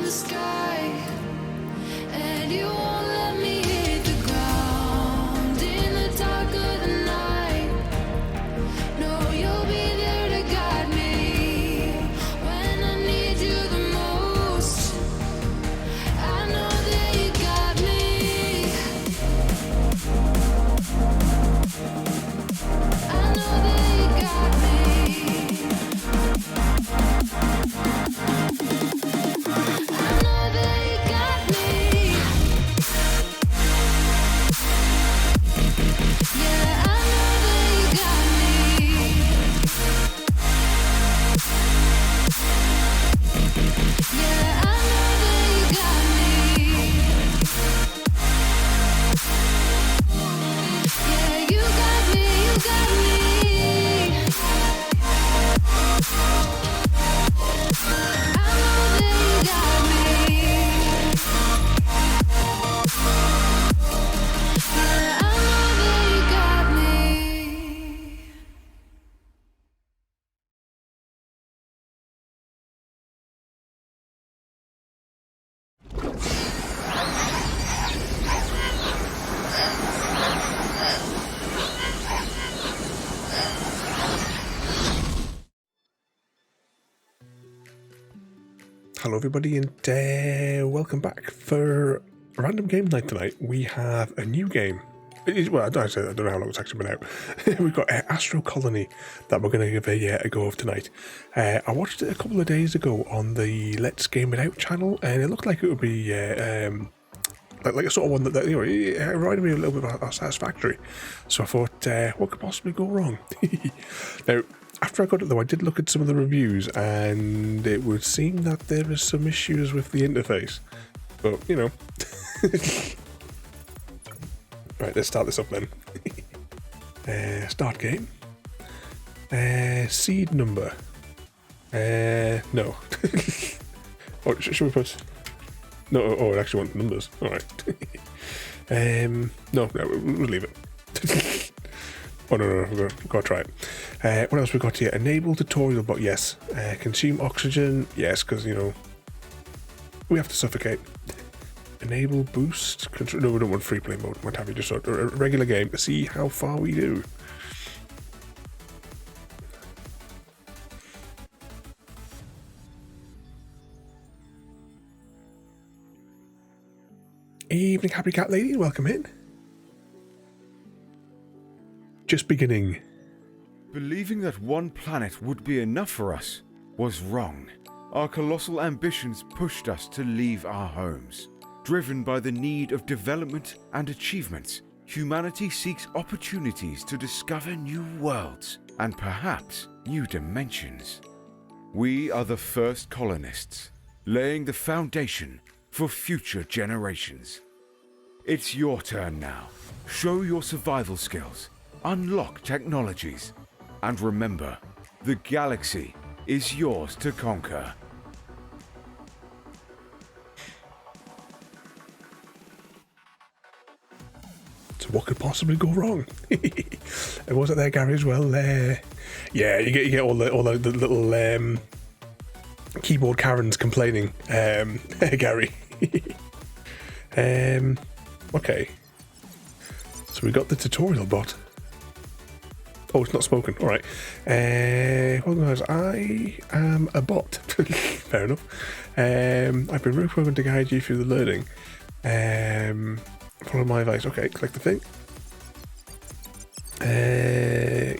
the sky, and you won't let me hit the ground in the dark of the night. No, you'll be there to guide me when I need you the most. I know that you got me. I know that you got me. I know that you got me. Yeah, I know that you got me. Yeah, I know that you got me. Yeah, you got me, you got me. I know that you got me. Yeah, I know that you got me. Hello everybody and welcome back. For random game night tonight we have a new game. Well, I don't know how long it's actually been out. We've got Astro Colony that we're going to give a go of tonight. I watched it a couple of days ago on the Let's Game It Out channel and it looked like it would be like a sort of one that you know, it reminded me a little bit of Satisfactory. So I thought, what could possibly go wrong? Now, after I got it though, I did look at some of the reviews and it would seem that there is some issues with the interface. But, you know. Right, let's start this up then. Start game. Seed number. No. Oh, should we put... No, oh, it actually wants numbers. Alright. No, we'll leave it. Oh, no, we've got to try it. What else we got here? Enable tutorial bot, yes. Consume oxygen, yes, because, you know, we have to suffocate. Enable boost control. No, we don't want free play mode. What have you? Just sort of a regular game to see how far we do. Evening, happy cat lady. Welcome in. Just beginning. Believing that one planet would be enough for us was wrong. Our colossal ambitions pushed us to leave our homes. Driven by the need of development and achievements, humanity seeks opportunities to discover new worlds and perhaps new dimensions. We are the first colonists, laying the foundation for future generations. It's your turn now. Show your survival skills, unlock technologies, and remember, the galaxy is yours to conquer. So what could possibly go wrong? And was it there, Gary, as well? Yeah, you get all the little keyboard Karens complaining. Gary. Okay. So we got the tutorial bot. Oh, it's not spoken. All right. Well, guys, I am a bot. Fair enough. I've been reprogrammed to guide you through the learning. Follow my advice. Okay, click the thing.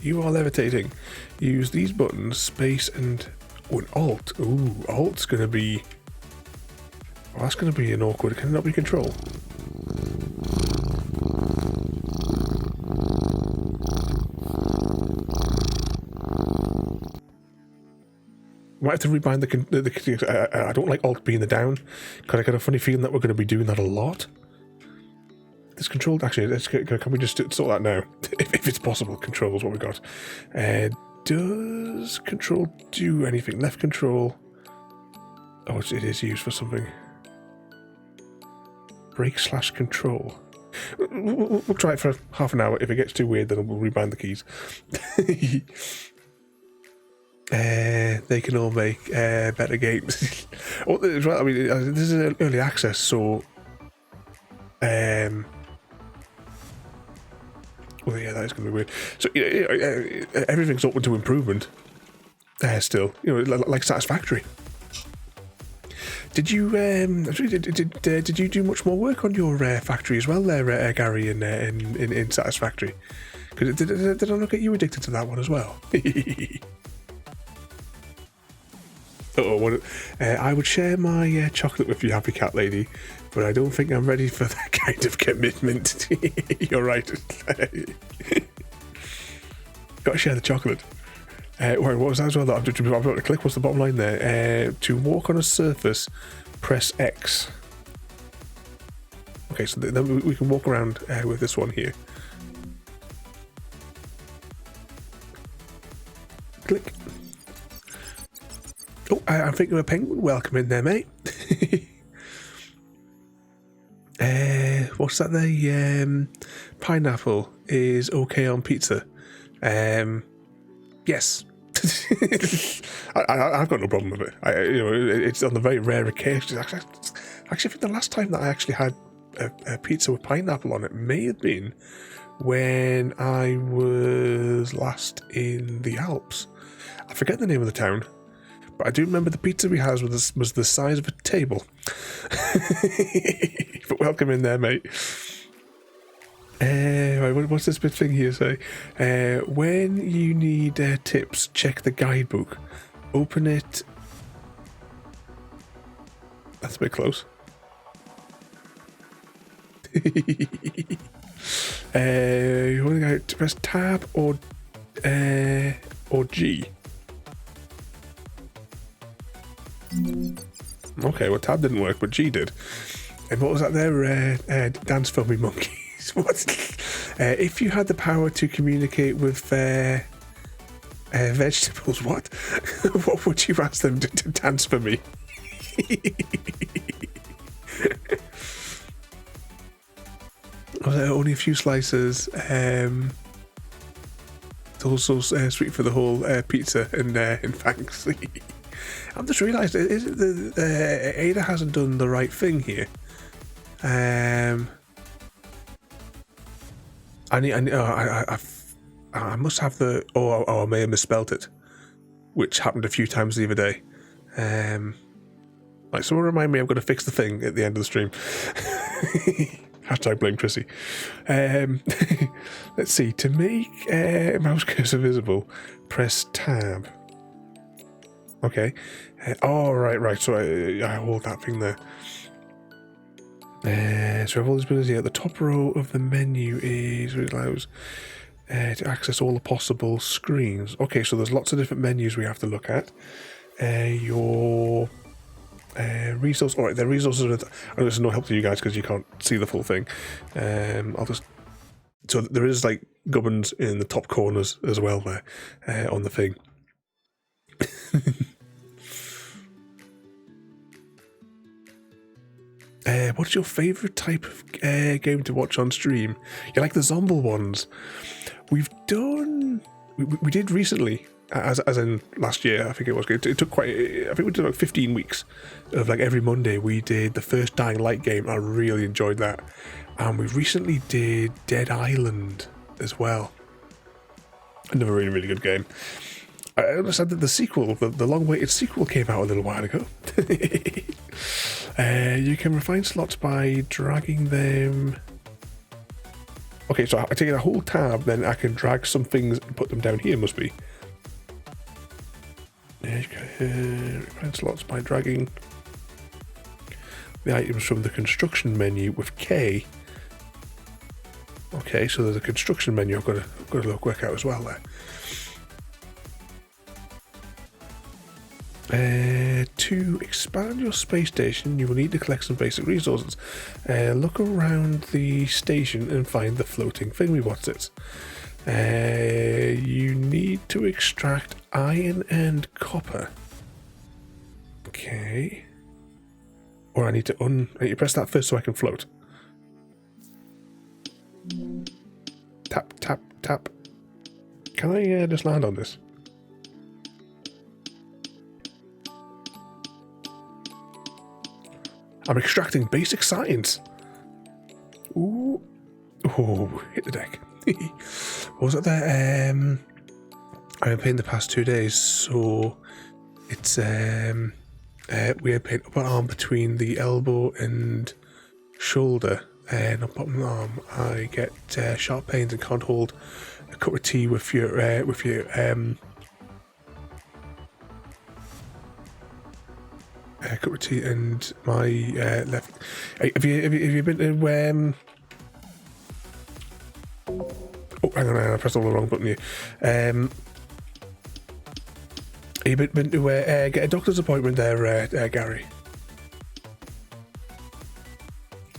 You are levitating. Use these buttons, space and an alt. Ooh, alt's gonna be. Well, that's gonna be an awkward. Can it not be control? Might have to rebind the I don't like alt being the down because I got a funny feeling that we're going to be doing that a lot. This control, actually, can we just sort that now? if it's possible, control is what we got. Does control do anything? Left control. Oh, it is used for something. Break / control. We'll try it for half an hour. If it gets too weird, then we'll rebind the keys. They can all make better games. Oh, well, I mean, this is early access, so well, yeah, that is going to be weird. So everything's open to improvement. Still, like Satisfactory. Did you did you do much more work on your factory as well, there, Gary, in Satisfactory? Because did I look at you addicted to that one as well? I would share my chocolate with you, happy cat lady, but I don't think I'm ready for that kind of commitment. You're right. Got to share the chocolate. Wait, what was that as well? I'm about to click. What's the bottom line there? To walk on a surface, press X. Okay, so then we can walk around with this one here. Click. Oh, I'm thinking of a penguin. Welcome in there, mate. What's that there? Pineapple is okay on pizza. Yes. I've got no problem with it. It's on the very rare occasion. Actually, I think the last time that I actually had a pizza with pineapple on it may have been when I was last in the Alps. I forget the name of the town, but I do remember the pizza we had was the size of a table. But welcome in there, mate. Right, what's this bit thing here say? When you need tips, check the guidebook. Open it. That's a bit close. You want to go press tab or G. Okay, well tab didn't work, but G did. And what was that there? Dance for me, monkeys. What? If you had the power to communicate with vegetables, what? What would you ask them to dance for me? Only a few slices. It's also sweet for the whole pizza, and thanks. I've just realised, is it the Ada hasn't done the right thing here? I must have the. Oh, I may have misspelt it, which happened a few times the other day. Like, someone remind me, I'm going to fix the thing at the end of the stream. Hashtag blame Chrissy. Let's see. To make mouse cursor visible, press tab. Okay. Right. So I hold that thing there. So I've always been here. The top row of the menu is it allows to access all the possible screens. Okay, so there's lots of different menus we have to look at. Your resource. All right, the resources. I know this is no help to you guys because you can't see the full thing. I'll just. So there is like gubbins in the top corners as well there on the thing. What's your favourite type of game to watch on stream? You like the Zomble ones? We've done... We did recently, as in last year, I think it was. It took quite... I think we did like 15 weeks of like every Monday we did the first Dying Light game. I really enjoyed that. And we recently did Dead Island as well. Another really, really good game. I understand that the sequel, the long-awaited sequel, came out a little while ago. You can refine slots by dragging them. Okay, so I take a whole tab, then I can drag some things and put them down here, must be. You can refine slots by dragging the items from the construction menu with K. Okay, so there's a construction menu I've got to work out as well there. To expand your space station, you will need to collect some basic resources. Look around the station and find the floating thingy. What's it? You need to extract iron and copper. Okay. Or I need to press that first so I can float. Tap, tap, tap. Can I just land on this? I'm extracting basic science. Ooh. Oh, hit the deck. What was it there? I've been playing the past 2 days, so it's weird pain upper arm between the elbow and shoulder, and on bottom arm I get sharp pains and can't hold a cup of tea with your cup of tea and my left. Have you been to oh, hang on, I pressed all the wrong button here. Have you been to get a doctor's appointment there, Gary?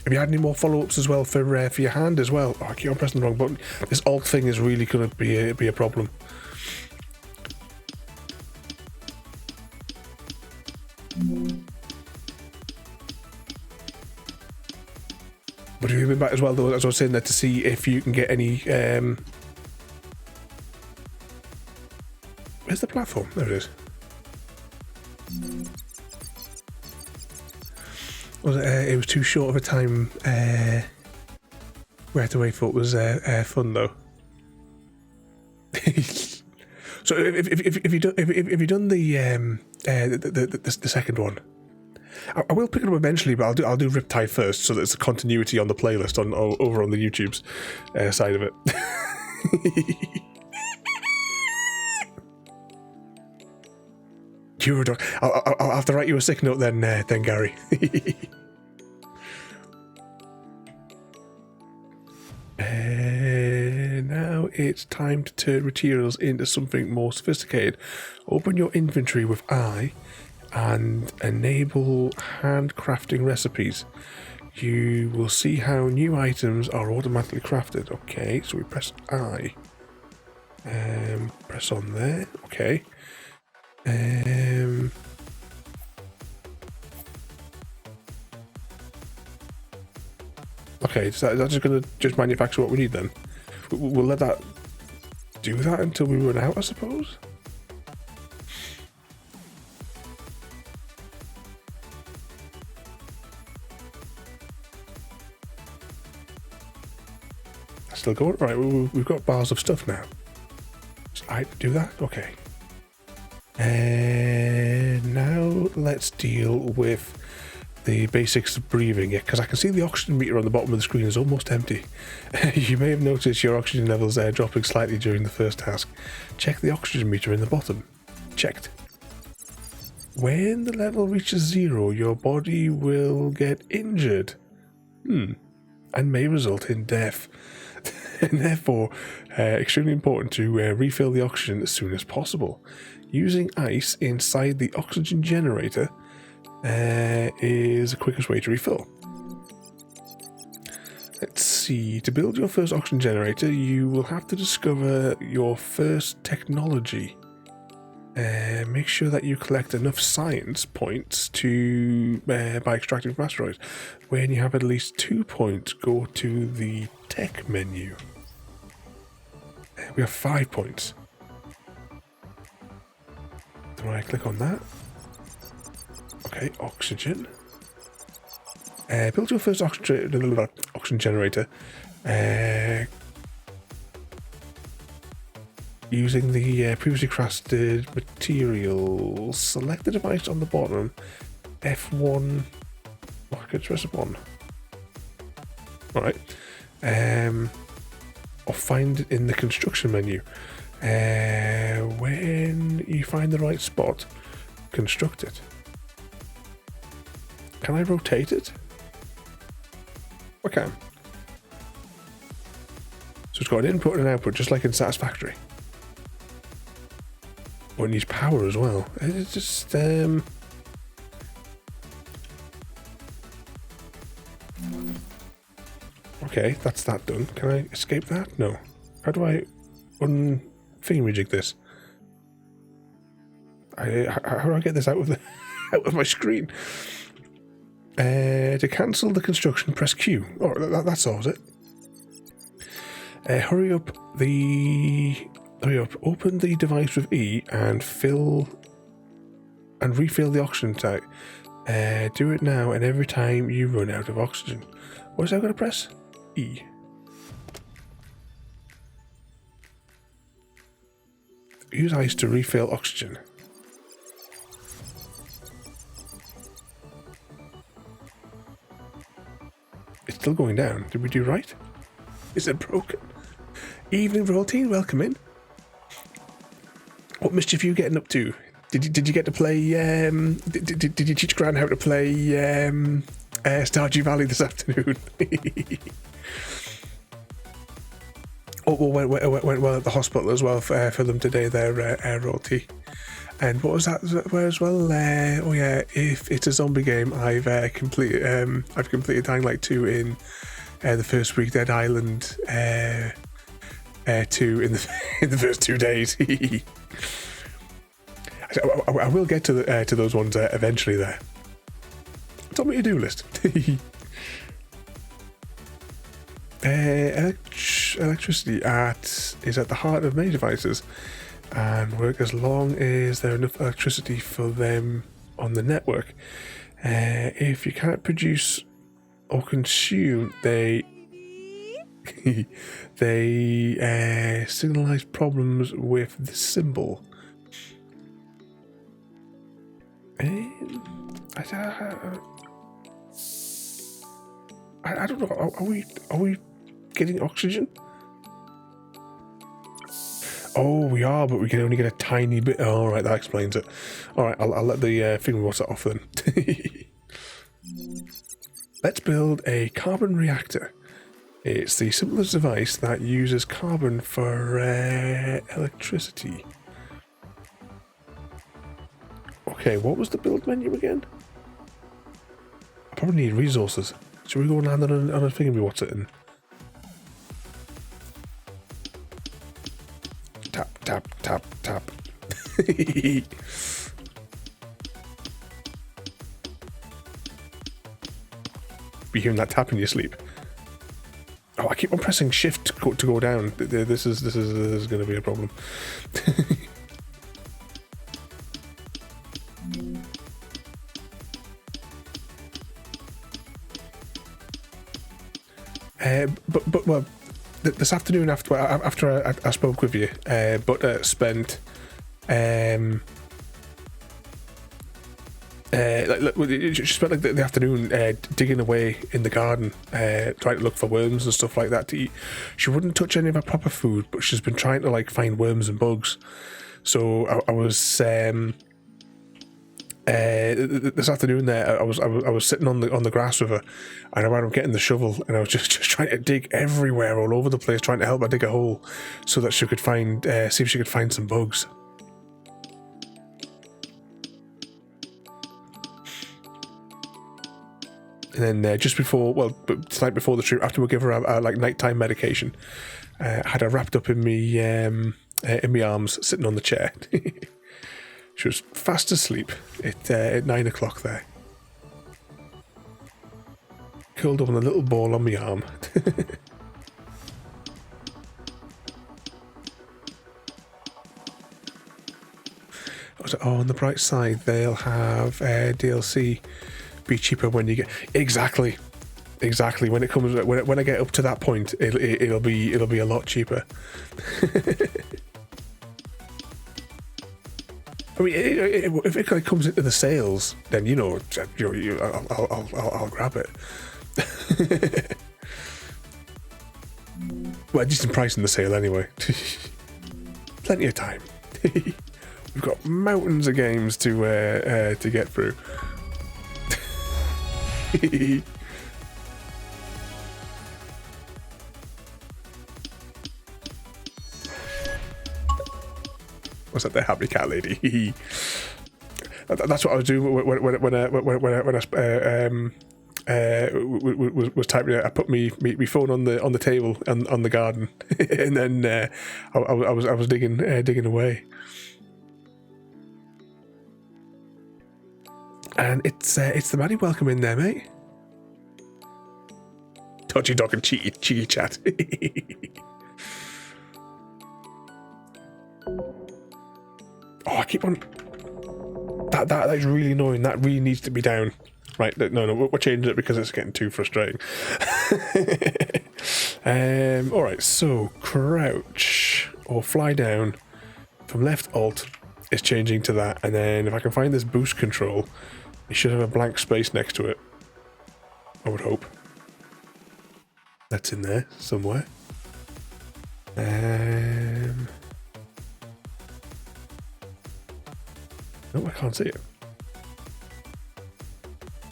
Have you had any more follow-ups as well for your hand as well? Oh, I keep on pressing the wrong button. This alt thing is really going to be a problem. But have you been back as well, though, as I was saying there, to see if you can get any... Where's the platform? There it is. It was too short of a time we had to wait for it. Was fun though. So if you done the second one, I will pick it up eventually, but I'll do Riptide first, so there's a continuity on the playlist over on the YouTube's side of it. You're a dog. I'll have to write you a sick note then Gary. Now it's time to turn materials into something more sophisticated. Open your inventory with I and enable handcrafting recipes. You will see how new items are automatically crafted. Okay, so we press I. Press on there. Okay. Okay, is that just going to manufacture what we need then? We'll let that do that until we run out, I suppose? Still going? Right, we've got bars of stuff now. So I do that? Okay. And now let's deal with the basics of breathing, because I can see the oxygen meter on the bottom of the screen is almost empty. You may have noticed your oxygen levels there dropping slightly during the first task. Check the oxygen meter in the bottom. Checked. When the level reaches 0, your body will get injured. And may result in death. And therefore, extremely important to refill the oxygen as soon as possible. Using ice inside the oxygen generator is the quickest way to refill. Let's see. To build your first oxygen generator, you will have to discover your first technology. Make sure that you collect enough science points to by extracting from asteroids. When you have at least 2 points, go to the tech menu. We have 5 points. Do I click on that? Okay, oxygen. Build your first oxygen generator using the previously crafted materials. Select the device on the bottom. F1. Oh, I could press F1. Alright. Or find it in the construction menu. When you find the right spot, construct it. Can I rotate it? I can. So it's got an input and an output, just like in Satisfactory. But it needs power as well. It's just okay, that's that done. Can I escape that? No. How do I thingamajig this? How do I get this out of the out of my screen? To cancel the construction, press Q. Oh, that solves it. Hurry up. Open the device with E and refill the oxygen tank. Do it now, and every time you run out of oxygen. What is that going to press? E. Use ice to refill oxygen. It's still going down. Did we do right? Is it broken? Evening routine, welcome in. What mischief are you getting up to? Did you get to play? Did you teach Grant how to play Stardew Valley this afternoon? Oh, well, went well at the hospital as well for them today. Their royalty. And what was that as well? Oh yeah, if it's a zombie game, I've completed Dying Light 2 in the first week. Dead Island 2 in the first 2 days. I will get to those ones eventually. There, it's on my to-do list. Electricity is at the heart of many devices, and work as long as there's enough electricity for them on the network. If you can't produce or consume, they signalize problems with the symbol. I don't know. Are we getting oxygen? Oh, we are, but we can only get a tiny bit. Oh, all right, that explains it. All right, I'll let the finger water off then. Let's build a carbon reactor. It's the simplest device that uses carbon for electricity. Okay, what was the build menu again? I probably need resources. Should we go and land on a finger water and tap, tap, tap, tap. Be hearing that tap in your sleep. Oh, I keep on pressing shift to go down. This is going to be a problem. But well, this afternoon after I spoke with you, spent she spent like the afternoon digging away in the garden, trying to look for worms and stuff like that to eat. She wouldn't touch any of her proper food, but she's been trying to like find worms and bugs. So I was this afternoon there, I was sitting on the grass with her, and I wound up getting the shovel, and I was just trying to dig everywhere, all over the place, trying to help her dig a hole so that she could find see if she could find some bugs. And then just before, tonight before the trip, after we give her a like nighttime medication, I had her wrapped up in me arms, sitting on the chair. She was fast asleep at 9 o'clock there. Curled up on a little ball on my arm. On the bright side, they'll have DLC be cheaper when you get... Exactly. When it comes, when I get up to that point, it'll be a lot cheaper. I mean, if it kind of comes into the sales, then I'll grab it. Well, a decent price in the sale anyway. Plenty of time. We've got mountains of games to get through. Was that the happy cat lady? That's what I was doing when I was typing it. I put my phone on the table on the garden, and then I was digging away. And it's the Maddie welcome in there, mate. Dodgy dog and cheeky chat. Oh, I keep on... That is really annoying. That really needs to be down. Right, no, we're changing it because it's getting too frustrating. Alright, so crouch or fly down from left alt is changing to that, and then if I can find this boost control, it should have a blank space next to it. I would hope. That's in there somewhere. No, I can't see it.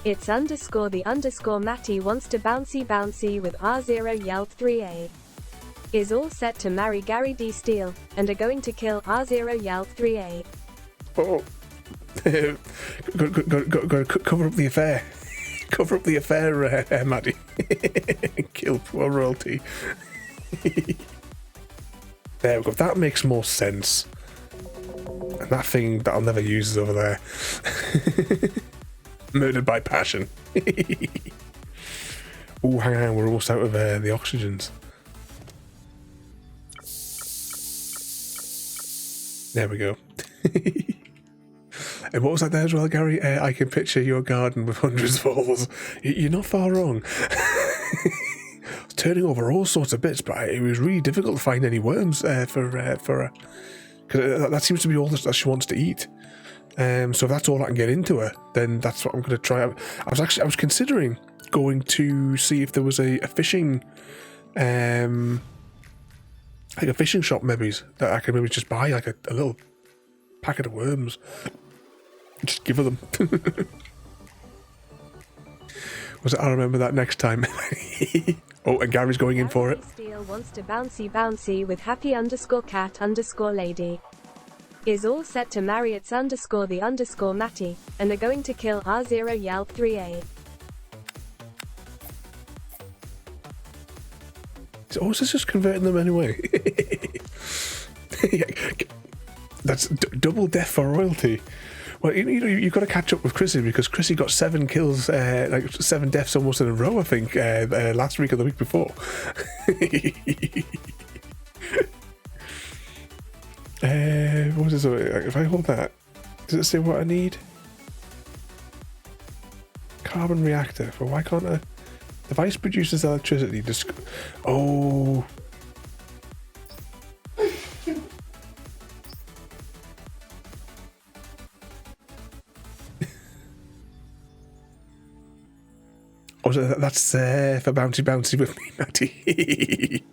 It's underscore the underscore Matty wants to bouncy with R0 Yelp 3A. Is all set to marry Gary D. Steele, and are going to kill R0 Yelp 3A. Oh. Go cover up the affair. Cover up the affair, Maddie. Kill poor royalty. There we go. That makes more sense. And that thing that I'll never use is over there. Murdered by passion. Oh, hang on, we're almost out of the oxygens. There we go. And what was that there as well, Gary? I can picture your garden with hundreds of holes. You're not far wrong. Turning over all sorts of bits, but it was really difficult to find any worms for her. Because that seems to be all that she wants to eat. So if that's all I can get into her, then that's what I'm going to try out. I was considering going to see if there was a fishing, like a fishing shop maybe, that I could maybe just buy like a little packet of worms. Just give her them. Was it? I'll remember that next time. Oh, and Gary's going in for it. Steele wants to bouncy with happy underscore cat underscore lady. Is all set to marry its underscore the underscore Matty, and are going to kill R0 Yelp 3A. So is this just converting them anyway? That's double death for royalty. Well, you've got to catch up with Chrissy, because Chrissy got 7 kills, like 7 deaths almost in a row, I think, last week or the week before. What is it? If I hold that, does it say what I need? Carbon reactor. Well, why can't I? Device produces electricity. Just oh. Oh, so that's for bouncy with me, Matty.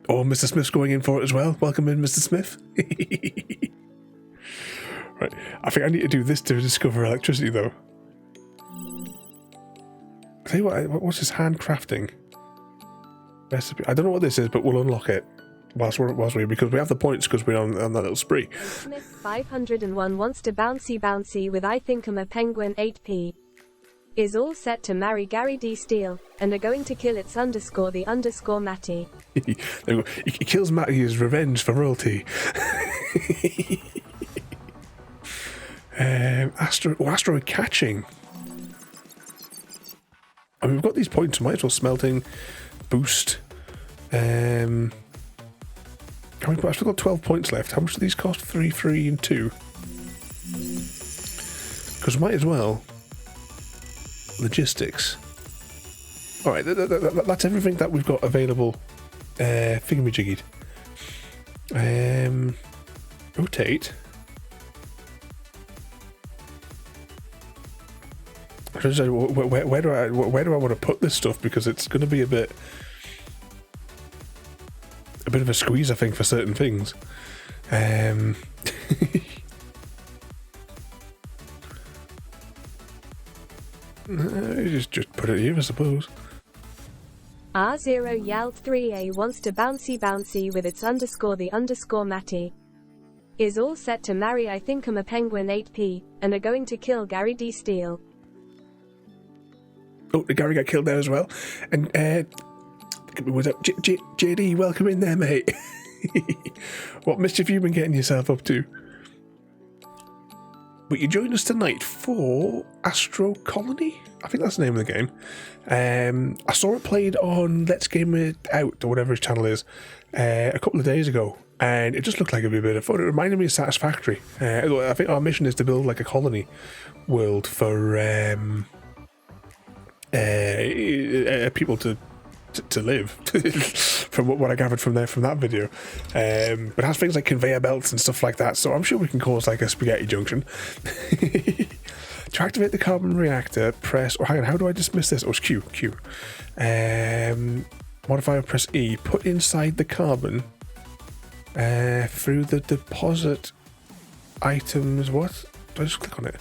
Oh, Mr. Smith's going in for it as well. Welcome in, Mr. Smith. Right, I think I need to do this to discover electricity, though. I'll tell you what, what's this handcrafting recipe? I don't know what this is, but we'll unlock it whilst we're because we have the points because we're on that little spree. Smith 501 wants to bouncy with I think I'm a penguin 8p. Is all set to marry Gary D. Steele, and are going to kill its underscore the underscore Matty. There we go. He kills Matty as revenge for royalty. Asteroid catching. I mean, we've got these points. Might as well smelting, boost. I've still got 12 points left. How much do these cost? 3, 3, and 2. Because might as well. Logistics. All right, that's everything that we've got available. Thingamajiggied. Rotate. Where do I want to put this stuff, because it's going to be a bit of a squeeze, I think, for certain things. Just put it here, I suppose. R0 Yalp 3A wants to bouncy with its underscore the underscore Matty. Is all set to marry I think I'm a penguin 8p, and are going to kill Gary D. Steele. Oh, Gary got killed there as well. And what's up, JD? Welcome in there, mate. What mischief have you been getting yourself up to? But you joined us tonight for Astro Colony? I think that's the name of the game. I saw it played on Let's Game It Out, or whatever his channel is, a couple of days ago. and it just looked like it'd be a bit of fun. It reminded me of Satisfactory. I think our mission is to build like a colony world for people to live, from what I gathered from that video. But it has things like conveyor belts and stuff like that, so I'm sure we can cause like a spaghetti junction. To activate the carbon reactor, press, hang on, how do I dismiss this? Oh, it's Q. Modifier, press E. Put inside the carbon through the deposit items. What? Do I just click on it?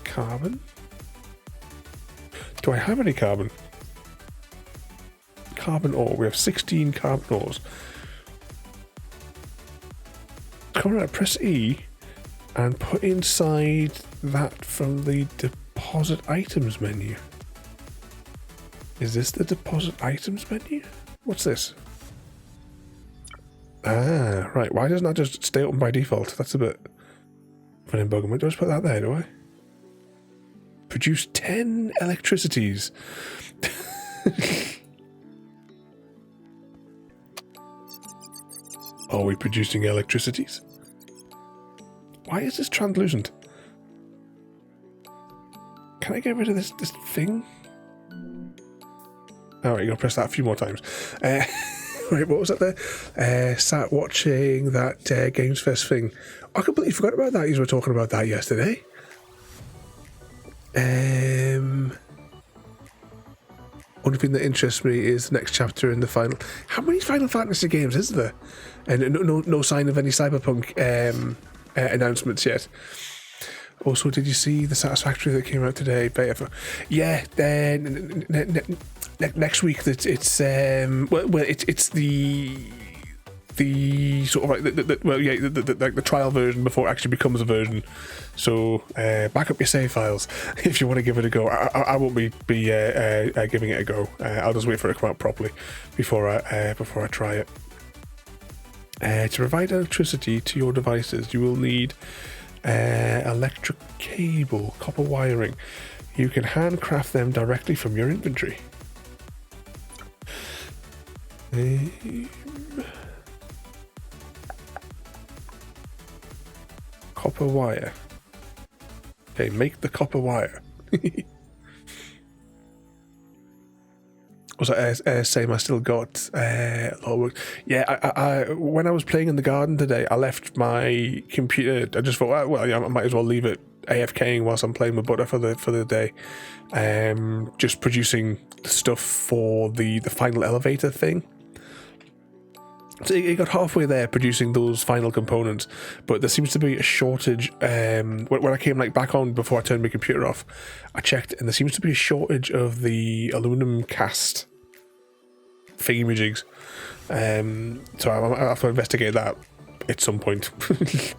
Carbon? Do I have any carbon? Carbon ore. We have 16 carbon ores. Come on, press E and put inside that from the deposit items menu. Is this the deposit items menu? What's this? Ah, right. Why doesn't that just stay open by default? That's a bit of an embuggerment. Do I just put that there, do I? Produce 10 electricities. Are we producing electricities? Why is this translucent? Can I get rid of this thing? Alright, you're going to press that a few more times. Right, what was that there? Sat watching that Games Fest thing. I completely forgot about that. You were talking about that yesterday. Only thing that interests me is the next chapter in the final. How many Final Fantasy games is there? And no sign of any Cyberpunk announcements yet. Also, did you see the Satisfactory that came out today? Beta? Yeah. Next week that it's it's the sort of like the trial version before it actually becomes a version. So back up your save files if you want to give it a go. I won't be giving it a go. I'll just wait for it to come out properly before I try it. To provide electricity to your devices, you will need electric cable, copper wiring. You can handcraft them directly from your inventory. Copper wire. Okay, make the copper wire. Was I same? I still got a lot of work. Yeah, I when I was playing in the garden today, I left my computer. I just thought, well, yeah, I might as well leave it AFKing whilst I'm playing with Butter for the day. Just producing the stuff for the final elevator thing. So it got halfway there producing those final components, but there seems to be a shortage. When I came back on before I turned my computer off, I checked and there seems to be a shortage of the aluminum cast thingamajigs. So I'll have to investigate that at some point.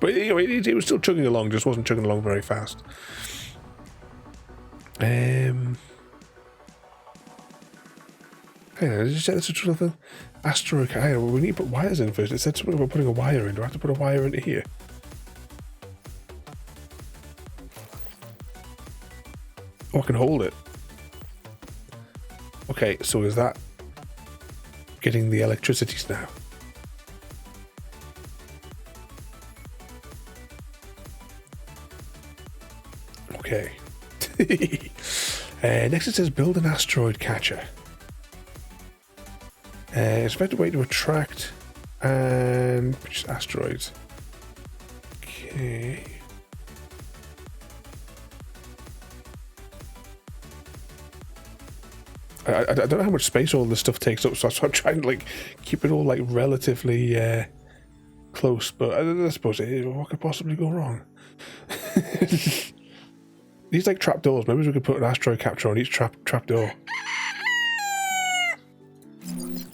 But it was still chugging along, just wasn't chugging along very fast. Hey, did you check this actual thing? Astro Colony. We need to put wires in first. It said something about putting a wire in. Do I have to put a wire into here? Oh, I can hold it. Okay, so is that getting the electricities now? Okay. Next it says build an asteroid catcher. It's a better way to attract and produce asteroids. Okay. I don't know how much space all this stuff takes up, so I'm trying to keep it all relatively close. But I suppose what could possibly go wrong? These trapdoors. Maybe we could put an asteroid catcher on each trapdoor.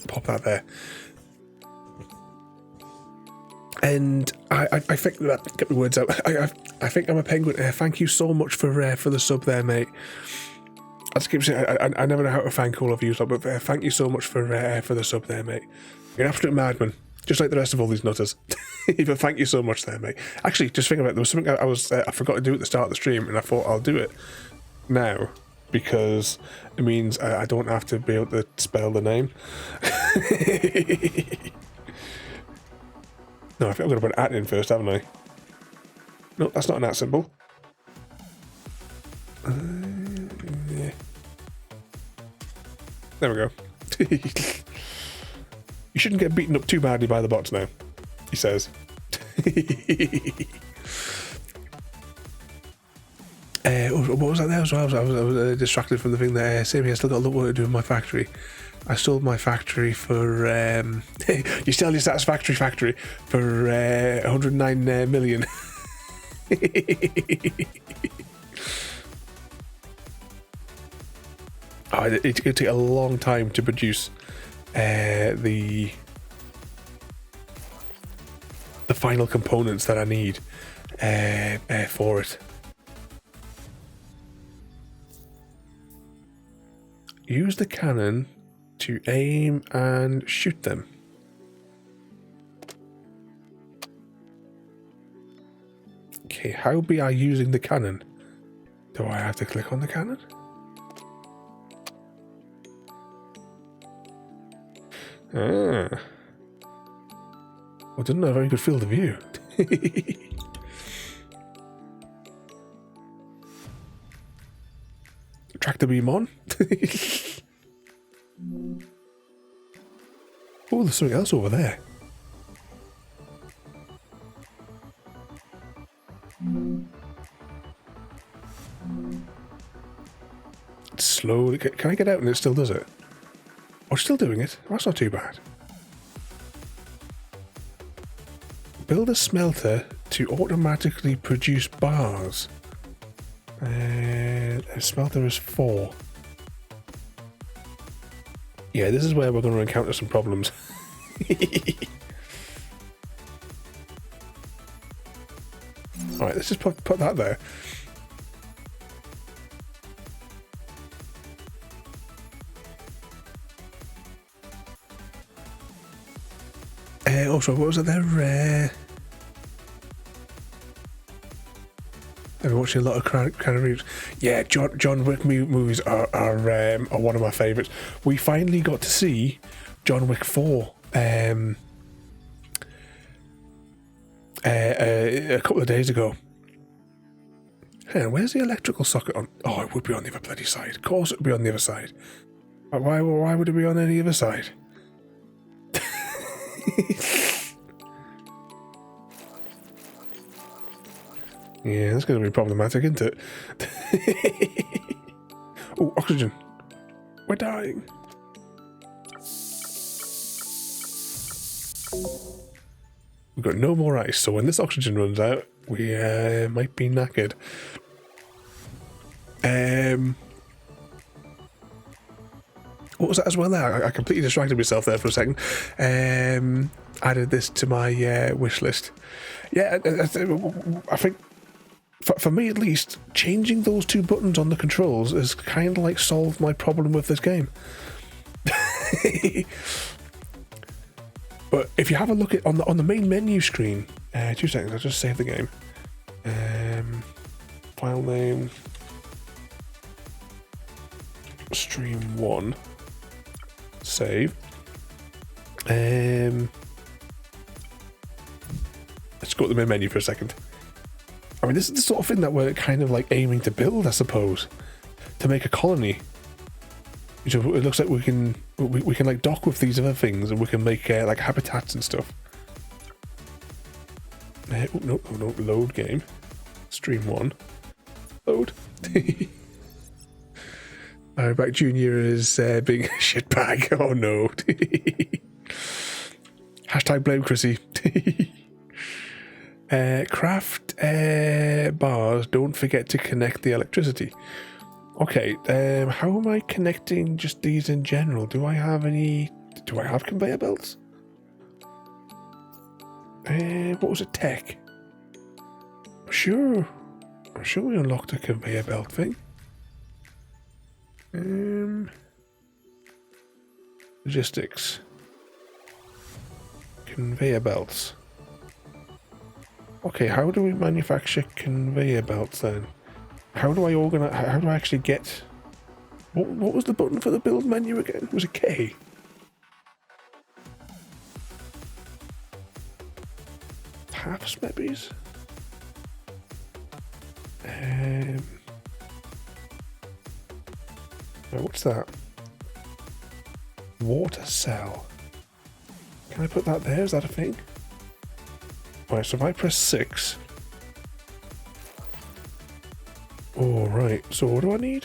Pop that there. And I think that, get my words out. I think I'm a penguin. Thank you so much for the sub there, mate. I just keep saying I never know how to thank all of you, but thank you so much for the sub there, mate. You're an absolute madman, just like the rest of all these nutters. But thank you so much there, mate. Actually, just think about it. There was something I forgot to do at the start of the stream, and I thought I'll do it now. because it means I don't have to be able to spell the name. No, I think I've got to put an at in first, haven't I? No, that's not an at symbol. Yeah. There we go. You shouldn't get beaten up too badly by the bots now, he says. What was that there as well? I was distracted from the thing there. Same here, I still got a lot more to do in my factory. I sold my factory for... you sell your satisfactory factory for 109 million. Oh, it's going to take a long time to produce the final components that I need for it. Use the cannon to aim and shoot them. Okay, how be I using the cannon? Do I have to click on the cannon? Ah. Well, didn't have a very good field of view. Tractor beam on. Oh, there's something else over there. It's slowly. Can I get out and it still does it? Oh, it's still doing it. Oh, that's not too bad. Build a smelter to automatically produce bars. A smelter is 4. Yeah, this is where we're going to encounter some problems. Alright, let's just put that there. Also, what was it there? I've been watching a lot of kind of reviews. Yeah, John Wick movies are one of my favourites. We finally got to see John Wick 4 a couple of days ago. Hey, where's the electrical socket on? Oh, it would be on the other bloody side. Of course it would be on the other side. Why would it be on any other side? Yeah, that's going to be problematic, isn't it? Oh, oxygen. We're dying. We've got no more ice, so when this oxygen runs out, we might be knackered. What was that as well there? I completely distracted myself there for a second. Added this to my wish list. Yeah, I think... For me at least, changing those 2 buttons on the controls has kind of like solved my problem with this game. But if you have a look at on the main menu screen, 2 seconds, I'll just save the game. File name, stream 1, save. Let's go to the main menu for a second. I mean, this is the sort of thing that we're kind of like aiming to build, I suppose, to make a colony. So it looks like we can like dock with these other things, and we can make like habitats and stuff. No, load game, stream 1, load. Back Junior is being a shitbag. Oh no. Hashtag blame Chrissy. Craft bars, don't forget to connect the electricity. Okay, how am I connecting just these in general? Do I have conveyor belts? What was it, tech? I'm sure we unlocked a conveyor belt thing. Logistics. Conveyor belts. Okay, how do we manufacture conveyor belts then? How do I organize? How do I actually get What was the button for the build menu again? Was it K? Halves, maybe? What's that? Water cell. Can I put that there? Is that a thing? Right, so if I press 6. Oh, right. So what do I need?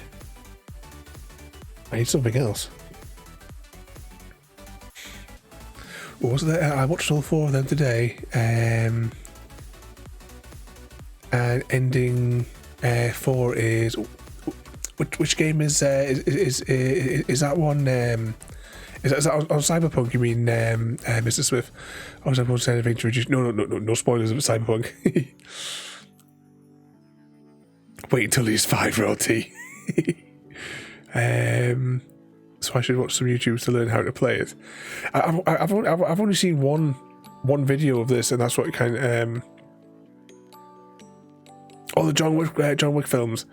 I need something else. What was that? I watched all 4 of them today. And ending 4 is which game is that one? Is that on Cyberpunk? You mean Mr. Smith? I was about to say anything to reduce. No spoilers of Cyberpunk. Wait until he's 5-year-old T. So I should watch some YouTube to learn how to play it. I've only seen one video of this, and that's what kind of the John Wick films.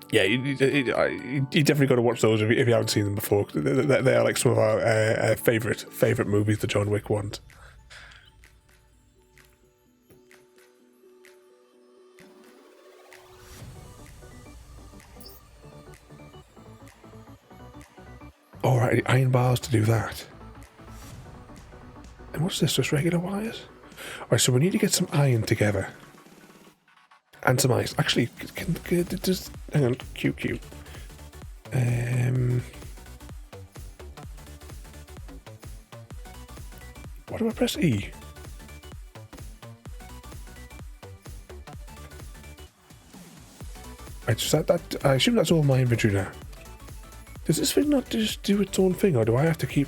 Yeah, you definitely got to watch those if you haven't seen them before. They are like some of our favorite movies, the John Wick ones. Alright, iron bars to do that. And what's this? Just regular wires? Alright, so we need to get some iron together. And some ice. Actually, can just hang on. QQ. What do I press E? Right, so that I assume that's all my inventory now. Does this thing not just do its own thing, or do I have to keep?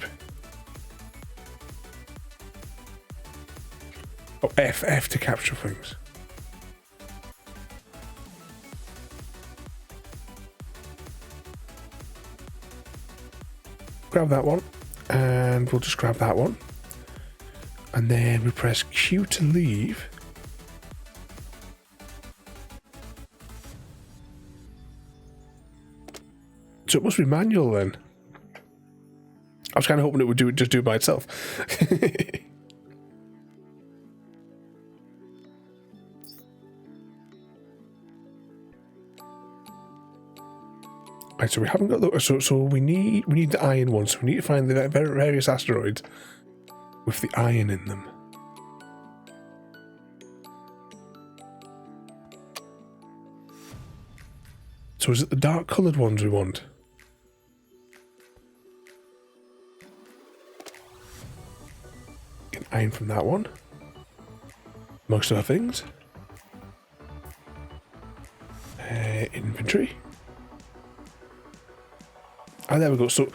Oh, F to capture things. Grab that one, and we'll just grab that one, and then we press Q to leave. So it must be manual then. I was kind of hoping it would just do it by itself. Right, so we haven't got the so we need the iron one. So we need to find the various asteroids with the iron in them. So is it the dark coloured ones we want? Get iron from that one. Most of our things. Inventory. Ah, there we go. So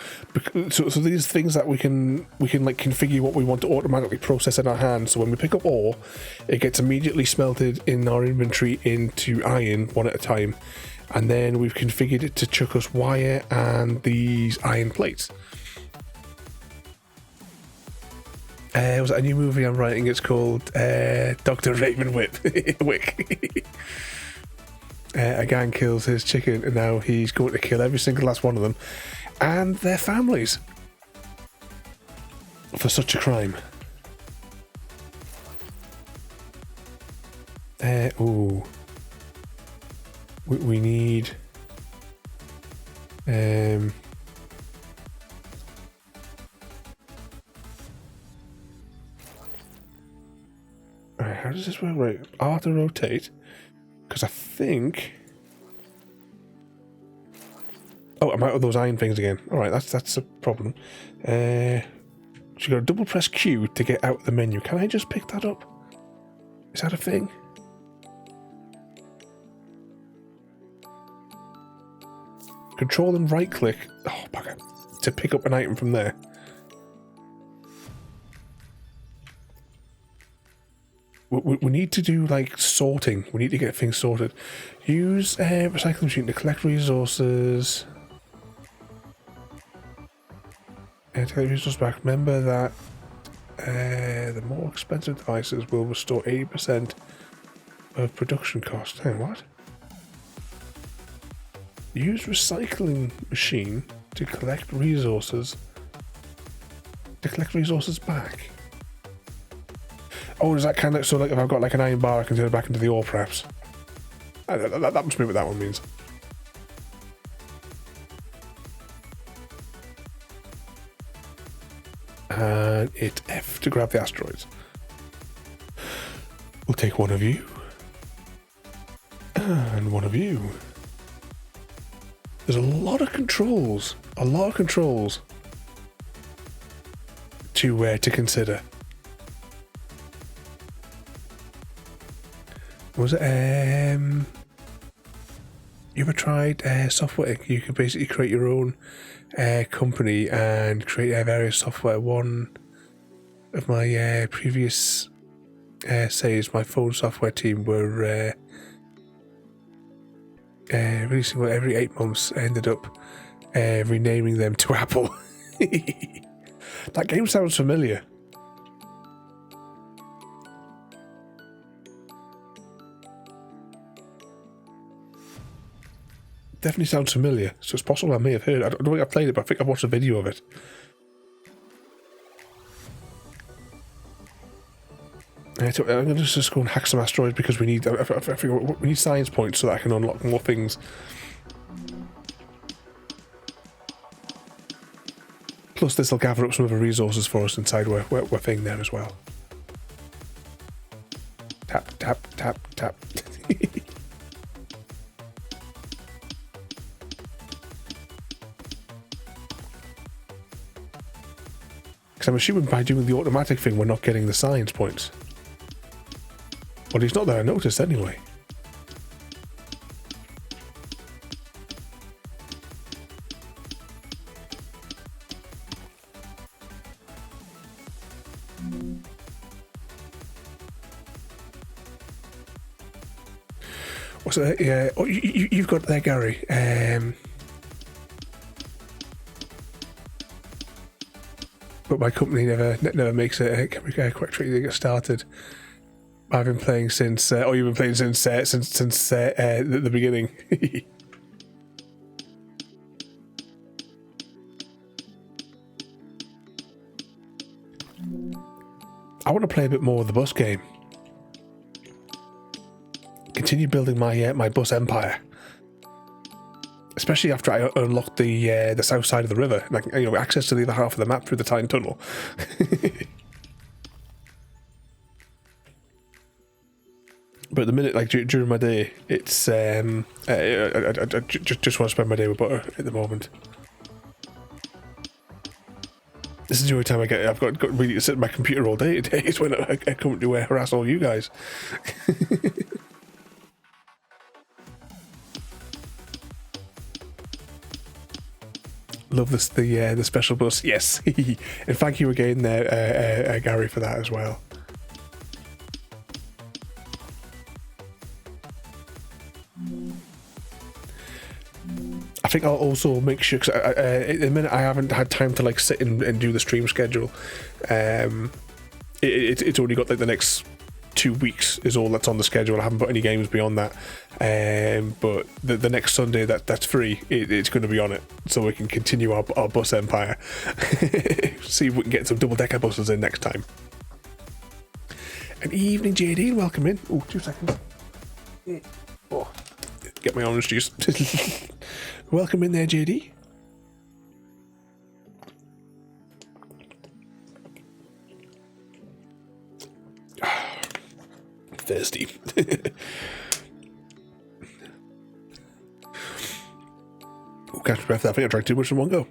these things that we can like configure what we want to automatically process in our hand. So when we pick up ore, it gets immediately smelted in our inventory into iron one at a time, and then we've configured it to chuck us wire and these iron plates. Was it a new movie I'm writing? It's called Dr. Ravenholm. A gang kills his chicken, and now he's going to kill every single last one of them and their families for such a crime. We need how does this work? Right, R to rotate, because I think I'm out of those iron things again. Alright, that's a problem. So you got to double press Q to get out of the menu. Can I just pick that up? Is that a thing? Control and right click. Oh, bugger. To pick up an item from there. We need to do like sorting. We need to get things sorted. Use a recycling machine to collect resources. Take the resources back. Remember that the more expensive devices will restore 80% of production cost. Hang on, what? Use recycling machine to collect resources. To collect resources back. Oh, is that kind of so? Like, if I've got like an iron bar, I can turn it back into the ore, perhaps. That must be what that one means. And hit F to grab the asteroids. We'll take one of you. And one of you. There's a lot of controls. A lot of controls to consider. Was it you ever tried software? You could basically create your own company and create various software. One of my previous saves, my phone software team were releasing one every 8 months. Ended up renaming them to Apple. That game sounds familiar. Definitely sounds familiar, so it's possible I may have heard. I don't think I've played it, but I think I've watched a video of it. So I'm going to just go and hack some asteroids because we need. I figure we need science points so that I can unlock more things. Plus, this will gather up some of the resources for us inside we're thing there as well. Tap, tap, tap, tap. Because I'm assuming by doing the automatic thing, we're not getting the science points. Well, he's not that I noticed anyway. What's that? Yeah. Oh, you've got there, Gary. But my company never makes it quite tricky to get started. I've been playing since. You've been playing since the beginning. I want to play a bit more of the bus game. Continue building my bus empire, especially after I unlocked the south side of the river, like access to the other half of the map through the Tyne Tunnel. But at the minute, like during my day, it's I just want to spend my day with butter at the moment. This is the only time I've got really to sit at my computer all day today. Is when I come to harass all you guys. Love this the special bus. Yes, and thank you again there, Gary, for that as well. I think I'll also make sure, because at the minute I haven't had time to like sit and do the stream schedule. It's only got like the next 2 weeks is all that's on the schedule. I haven't put any games beyond that. But the next Sunday that's free, it's going to be on it, so we can continue our bus empire. See if we can get some double-decker buses in next time. An evening, JD, welcome in. Oh, 2 seconds. Oh, get my orange juice. Welcome in there, JD. Thirsty. Oh, catch my breath. I think I drank too much in one go.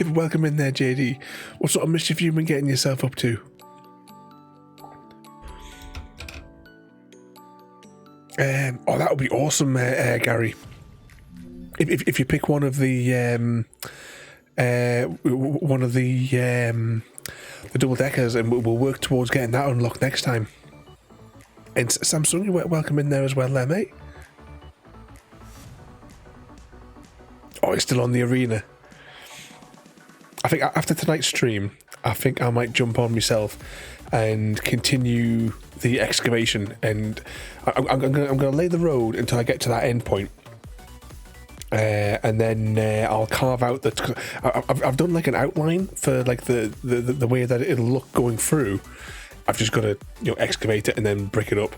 Welcome in there, JD. What sort of mischief have you been getting yourself up to? Oh, that would be awesome, Gary. If you pick one of the double deckers, and we'll work towards getting that unlocked next time. And Samsung, you're welcome in there as well, there, mate. Oh, it's still on the arena. I think after tonight's stream, I think I might jump on myself and continue the excavation. And I'm going to lay the road until I get to that end point. and then I'll carve out the. I've done like an outline for like the way that it'll look going through. I've just got to excavate it and then brick it up.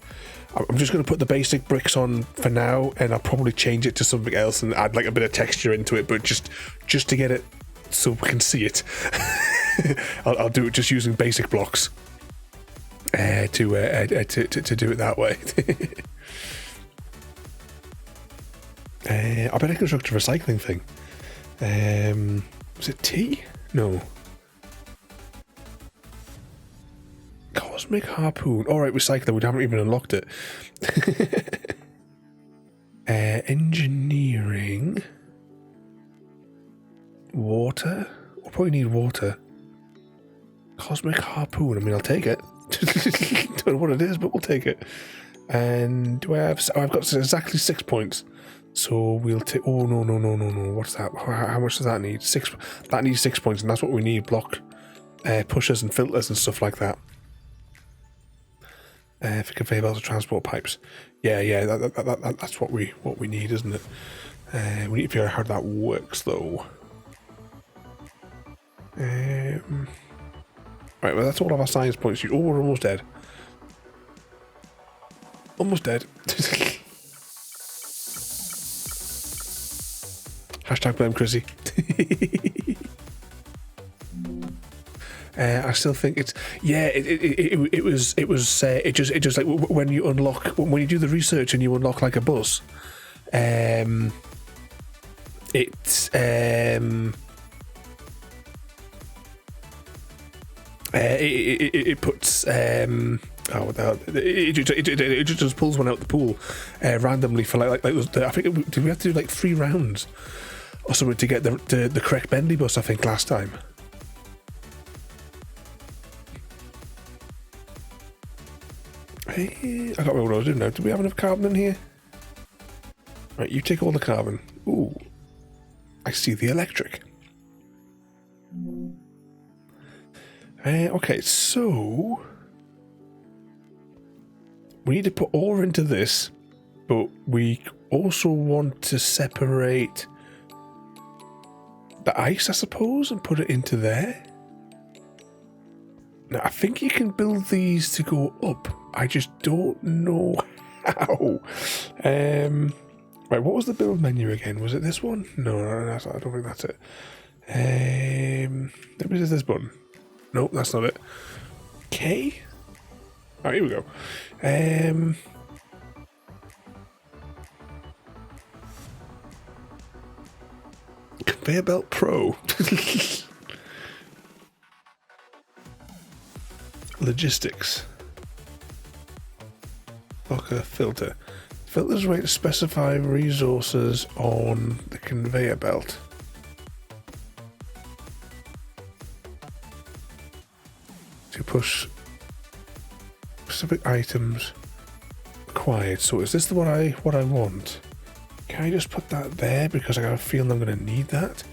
I'm just going to put the basic bricks on for now, and I'll probably change it to something else and add like a bit of texture into it, but just to get it so we can see it. I'll do it just using basic blocks to do it that way. I bet I can construct a recycling thing. Was it T? No. Cosmic harpoon. Alright, recycler. We haven't even unlocked it. Engineering. Water. We'll probably need water. Cosmic harpoon. I mean, I'll take it. Don't know what it is, but we'll take it. And do I have... Oh, I've got exactly 6 points. So we'll take... Oh, no. What's that? How much does that need? 6. That needs 6 points, and that's what we need. Block pushers and filters and stuff like that. For conveyor belts and transport pipes. Yeah, that's what we need, isn't it? We need to figure out how that works, though. Right, well, that's all of our science points. Oh, we're almost dead. Almost dead. Hashtag blame Chrissy. I still think it's it just like when you unlock, when you do the research and you unlock like a bus, it puts it just pulls one out the pool randomly for like I think did we have to do like 3 rounds or something to get the correct bendy bus, I think, last time. Hey, I can't remember what I was doing now. Do we have enough carbon in here? Right, you take all the carbon. Ooh, I see the electric. Okay, so we need to put ore into this, but we also want to separate the ice, I suppose, and put it into there. Now, I think you can build these to go up. I just don't know how. Right, what was the build menu again? Was it this one? No, I don't think that's it. Maybe it's this button. Nope, that's not it. K? Oh, here we go. Conveyor Belt Pro. Logistics. Locker filter. Filters way to specify resources on the conveyor belt. To push specific items required. So is this the what I want? Can I just put that there because I got a feeling I'm going to need that?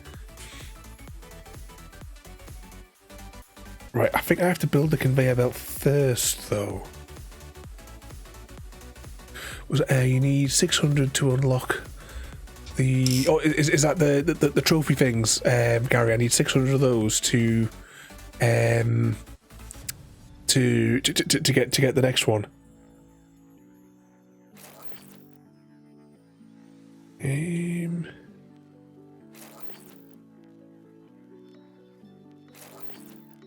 Right, I think I have to build the conveyor belt first, though. You need 600 to unlock the... Oh, is that the trophy things, Gary? I need 600 of those to get the next one.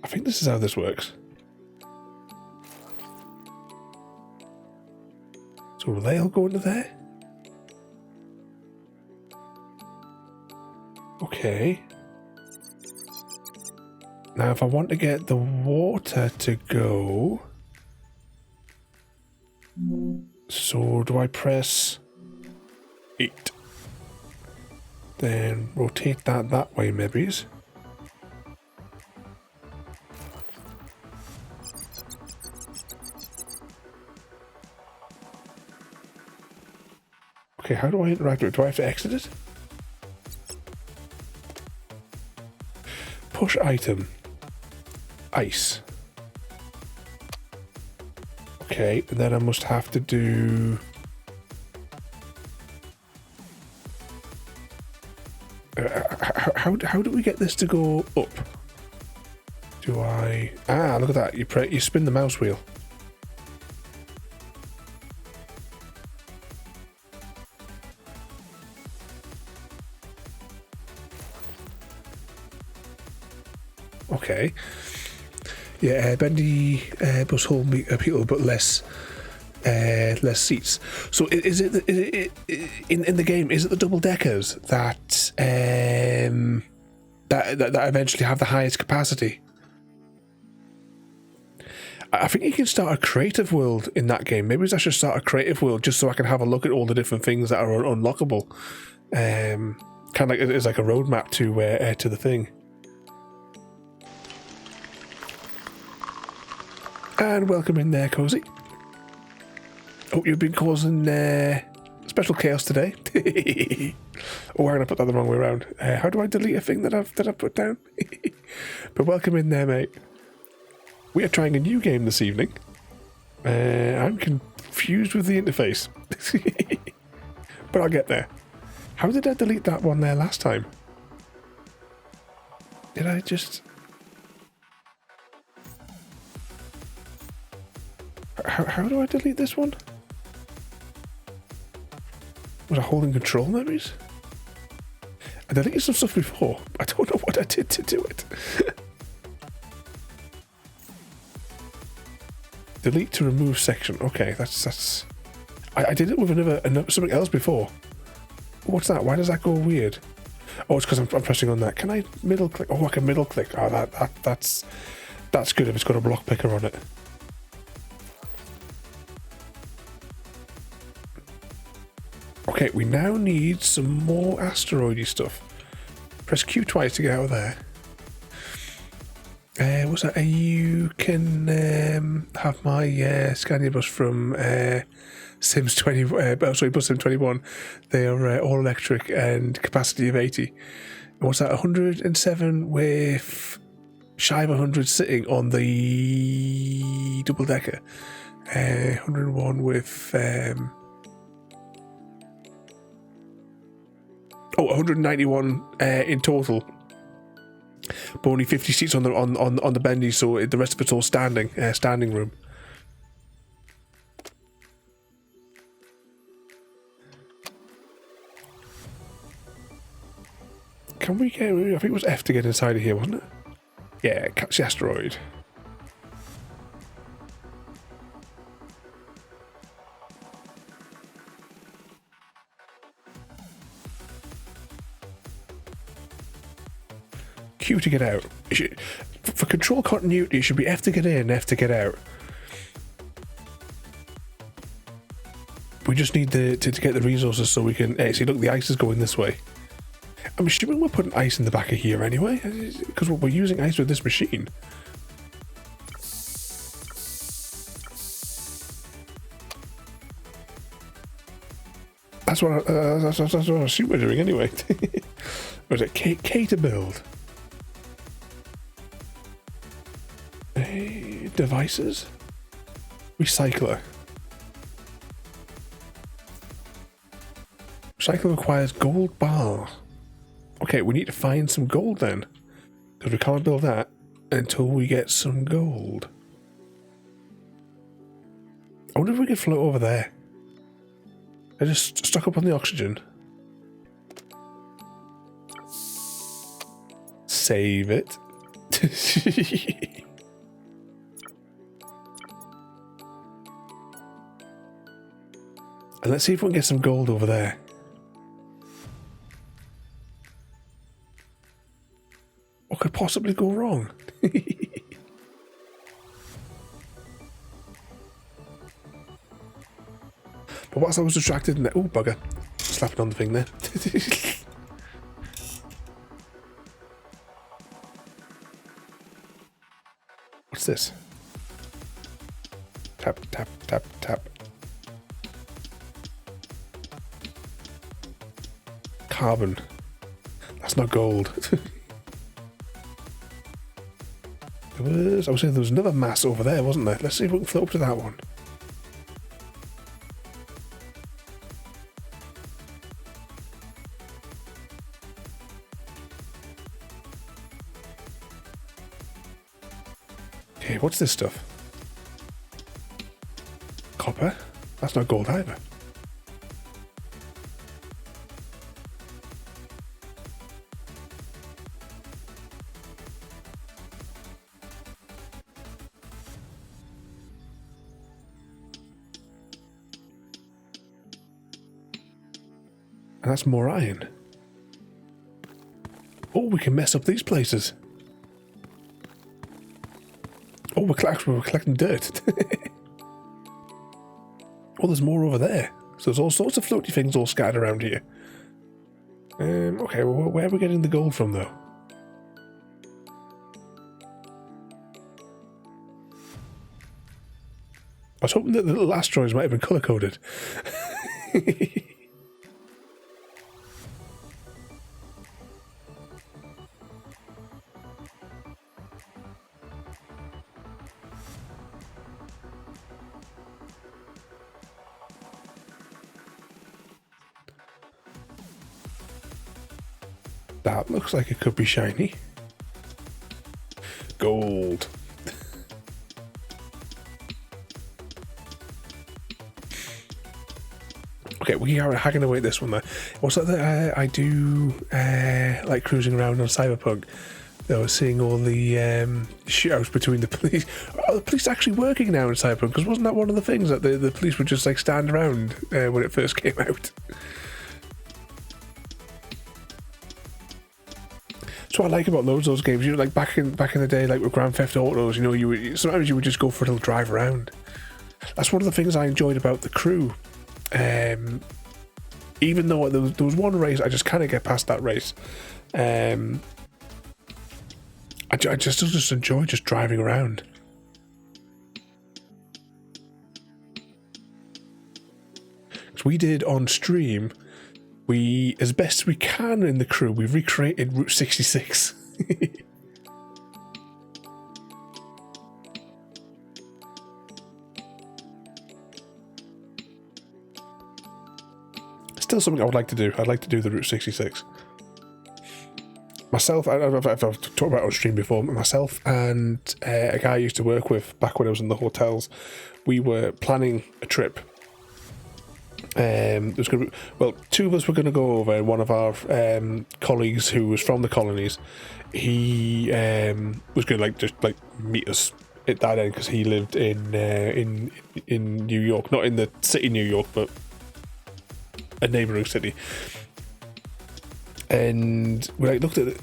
I think this is how this works. So will they all go into there? Okay. Now if I want to get the water to go... So do I press 8? Then rotate that way, maybe. Okay, how do I interact with it? Do I have to exit it? Push item. Ice. Okay, and then I must have to do... how do we get this to go up? Do I... Ah, look at that. You spin the mouse wheel. Okay. Yeah, bendy bus hold me people, but less seats. So is it in the game? Is it the double deckers that that eventually have the highest capacity? I think you can start a creative world in that game. Maybe I should start a creative world just so I can have a look at all the different things that are unlockable. Kind of like it's like a roadmap to the thing. And welcome in there, Cozy. Hope you've been causing special chaos today. Oh, I'm gonna put that the wrong way around. How do I delete a thing that I've put down? But welcome in there, mate. We are trying a new game this evening. I'm confused with the interface. But I'll get there. How did I delete that one there last time? Did I just... How do I delete this one? Was I holding control memories? I deleted some stuff before. I don't know what I did to do it. Delete to remove section. Okay, that's. I did it with another something else before. What's that? Why does that go weird? Oh, it's because I'm pressing on that. Can I middle click? Oh, I can middle click. Oh, that's good if it's got a block picker on it. Okay, we now need some more asteroidy stuff. Press Q twice to get out of there. What's that? You can have my Scania bus from Sims 20. Bus Sim 21. They are all electric and capacity of 80. And what's that? 107 with shy of 100 sitting on the double decker. 101 with 191 in total, but only 50 seats on the bendy, so the rest of it's all standing room. Can we get... I think it was F to get inside of here, wasn't it? Yeah, catch the asteroid. Q to get out. For control continuity, it should be F to get in, F to get out. We just need to get the resources so we can... see, look, the ice is going this way. I'm assuming we're putting ice in the back of here anyway, because we're using ice with this machine. That's what I assume we're doing anyway. Was it K to build? Devices? Recycler. Recycler requires gold bar. Okay, we need to find some gold then. Because we can't build that until we get some gold. I wonder if we could float over there. I just stuck up on the oxygen. Save it. And let's see if we can get some gold over there. What could possibly go wrong? But whilst I was distracted in there... Oh, bugger. Slapping on the thing there. What's this? Tap, tap, tap, tap. Carbon. That's not gold. I was saying there was another mass over there, wasn't there? Let's see if we can float up to that one. Okay, what's this stuff? Copper? That's not gold either. And that's more iron. Oh, we can mess up these places. Oh, we're collecting dirt. Oh, there's more over there. So there's all sorts of floaty things all scattered around here. Okay, well, where are we getting the gold from, though? I was hoping that the little asteroids might have been colour-coded. That looks like it could be shiny. Gold. Okay, we are hacking away at this one there. What's that I do like cruising around on Cyberpunk? I was seeing all the shootouts between the police. Are the police actually working now in Cyberpunk? Because wasn't that one of the things that the police would just like stand around when it first came out? That's what I like about loads of those games. You know, like back in the day, like with Grand Theft Autos, you know, sometimes you would just go for a little drive around. That's one of the things I enjoyed about The Crew. Even though there was one race, I just kind of get past that race. I just enjoy just driving around. So we did on stream. We, as best we can in The Crew, we've recreated Route 66. Still something I would like to do. I'd like to do the Route 66. Myself, I've talked about it on stream before, myself and a guy I used to work with back when I was in the hotels, we were planning a trip. There was gonna be, well, two of us were going to go over, and one of our colleagues who was from the colonies, he was going to just meet us at that end because he lived in New York, not in the city New York, but a neighbouring city. And we looked at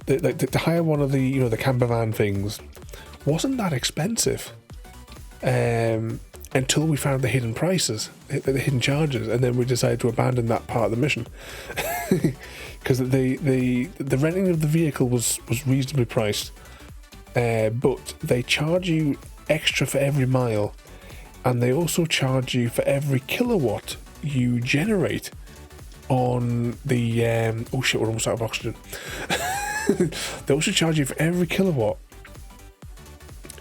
to hire one of the the camper van things wasn't that expensive. Until we found the hidden prices, the hidden charges, and then we decided to abandon that part of the mission because the renting of the vehicle was reasonably priced, but they charge you extra for every mile, and they also charge you for every kilowatt you generate on the oh shit, we're almost out of oxygen. They also charge you for every kilowatt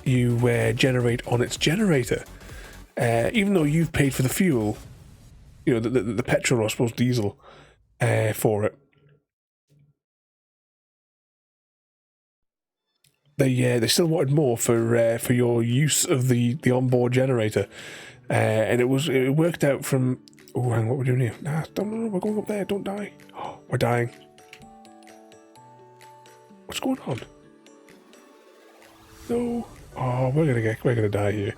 you generate on its generator. Even though you've paid for the fuel, the petrol or I suppose diesel for it, they still wanted more for your use of the onboard generator, and it worked out from. Oh, hang on, what are we doing here? Nah, no, we're going up there. Don't die. Oh, we're dying. What's going on? No. Oh, we're gonna die here.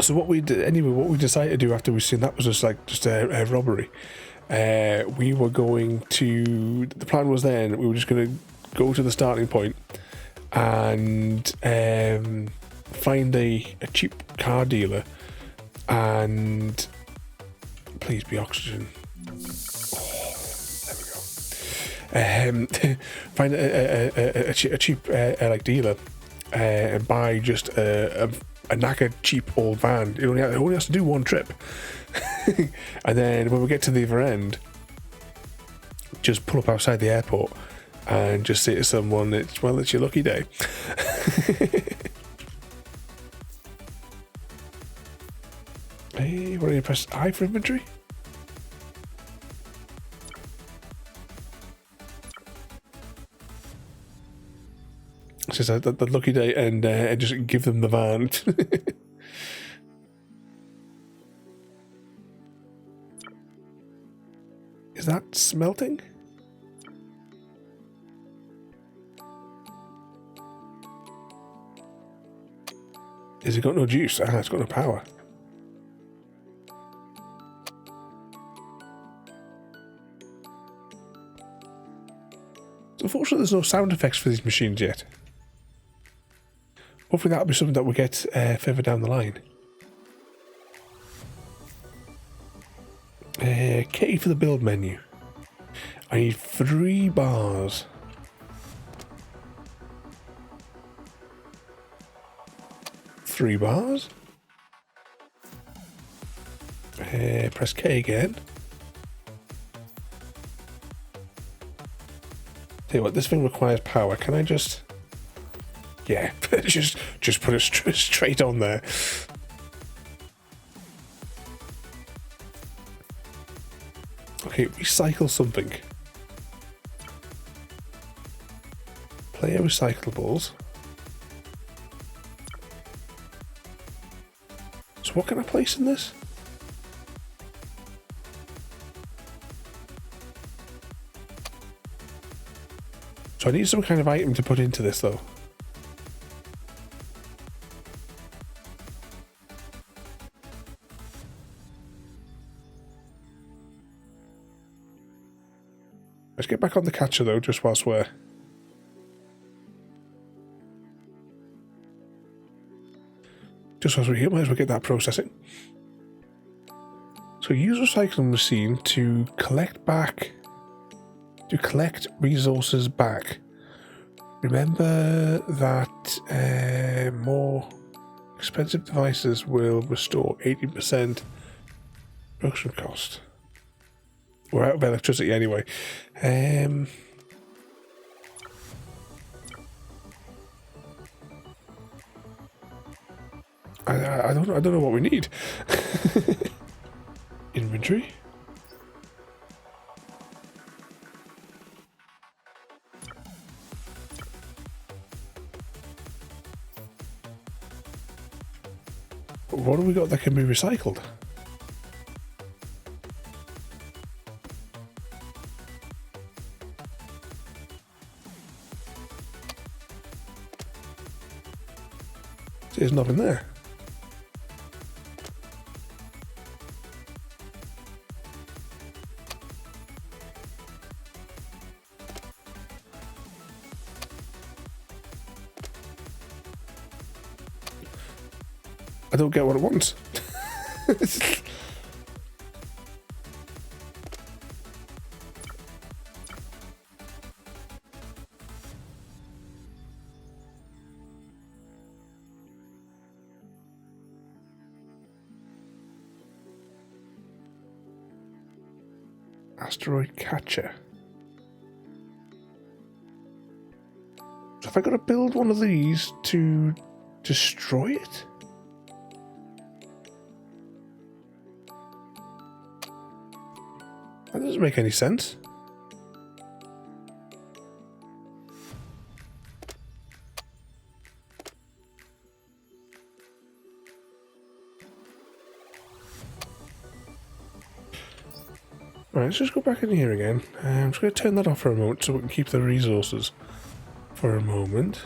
So what we decided to do after we seen that was just a robbery. We were going to, the plan was then we were just going to go to the starting point and find a cheap car dealer and please be oxygen. Find a cheap dealer and buy just a knackered cheap old van. It only has to do one trip. And then when we get to the other end, just pull up outside the airport and just say to someone, it's your lucky day. Hey, what do you press I for inventory? It's just the lucky day and just give them the van. Is that smelting? Has it got no juice? Ah, it's got no power. Unfortunately, there's no sound effects for these machines yet. Hopefully that'll be something that we'll get further down the line. K for the build menu. I need 3 bars. Three bars. Press K again. Tell you what, this thing requires power. Can I just... Yeah, just put it straight on there. Okay, recycle something. Player recyclables. So what can I place in this? So I need some kind of item to put into this though. Let's get back on the catcher though, just whilst we're... Just whilst we're here, might as well get that processing. So use recycling machine to collect resources back. Remember that more expensive devices will restore 80% production cost. We're out of electricity anyway. I don't know what we need. Inventory. What have we got that can be recycled? There's nothing there. I don't get what it wants. Asteroid catcher. So have I got to build one of these to destroy it? That doesn't make any sense. Right, let's just go back in here again. I'm just going to turn that off for a moment so we can keep the resources for a moment.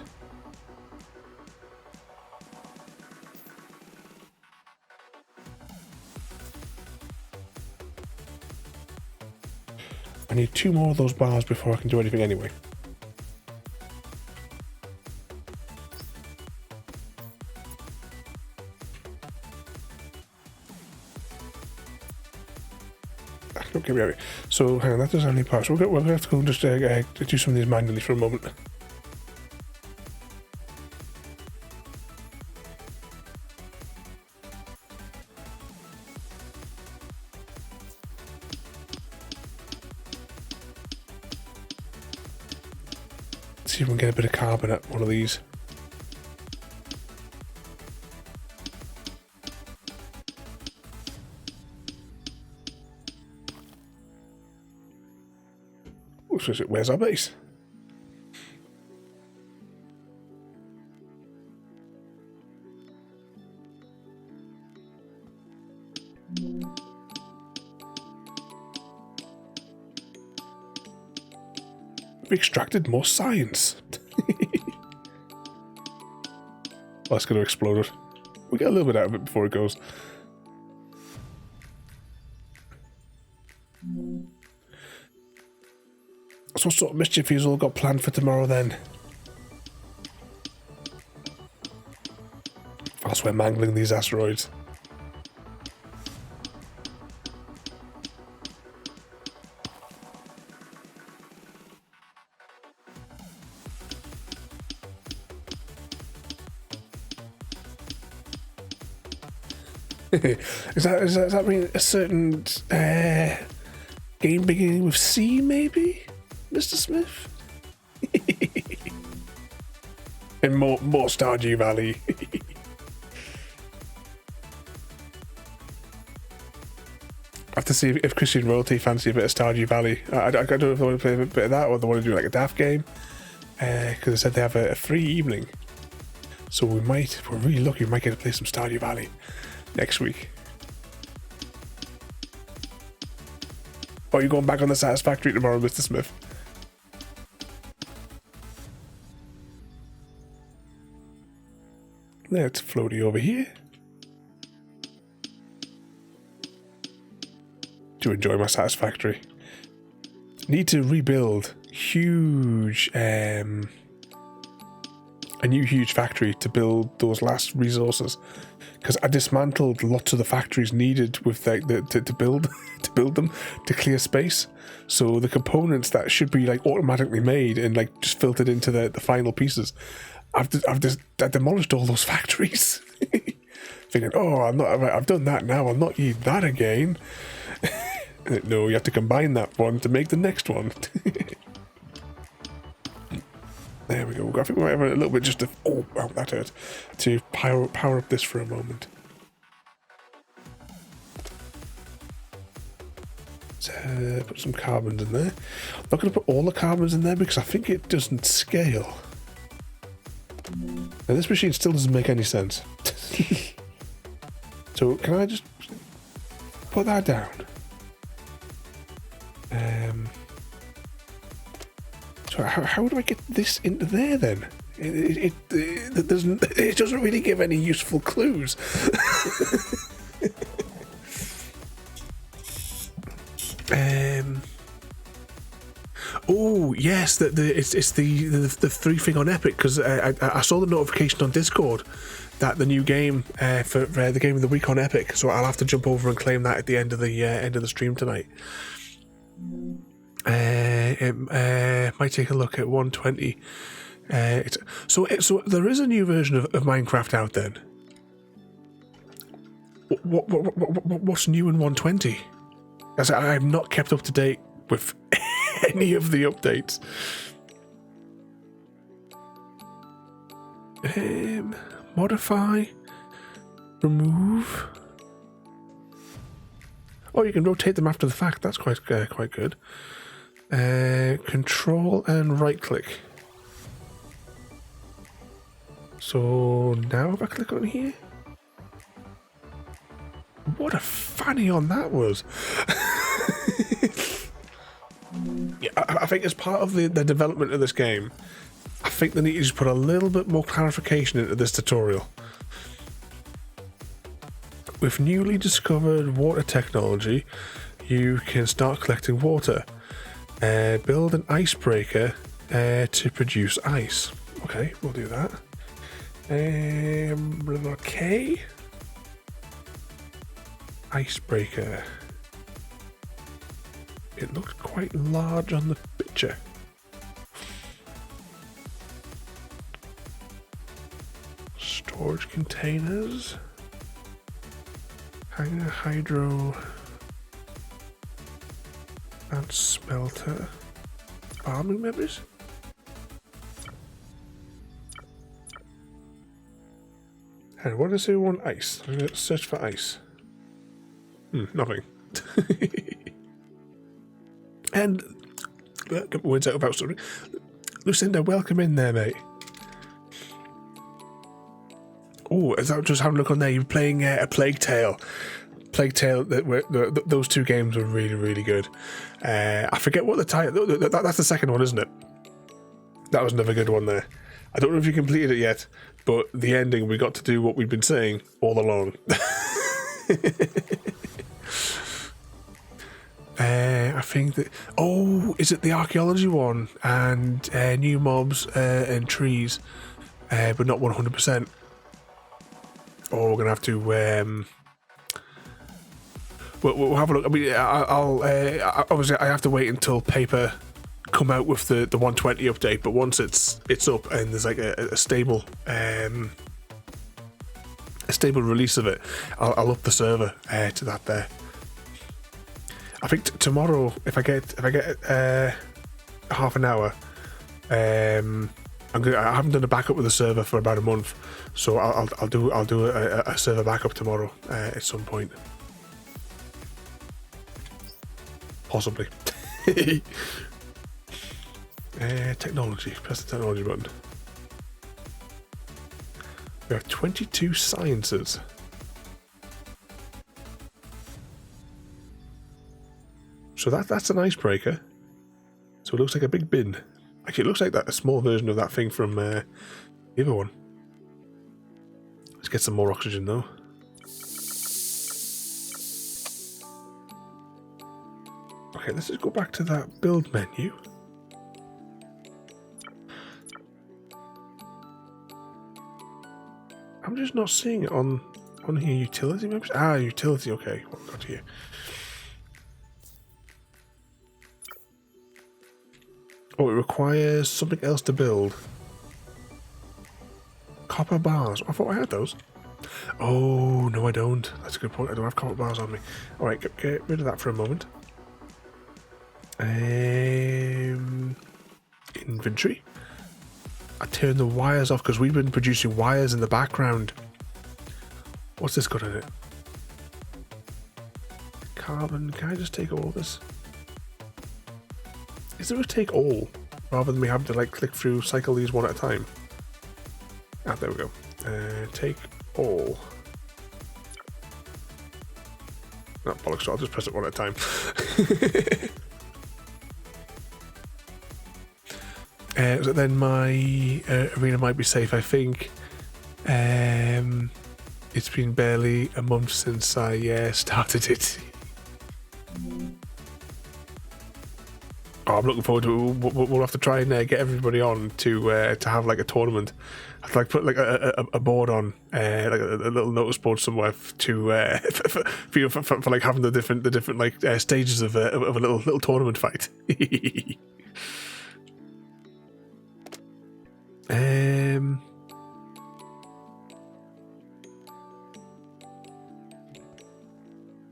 I need 2 more of those bars before I can do anything anyway. Don't get me out. So hang on, that doesn't have any parts. We're going to have to go and just do some of these manually for a moment. See if we can get a bit of carbon at one of these. Where's our base? We've extracted more science. That's going to explode it. We get a little bit out of it before it goes. So what sort of mischief you've all got planned for tomorrow then? Whilst we're mangling these asteroids. Does that mean a certain game beginning with C, maybe, Mr. Smith? And more Stardew Valley. I have to see if Christian Royalty fancy a bit of Stardew Valley. I don't know if they want to play a bit of that or they want to do like a daft game. Because they said they have a free evening. So we might, if we're really lucky, we might get to play some Stardew Valley next week. Or are you going back on the Satisfactory tomorrow, Mr. Smith? Let's floaty over here. To enjoy my Satisfactory. Need to rebuild huge, a new huge factory to build those last resources. Because I dismantled lots of the factories needed with to build them to clear space. So the components that should be like automatically made and like just filtered into the final pieces, I demolished all those factories. Thinking, oh, I've done that now. I'll not need that again. No, you have to combine that one to make the next one. There we go. I think we might have a little bit just to... Oh, wow, that hurt. To power up this for a moment. Let's put some carbons in there. I'm not going to put all the carbons in there because I think it doesn't scale. Now this machine still doesn't make any sense. So can I just put that down? So how do I get this into there then? It doesn't really give any useful clues. Oh yes, it's the 3 thing on Epic because I saw the notification on Discord that the new game for the game of the week on Epic. So I'll have to jump over and claim that at the end of the stream tonight. It might take a look at 120. So there is a new version of Minecraft out then. What's new in 120? As I'm not kept up to date with any of the updates. Modify, remove. Oh, you can rotate them after the fact. That's quite good. Control and right click. So now if I click on here, what a fanny on that was. Yeah, I think as part of the development of this game, I think they need to just put a little bit more clarification into this tutorial. With newly discovered water technology, you can start collecting water. Build an icebreaker to produce ice. Okay, we'll do that. Okay. Icebreaker. It looked quite large on the picture. Storage containers. Hangar, hydro, and smelter. Farming members? And what does it want? Ice. I'm going to search for ice. Nothing. And words out about something. Lucinda, welcome in there, mate. Oh, is that just having a look on there? You're playing a Plague Tale. Plague Tale. Those two games are really, really good. I forget what the title. That's the second one, isn't it? That was another good one there. I don't know if you completed it yet, but the ending, we got to do what we've been saying all along. I think that... Oh, is it the archaeology one? And new mobs and trees, but not 100%. Oh, we're going to have to... We'll have a look. I mean, I'll obviously I have to wait until paper come out with the 120 update, but once it's up and there's like a stable release of it, I'll up the server to that there. I think tomorrow, if I get half an hour, I haven't done a backup with the server for about a month, so I'll do a server backup tomorrow at some point, possibly. Technology. Press the technology button. We have 22 sciences. So that's an icebreaker. So it looks like a big bin. Actually, it looks like a small version of that thing from the other one. Let's get some more oxygen though. Okay, let's just go back to that build menu. I'm just not seeing it on here. Utility maps? Ah, utility. Okay, what got here? Oh, it requires something else to build. Copper bars. I thought I had those. Oh, no, I don't. That's a good point. I don't have copper bars on me. All right, get rid of that for a moment. Inventory. I turned the wires off because we've been producing wires in the background. What's this got in it? Carbon. Can I just take all of this? Is there a take all rather than me having to like click through, cycle these one at a time? Ah, there we go. Take all. Not bollocks, I'll just press it one at a time. So then my arena might be safe, I think. It's been barely a month since I started it. Oh, I'm looking forward to it. We'll have to try and get everybody on to have like a tournament. I'd like put like a board on, like a little notice board somewhere to for like having the different like stages of a little tournament fight.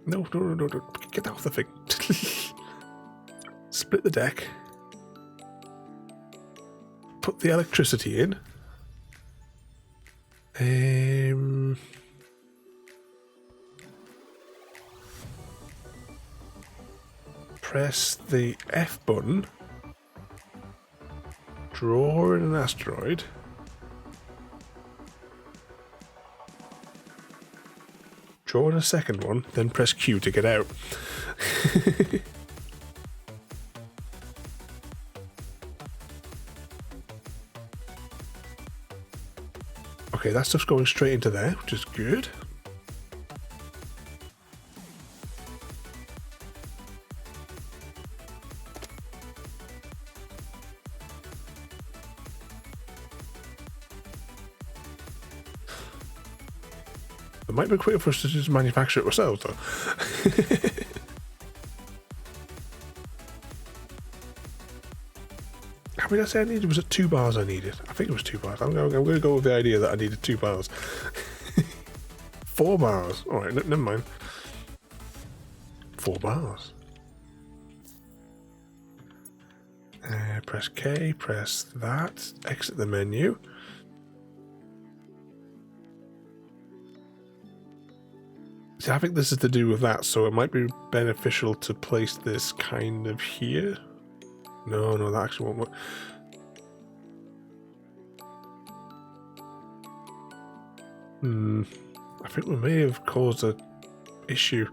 No, get off the thing. Split the deck. Put the electricity in. Press the F button. Draw in an asteroid. Draw in a second one, then press Q to get out. Okay, that stuff's going straight into there, which is good. It might be quicker for us to just manufacture it ourselves, though. How many did I say I needed? Was it 2 bars I needed? I think it was 2 bars. I'm going to go with the idea that I needed 2 bars. 4 bars. All right, never mind. 4 bars. Press K, press that, exit the menu. See, I think this is to do with that, so it might be beneficial to place this kind of here. No, that actually won't work. I think we may have caused an issue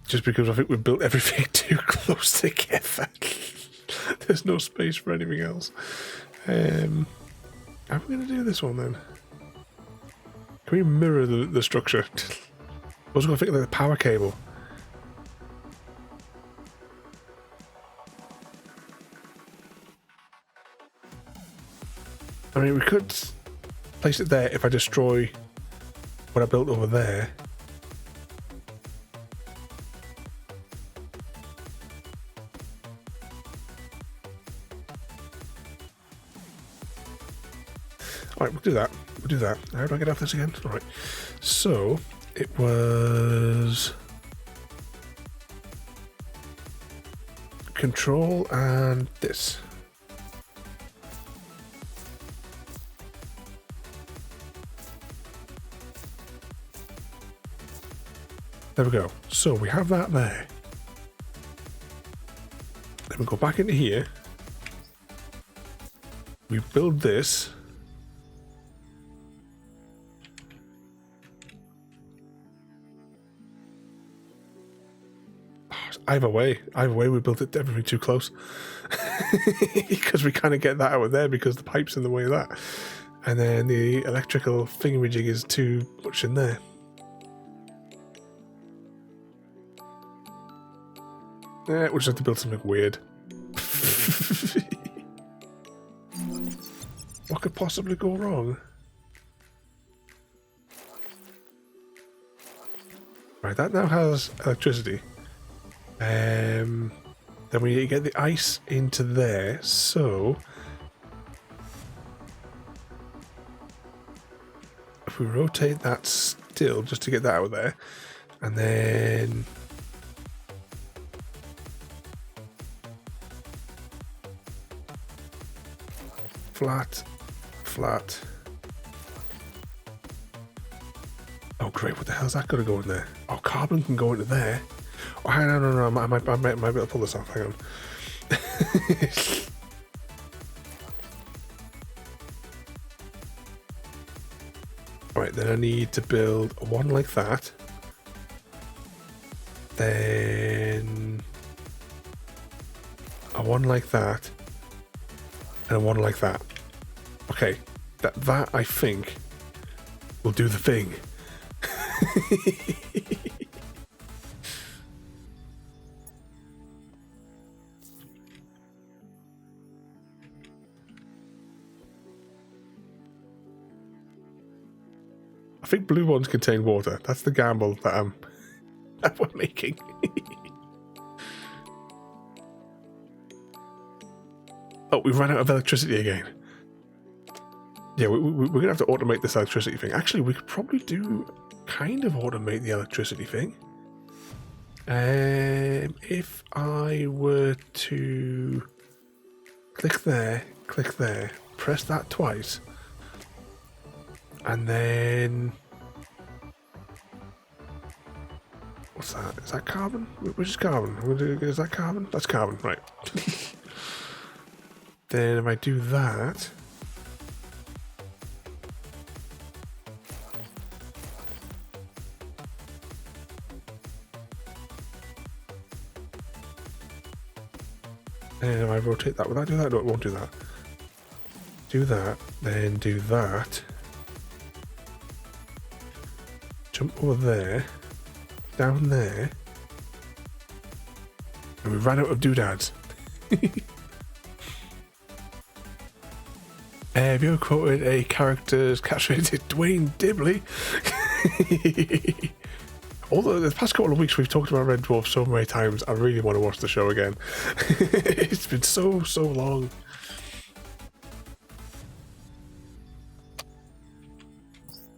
just because I think we've built everything too close together. There's no space for anything else. How are we going to do this one then? Can we mirror the structure? I was going to think of the power cable. I mean, we could place it there if I destroy what I built over there. Alright, we'll do that. We'll do that. How do I get off this again? Alright. So, it was control and this. There we go. So we have that there. Then we go back into here. We build this. Either way we built it definitely too close. Because we kind of get that out of there because the pipe's in the way of that. And then the electrical thingamajig is too much in there. Yeah, we'll just have to build something weird. What could possibly go wrong? Right, that now has electricity. Then we need to get the ice into there, so if we rotate that still just to get that out of there, and then flat, flat. Oh great, what the hell is that going to go in there? Oh, carbon can go into there. Oh, no, I might be able to pull this off, hang on. Alright, then I need to build one like that. Then a one like that. And a one like that. Okay, that I think will do the thing. I think blue ones contain water. That's the gamble that we're making. Oh, we've run out of electricity again. Yeah, we're going to have to automate this electricity thing. Actually, we could probably kind of automate the electricity thing. If I were to click there, press that twice, and then what's that? Is that carbon? Which is carbon? Is that carbon? That's carbon, right. Then if I do that, and if I rotate that, will that do that? No, it won't do that. Do that, then do that. Jump over there, down there, and we ran out of doodads. Have you ever quoted a character's catchphrase? Dwayne Dibley. Although the past couple of weeks we've talked about Red Dwarf so many times, I really want to watch the show again. It's been so long.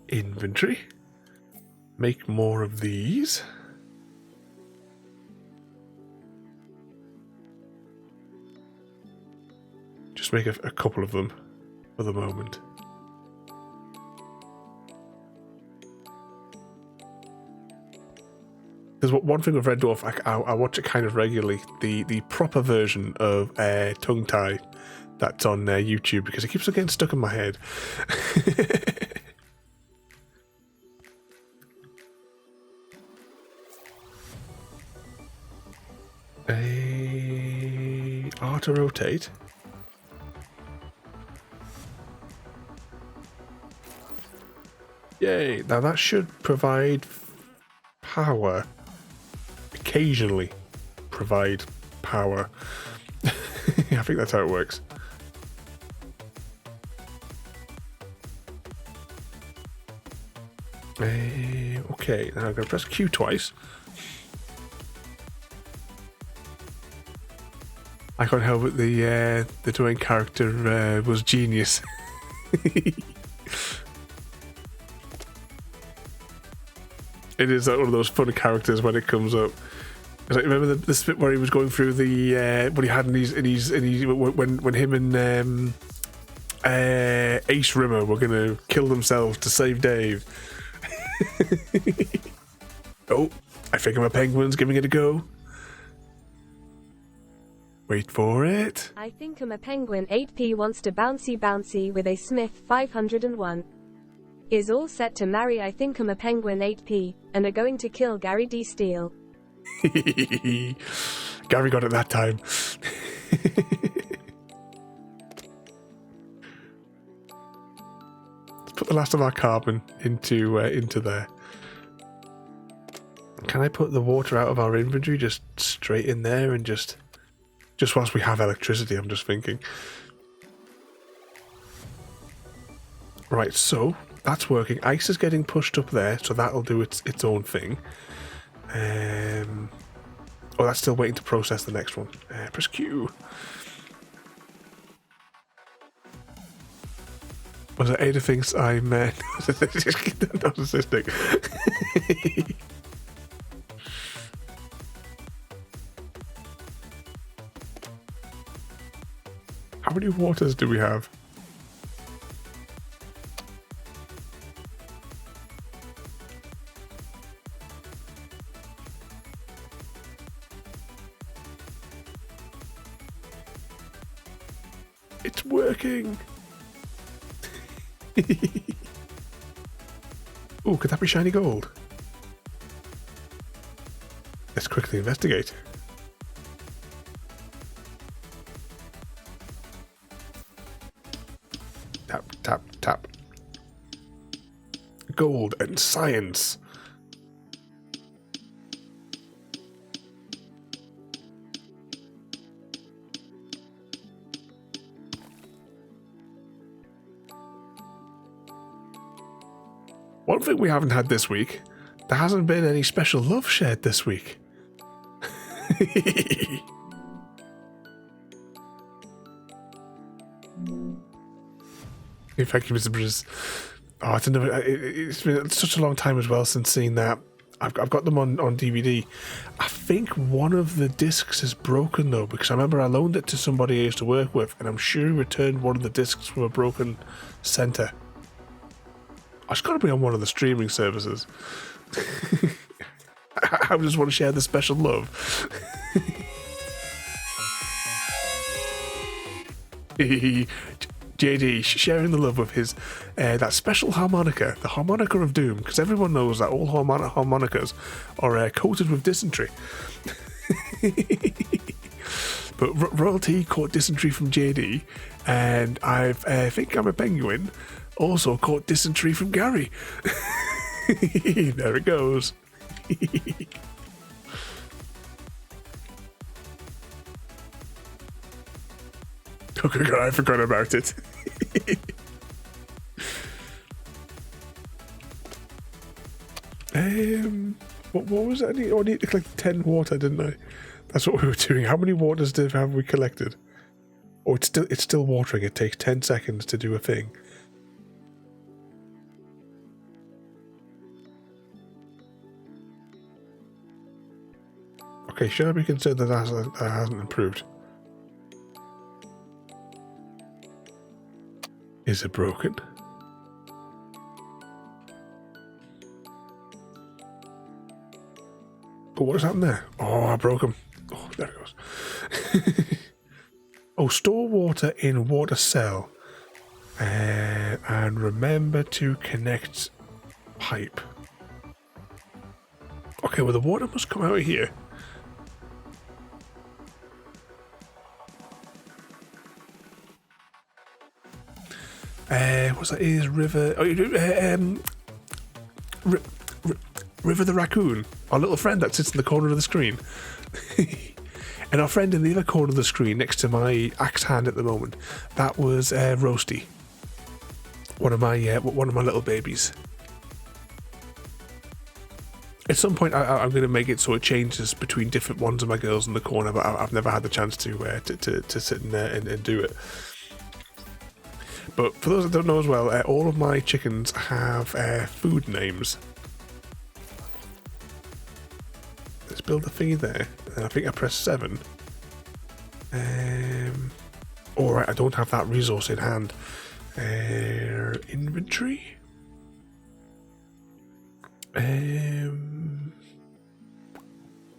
Inventory. Make more of these. Just make a couple of them for the moment. There's one thing with Red Dwarf, I watch it kind of regularly. The proper version of Tongue Tie that's on YouTube, because it keeps on getting stuck in my head. R to rotate. Yay. Now that should provide power. Occasionally provide power. I think that's how it works. Okay, now I'm going to press Q twice. I can't help it, the Dwayne character was genius. It is one of those fun characters when it comes up. Like, remember the bit where he was going through the what he had in his when him and Ace Rimmer were gonna kill themselves to save Dave. Oh, I think I'm a penguin's giving it a go. Wait for it. I think I'm a penguin 8p wants to bouncy with a Smith 501. Is all set to marry I think I'm a penguin 8p, and are going to kill Gary D. Steele. Gary got it that time. Let's put the last of our carbon into there. Can I put the water out of our inventory just straight in there and just whilst we have electricity? I'm just thinking. Right, so that's working. Ice is getting pushed up there, so that'll do its own thing. Oh, that's still waiting to process the next one. Press Q. Was it Ada thinks I'm narcissistic? How many waters do we have? It's working. Oh, could that be shiny gold? Let's quickly investigate. Tap, tap, tap. Gold and science. One thing we haven't had this week, there hasn't been any special love shared this week. Thank you, Mr. Briz. Oh, it's been such a long time as well since seeing that. I've got them on DVD. I think one of the discs is broken though, because I remember I loaned it to somebody I used to work with, and I'm sure he returned one of the discs from a broken center. It's got to be on one of the streaming services. I just want to share the special love. JD sharing the love of his that special harmonica, the harmonica of doom, because everyone knows that all harmonicas are coated with dysentery. But royalty caught dysentery from JD, and I think I'm a penguin. Also caught dysentery from Gary. There it goes. Okay, I forgot about it. What was that? I need to collect 10 water, didn't I? That's what we were doing. How many waters have we collected? Oh, it's still watering. It takes 10 seconds to do a thing. Okay, should I be concerned that hasn't improved? Is it broken? But what has happened there? Oh, I broke him. Oh, there it goes. Oh, store water in water cell. And remember to connect pipe. Okay, well the water must come out of here. What's that? Is river? Oh, River the raccoon, our little friend that sits in the corner of the screen. And our friend in the other corner of the screen next to my axe hand at the moment, that was Roasty. One of my little babies. At some point, I'm going to make it so it changes between different ones of my girls in the corner, but I've never had the chance to sit in there and do it. But for those that don't know as well, all of my chickens have food names. Let's build a thingy there, and I think I press 7. Alright, I don't have that resource in hand. Inventory?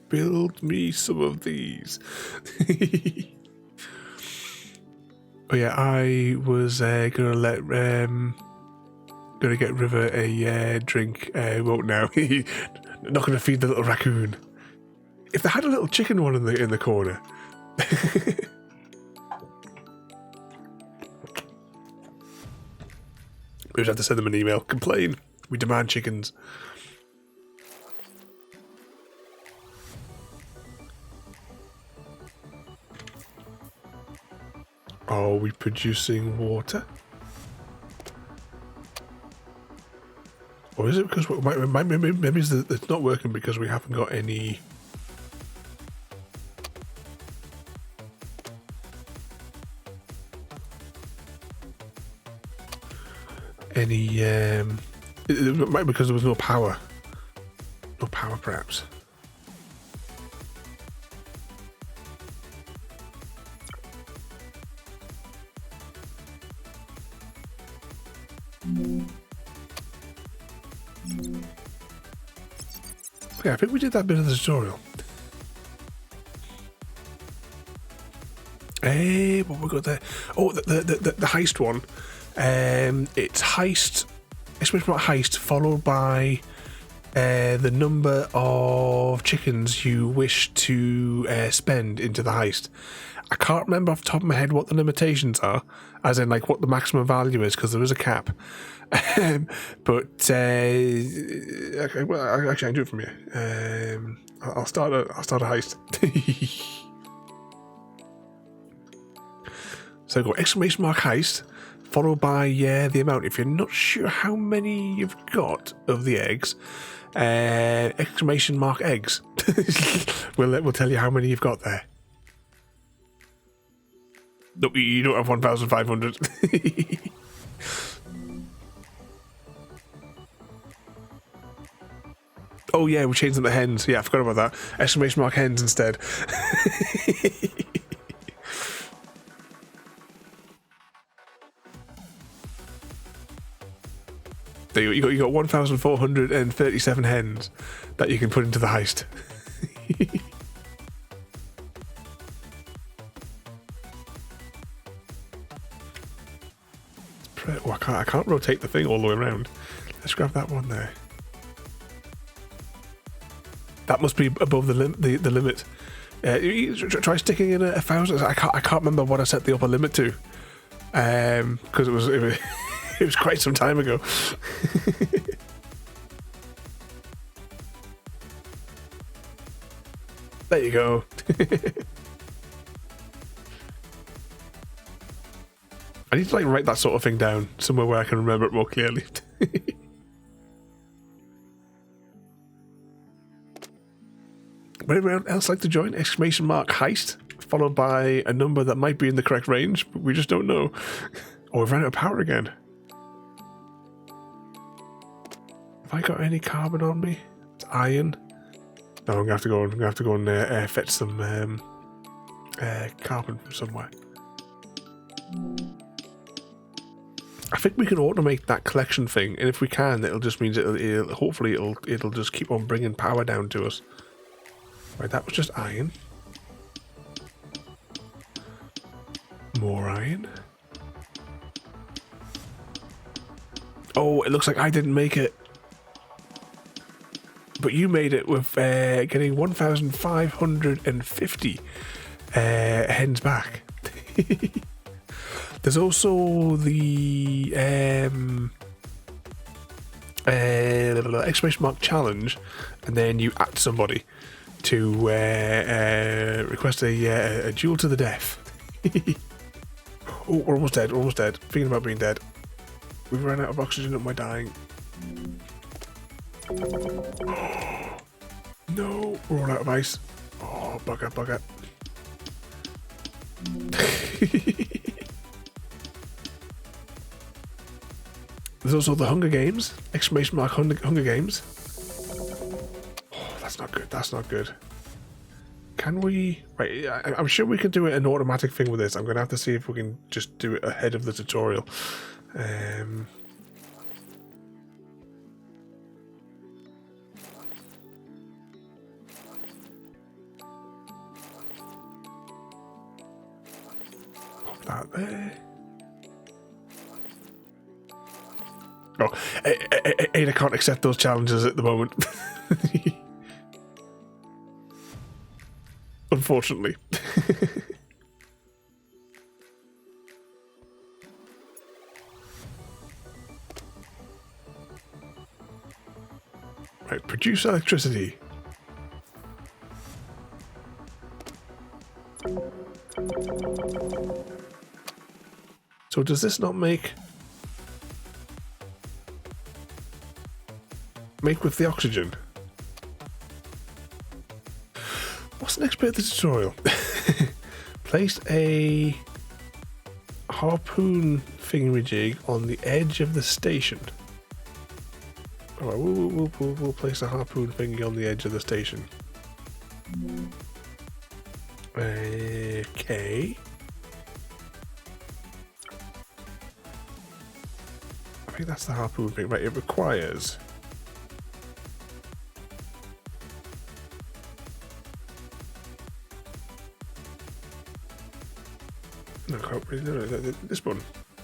Build me some of these. Oh yeah, I was gonna get River a drink. Won't now. Not gonna feed the little raccoon. If they had a little chicken one in the corner. We would have to send them an email. Complain. We demand chickens. Are we producing water? Or is it because maybe it's not working because we haven't got any... it might be because there was no power. No power, perhaps. Okay, I think we did that bit of the tutorial. Hey, what we got there? Oh, the heist one. It's heist, exclamation mark heist, followed by the number of chickens you wish to spend into the heist. I can't remember off the top of my head what the limitations are, as in like what the maximum value is, because there is a cap. But okay, well, actually, I can do it from here. I'll start a heist. So go exclamation mark heist, followed by the amount. If you're not sure how many you've got of the eggs, exclamation mark eggs. We'll tell you how many you've got there. No, you don't have 1,500. Oh yeah, we changed them to hens. Yeah, I forgot about that. Exclamation mark hens instead. There you got 1,437 hens that you can put into the heist. Oh, I can't rotate the thing all the way around. Let's grab that one there. That must be above the limit. Try sticking in 1,000. I can't remember what I set the upper limit to, because it was it was quite some time ago. There you go. I need to like write that sort of thing down somewhere where I can remember it more clearly. Would anyone else like to join? Exclamation mark heist, followed by a number that might be in the correct range, but we just don't know. Oh, we've run out of power again. Have I got any carbon on me? It's iron. No, I'm gonna have to go and fetch some carbon from somewhere. I think we can automate that collection thing, and if we can, it'll just means hopefully it'll just keep on bringing power down to us. Right, that was just iron. More iron. Oh, it looks like I didn't make it. But you made it with getting 1,550 hens back. There's also the exclamation mark challenge, and then you at somebody to request a duel to the death. Oh, we're almost dead. We're almost dead. Thinking about being dead. We've run out of oxygen. Am I dying? No, we're all out of ice. Oh, bugger, bugger. There's also the Hunger Games. Exclamation mark Hunger Games. Oh, that's not good. That's not good. Can we... Right, I'm sure we can do an automatic thing with this. I'm going to have to see if we can just do it ahead of the tutorial. Pop that there. Oh, Ada can't accept those challenges at the moment. Unfortunately. Right, produce electricity. So does this not make with the oxygen? What's the next bit of the tutorial? Place a harpoon thingamajig on the edge of the station. Alright, we'll place a harpoon thingy on the edge of the station. Okay. I think that's the harpoon thing. Right, it requires... No, this one.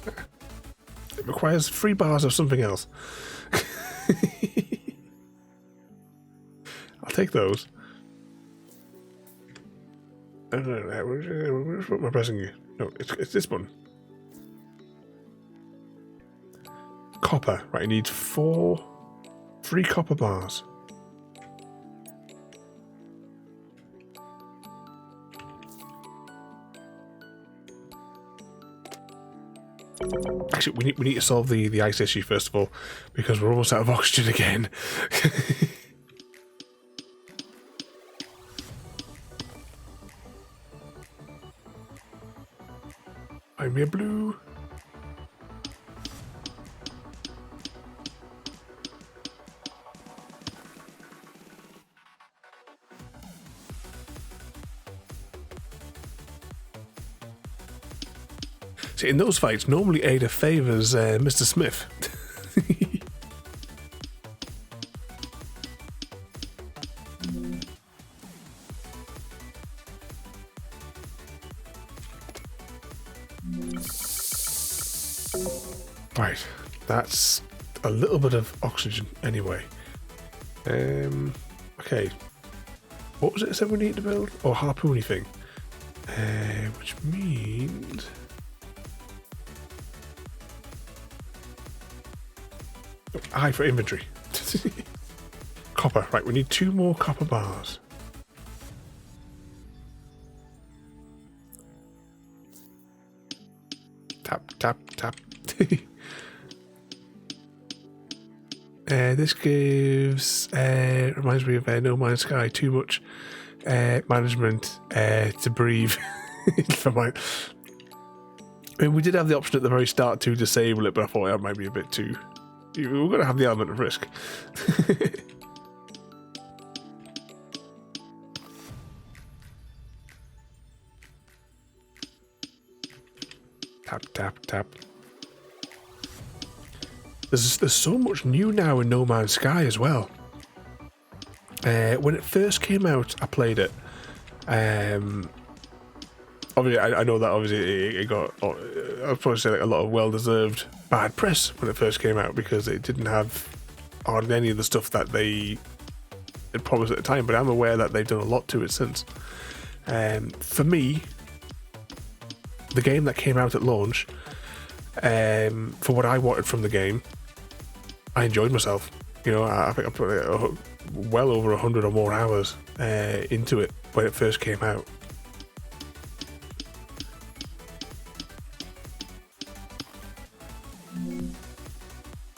It requires 3 bars of something else. I'll take those. I don't know. What am I pressing you? No, it's this one. Copper. Right, I need 3 copper bars. Actually, we need to solve the ice issue first of all, because we're almost out of oxygen again. I'm here, blue. See, in those fights, normally Ada favours Mr. Smith. Right, that's a little bit of oxygen anyway. Okay, what was it I said we need to build? Oh, harpoony thing. Which means... I for inventory. Copper. Right, we need 2 more copper bars. Tap, tap, tap. This gives... reminds me of No Man's Sky. Too much management to breathe. For my... I mean, we did have the option at the very start to disable it, but I thought that might be a bit too... We're going to have the element of risk. Tap, tap, tap. There's so much new now in No Man's Sky as well. When it first came out, I played it. Obviously, I know that obviously it got, I'd probably say, like, a lot of well-deserved bad press when it first came out because it didn't have hardly any of the stuff that they had promised at the time, but I'm aware that they've done a lot to it since. For me, the game that came out at launch, for what I wanted from the game, I enjoyed myself. You know, I think I put well over 100 or more hours into it when it first came out.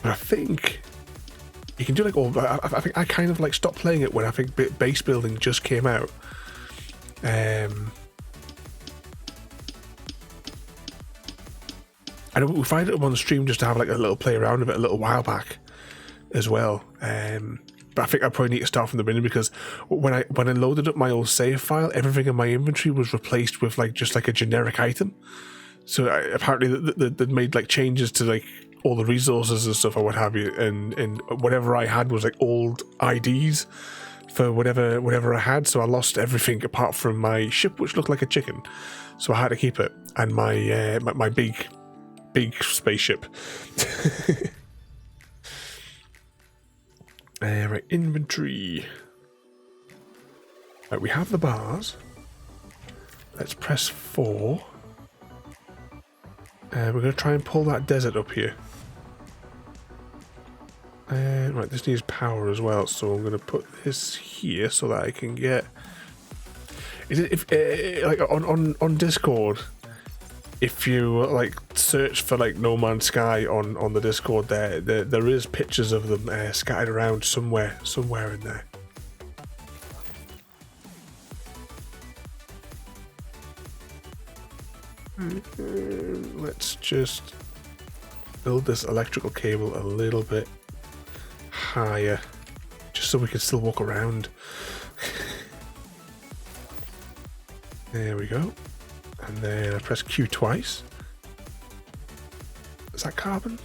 But I think you can do like all. I think I kind of like stopped playing it when I think base building just came out. I know we find it on the stream just to have like a little play around with it a little while back as well. But I think I probably need to start from the beginning, because when I loaded up my old save file, everything in my inventory was replaced with like just like a generic item. So apparently they made like changes to like all the resources and stuff or what have you, and whatever I had was like old IDs for whatever I had. So I lost everything apart from my ship, which looked like a chicken. So I had to keep it, and my big spaceship. Right, inventory. Right, we have the bars. Let's press 4. We're going to try and pull that desert up here. Right, this needs power as well, so I'm going to put this here so that I can get. Is it if like on Discord? If you like search for like No Man's Sky on the Discord, there is pictures of them scattered around somewhere in there. Let's just build this electrical cable a little bit higher, just so we can still walk around. There we go. And then I press Q twice. Is that carbon?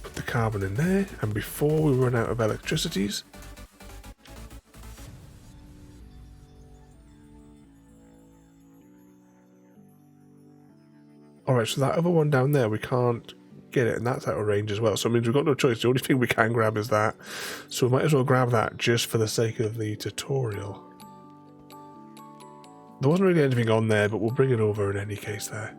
Put the carbon in there, and before we run out of electricities, alright, so that other one down there, we can't get it, and that's out of range as well. So it means we've got no choice. The only thing we can grab is that. So we might as well grab that just for the sake of the tutorial. There wasn't really anything on there, but we'll bring it over in any case there.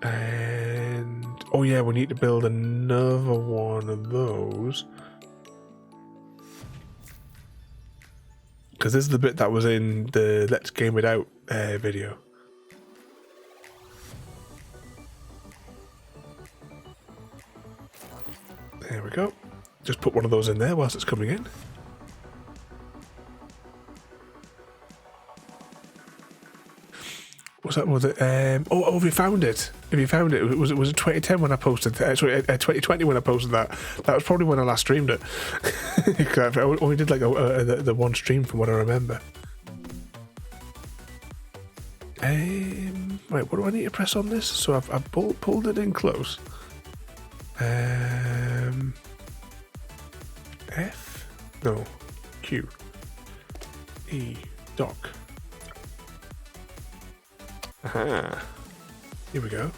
And oh yeah, we need to build another one of those. Because this is the bit that was in the Let's Game It Out video. There we go. Just put one of those in there whilst it's coming in. What's that? Was it? Oh, have you found it? Have you found it? Was it 2010 when I posted? Sorry, 2020 when I posted that. That was probably when I last streamed it. I only did like the one stream from what I remember. Right, what do I need to press on this? So I've pulled it in close. F? No. Q. E. Dock. Aha. Here we go.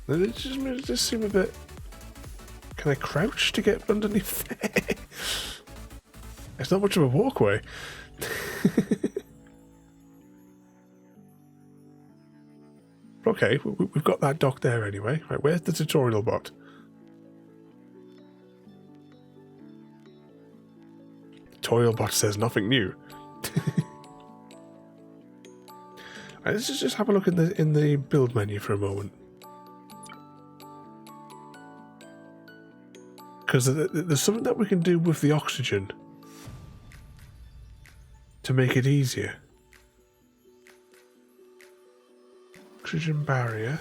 It just seem a bit. Can I crouch to get underneath there? It's not much of a walkway. Okay, we've got that dock there anyway. Right, where's the tutorial bot? Tutorial bot says nothing new. Right, let's just have a look in the build menu for a moment. Because there's something that we can do with the oxygen to make it easier. Oxygen barrier.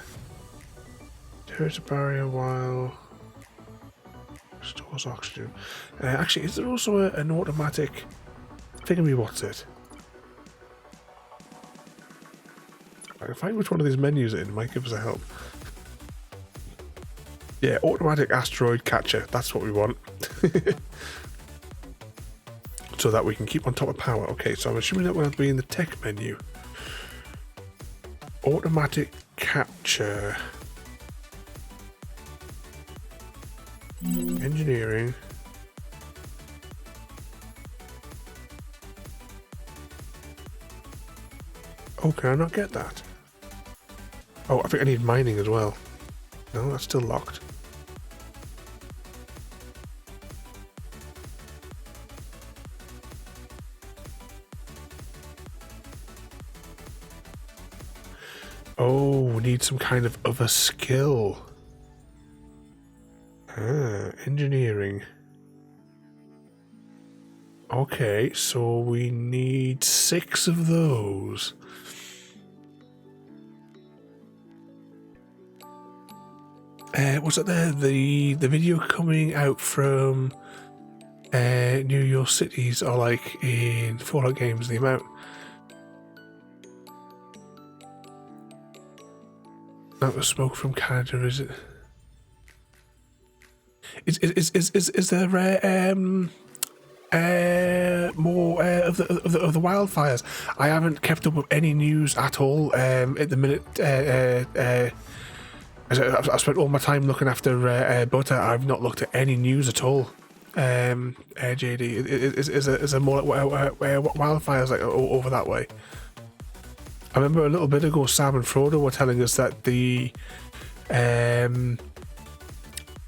Tears a barrier while stores oxygen. Actually, is there also an automatic thingammy? What's it? I can find which one of these menus it might give us a help. Yeah, automatic asteroid catcher. That's what we want. So that we can keep on top of power. Okay, so I'm assuming that we'll have to be in the tech menu. Automatic capture. Engineering. Oh, can I not get that? Oh, I think I need mining as well. No, that's still locked. Oh, we need some kind of other skill. Ah, engineering. Okay, so we need 6 of those. Was it the video coming out from New York cities, or like in Fallout games, the amount? That was smoke from Canada, is it? Is there more of the wildfires? I haven't kept up with any news at all at the minute. I've spent all my time looking after butter. I've not looked at any news at all. JD, is there more wildfires like over that way? I remember a little bit ago, Sam and Frodo were telling us that the in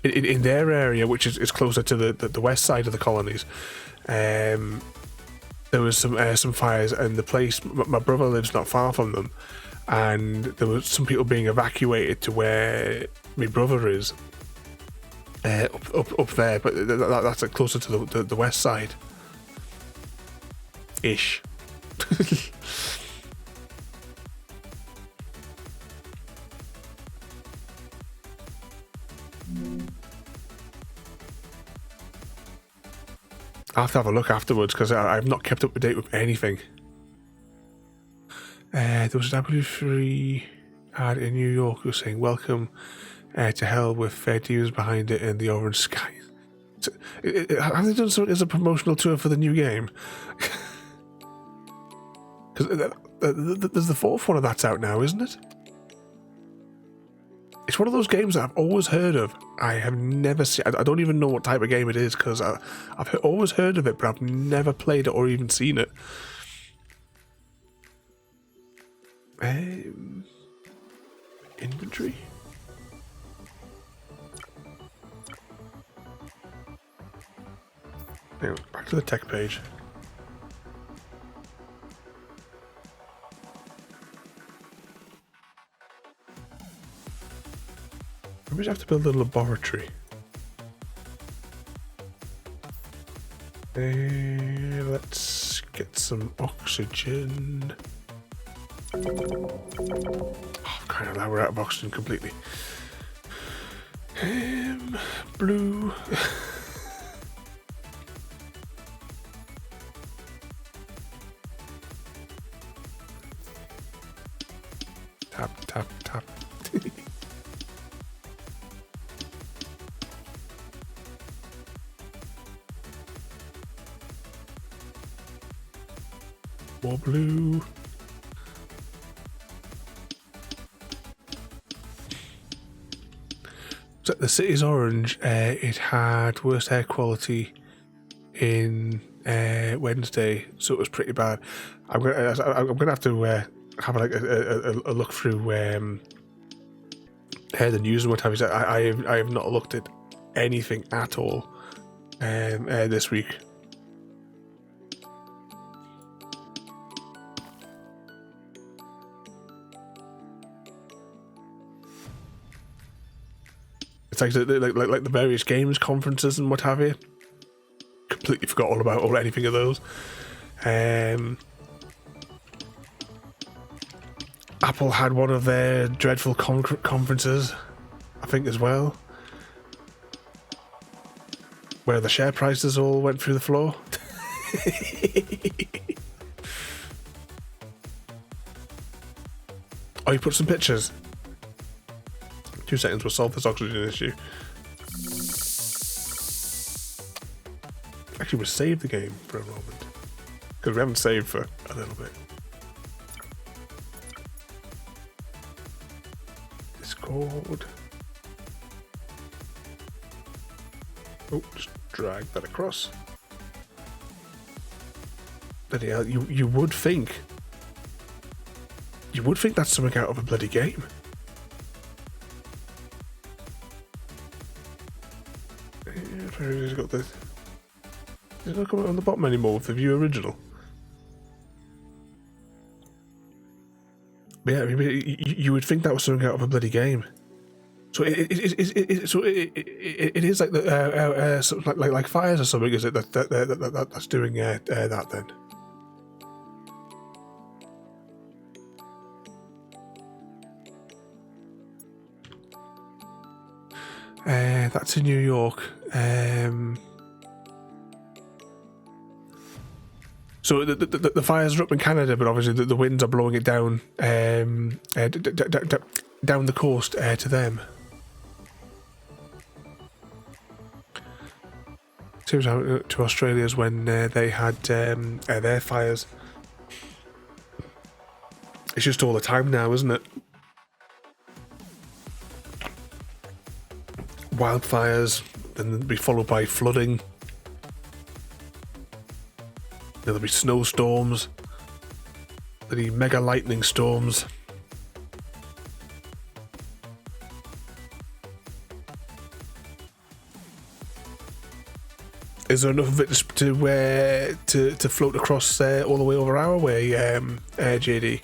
their area, which is closer to the west side of the colonies, there was some fires, and the place my brother lives not far from them, and there was some people being evacuated to where my brother is, up there, but that's closer to the west side ish. I'll have to have a look afterwards because I've not kept up to date with anything. There was an ARWV ad in New York who was saying, "Welcome to hell," with fair deals behind it and the orange sky. So, have they done something as a promotional tour for the new game? Because there's the 4th one of that's out now, isn't it? It's one of those games that I've always heard of. I have never seen. I don't even know what type of game it is because I've always heard of it, but I've never played it or even seen it. Inventory. Anyway, back to the tech page. We just have to build a laboratory. Let's get some oxygen. Oh, kind of now we're out of oxygen completely. Blue. Tap, tap, tap. More blue. So the city's orange. It had worst air quality in Wednesday, so it was pretty bad. I'm gonna have to have a look through the news and what have you. I have not looked at anything at all this week. It's like the various games conferences and what have you. Completely forgot all about anything of those. Apple had one of their dreadful conferences, I think, as well, where the share prices all went through the floor. Oh, you put some pictures. 2 seconds, we'll solve this oxygen issue. Actually, we'll save the game for a moment, because we haven't saved for a little bit. Discord. Oh, just drag that across. Bloody hell, you would think You would think that's something out of a bloody game. He's got this. It's not coming on the bottom anymore with the view original. But yeah, I mean, you would think that was something out of a bloody game. So it is like the like fires or something, is it? That's doing that then. That's in New York. So the fires are up in Canada, but obviously the winds are blowing it down down the coast to them. Seems to Australia's when they had their fires. It's just all the time now, isn't it? Wildfires, then they'll be followed by flooding. There'll be snowstorms. There'll be mega lightning storms. Is there enough of it to float across all the way over our way, JD?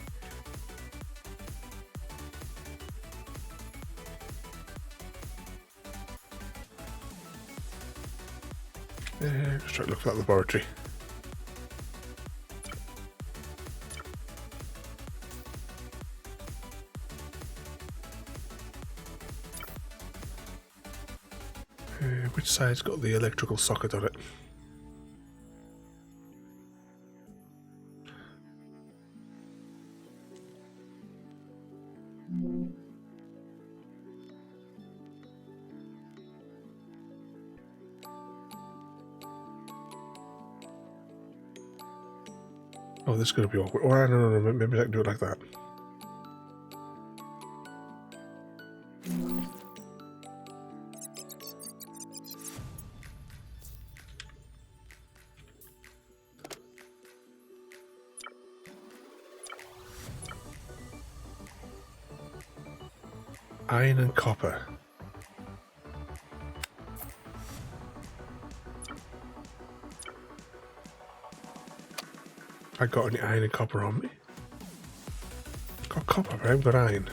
Just try to look for that laboratory. Which side's got the electrical socket on it? Oh, this is going to be awkward. Oh, no, maybe I can do it like that. Iron and copper. I got any iron and copper on me? Got copper, but I haven't got iron.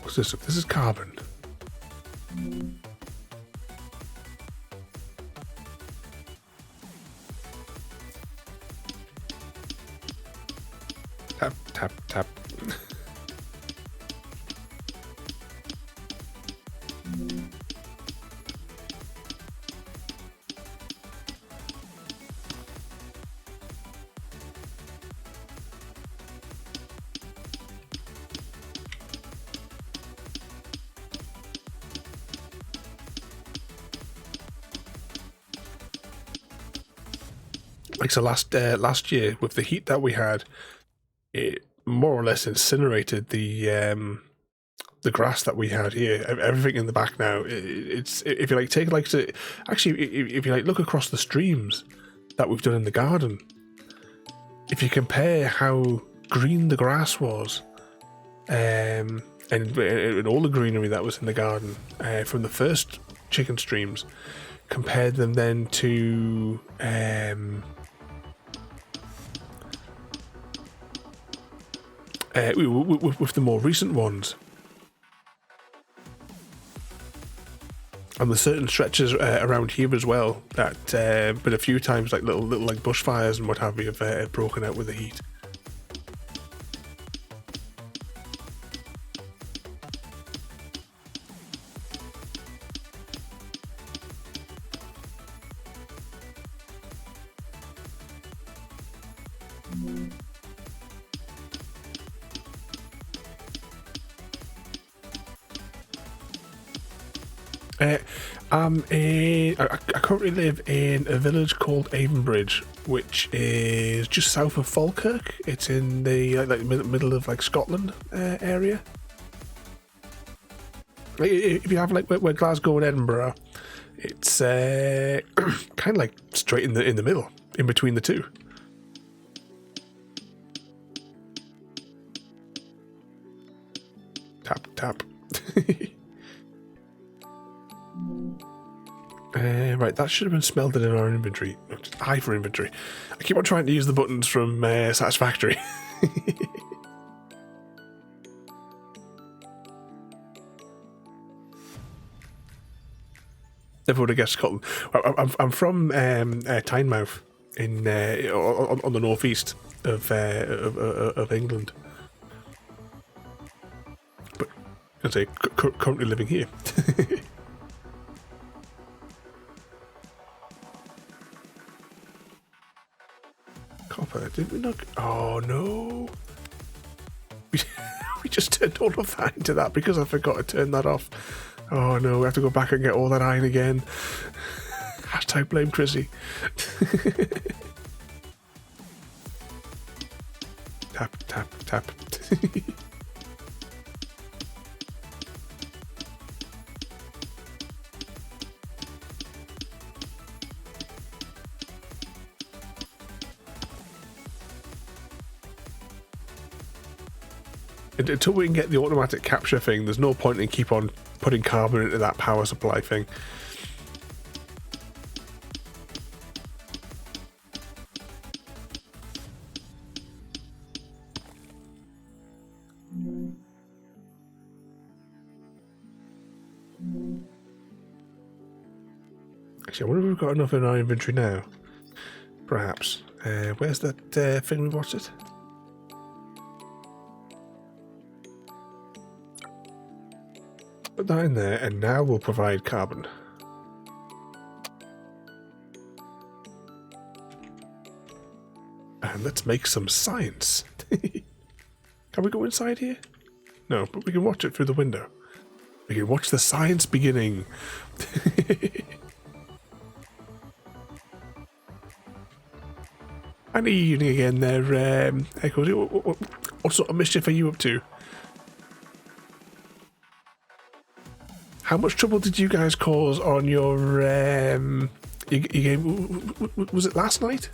What's this? This is carbon. Tap, tap, tap. Like so last year with the heat that we had, it more or less incinerated the grass that we had here. Everything in the back now. It's if you like take like to actually if you like look across the streams that we've done in the garden. If you compare how green the grass was, and all the greenery that was in the garden from the first chicken streams, compared them then to with the more recent ones, and there's certain stretches around here as well that but a few times like little like bushfires and what have you have broken out with the heat. I currently live in a village called Avonbridge, which is just south of Falkirk. It's in the middle of like Scotland area. If you have like where Glasgow and Edinburgh are, it's kind of like straight in the middle. in between the two. Tap, tap. Right, that should have been smelted in our inventory. No, just I for inventory. I keep on trying to use the buttons from Satisfactory. Never would have guessed Scotland. I'm from Tynemouth in on the northeast of England, but I say currently living here. Copper, did we not? Oh no! We just turned all of that into that because I forgot to turn that off. Oh no, we have to go back and get all that iron again. Hashtag blame Chrissy. Tap, tap, tap. Until we can get the automatic capture thing, there's no point in keep on putting carbon into that power supply thing. Actually, I wonder if we've got enough in our inventory now. Perhaps. Where's that thing we watched it? Put that in there, and now we'll provide carbon. And let's make some science. Can we go inside here? No, but we can watch it through the window. We can watch the science beginning. And evening again there, Echoes. What sort of mischief are you up to? How much trouble did you guys cause on your game? Was it last night?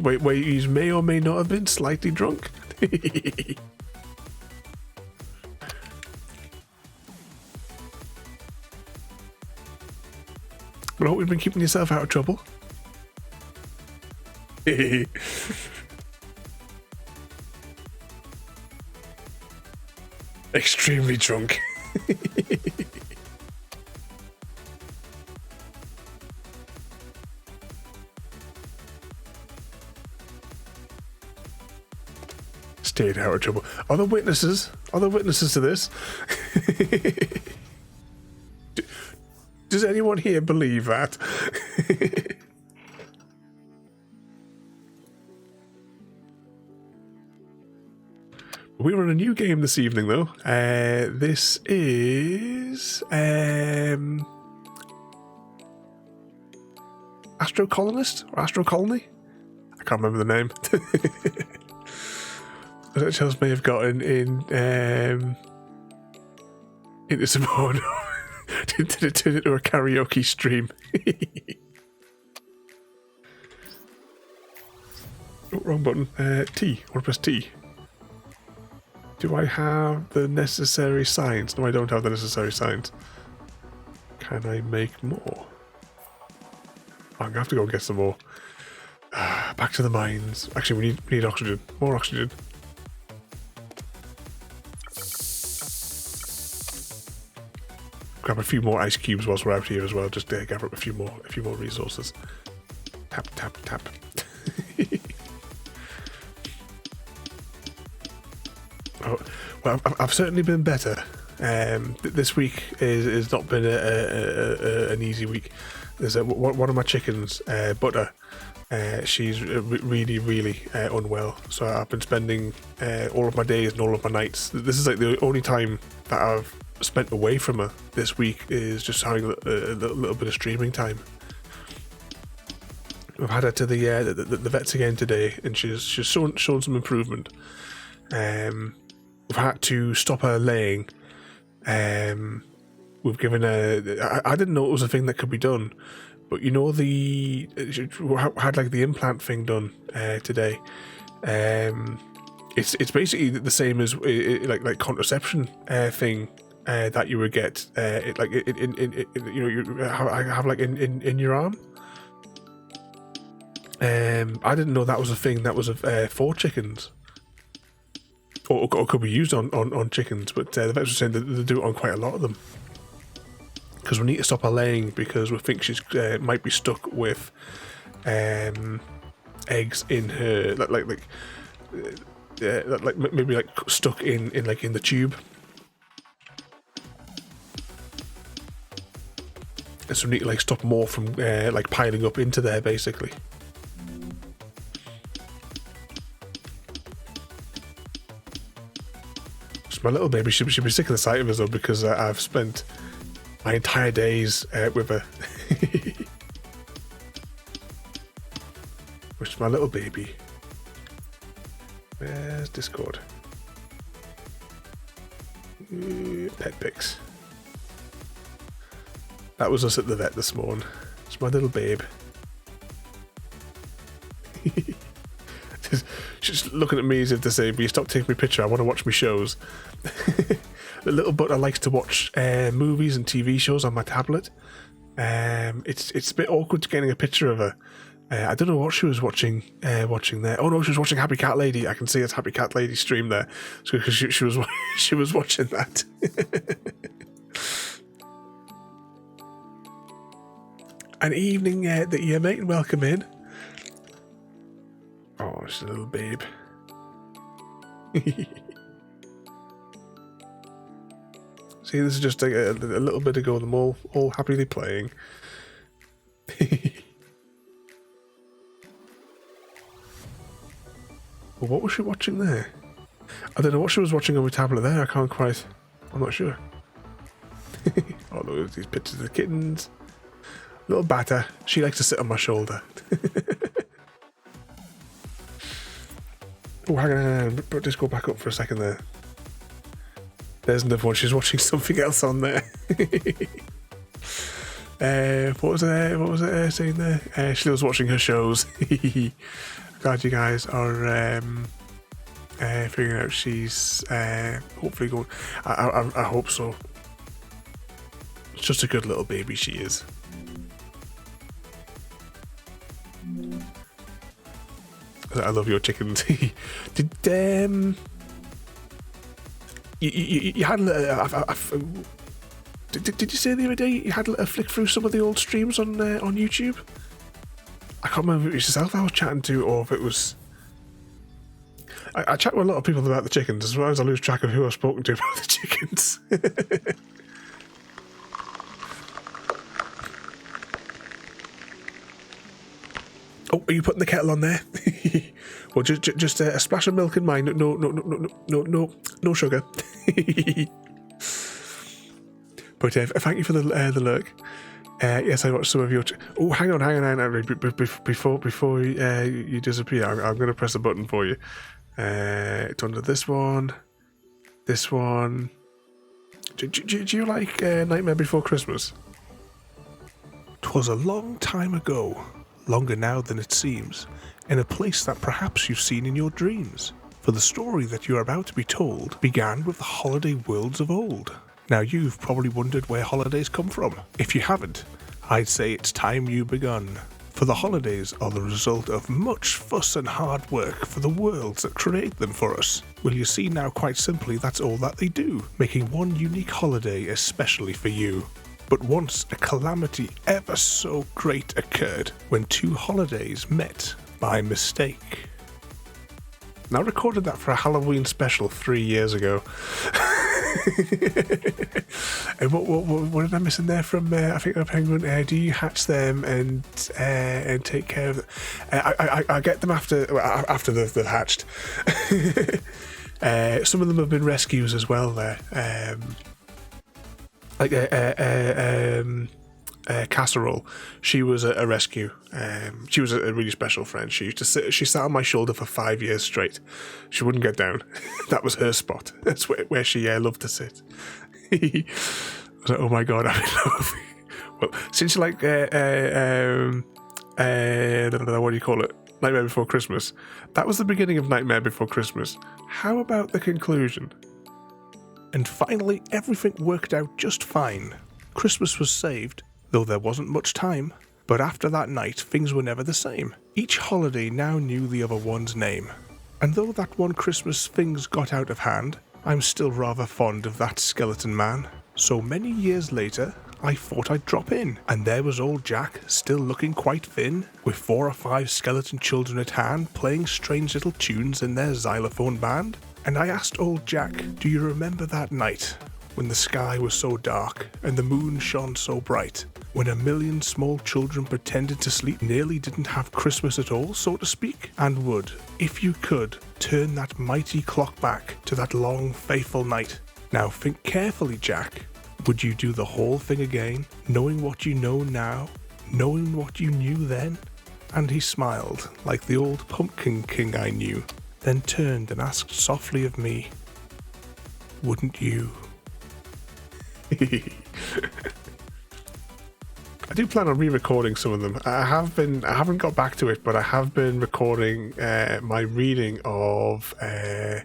Where you may or may not have been slightly drunk? Well, I hope you've been keeping yourself out of trouble. Extremely drunk. Stayed out of trouble. Other witnesses to this. Does anyone here believe that? We're on a new game this evening, though. This is Astro Colonist or Astro Colony. I can't remember the name. That Charles may have gotten into some more. Did it turn into a karaoke stream? Oh, wrong button. T. I want to press T. Do I have the necessary science? No, I don't have the necessary science. Can I make more? I'm gonna have to go and get some more. Back to the mines. Actually, we need oxygen. More oxygen. Grab a few more ice cubes whilst we're out here as well. Just gather up a few more resources. Tap, tap, tap. Oh, well, I've certainly been better. This week has not been an easy week. There's one of my chickens, Butter. She's really unwell. So I've been spending all of my days and all of my nights. This is like the only time that I've spent away from her this week is just having a little bit of streaming time. I've had her to the vets again today, and she's shown some improvement. We've had to stop her laying, we've given I didn't know it was a thing that could be done, but you know had like the implant thing done today. It's basically the same as like contraception thing that you would get like you have like in your arm. I didn't know that was a thing that was for chickens, or could be used on chickens. But the vets were saying that they do it on quite a lot of them, because we need to stop her laying because we think she's might be stuck with eggs in her like maybe like stuck in the tube. And so we need to like stop more from like piling up into there basically. So my little baby should be sick of the sight of us though, because I've spent my entire days with her. Which is my little baby. Where's Discord? Pet pics. That was us at the vet this morning. It's my little babe. She's looking at me as if to say, "Will you stop taking me picture? I want to watch my shows." The little butler likes to watch movies and TV shows on my tablet. It's a bit awkward getting a picture of her. I don't know what she was watching there. Oh no, she was watching Happy Cat Lady. I can see it's Happy Cat Lady stream there. So because she was she was watching that. An evening that you mate, and welcome in. Oh, she's a little babe. See, this is just a little bit ago, them all happily playing. Well, what was she watching there? I don't know what she was watching on my tablet there. I can't quite. I'm not sure. Oh, look at these pictures of the kittens. Little batter. She likes to sit on my shoulder. Oh, hang on. Just go back up for a second there. There's another one. She's watching something else on there. What was it saying there? She was watching her shows. Glad you guys are figuring out she's hopefully going. I hope so. It's just a good little baby she is. I love your chickens. Did you had did you say the other day you had a flick through some of the old streams on YouTube? I can't remember if it was yourself I was chatting to, or if it was. I chat with a lot of people about the chickens, as well as I lose track of who I've spoken to about the chickens. Oh, are you putting the kettle on there? Well, just a splash of milk in mine. No sugar. But thank you for the lurk. Yes, I watched some of your. Oh, hang on. Before you disappear, I'm going to press a button for you. It's under this one. This one. Do you like Nightmare Before Christmas? 'Twas a long time ago, longer now than it seems, in a place that perhaps you've seen in your dreams. For the story that you are about to be told began with the holiday worlds of old. Now you've probably wondered where holidays come from. If you haven't, I'd say it's time you begun. For the holidays are the result of much fuss and hard work for the worlds that create them for us. Well, you see now, quite simply, that's all that they do, making one unique holiday especially for you. But once a calamity ever so great occurred when two holidays met by mistake. Now, I recorded that for a Halloween special 3 years ago. And what did I miss in there from? I think the penguin. Do you hatch them and take care of them? I get them after they've hatched. Some of them have been rescues as well. There, Casserole. She was a rescue. She was a really special friend. She used to sit. She sat on my shoulder for 5 years straight. She wouldn't get down. That was her spot. That's where she loved to sit. was like, oh my god, I'm in love. Well, since you like, what do you call it? Nightmare Before Christmas. That was the beginning of Nightmare Before Christmas. How about the conclusion? And finally, everything worked out just fine. Christmas was saved, though there wasn't much time. But after that night, things were never the same. Each holiday now knew the other one's name. And though that one Christmas things got out of hand, I'm still rather fond of that skeleton man. So many years later, I thought I'd drop in, and there was old Jack, still looking quite thin, with 4 or 5 skeleton children at hand, playing strange little tunes in their xylophone band. And I asked old Jack, do you remember that night, when the sky was so dark, and the moon shone so bright, when a million small children pretended to sleep, nearly didn't have Christmas at all, so to speak, and would, if you could, turn that mighty clock back to that long, faithful night. Now think carefully, Jack. Would you do the whole thing again, knowing what you know now, knowing what you knew then? And he smiled, like the old pumpkin king I knew, then turned and asked softly of me, wouldn't you? I do plan on re-recording some of them. I haven't got back to it, but I have been recording my reading of The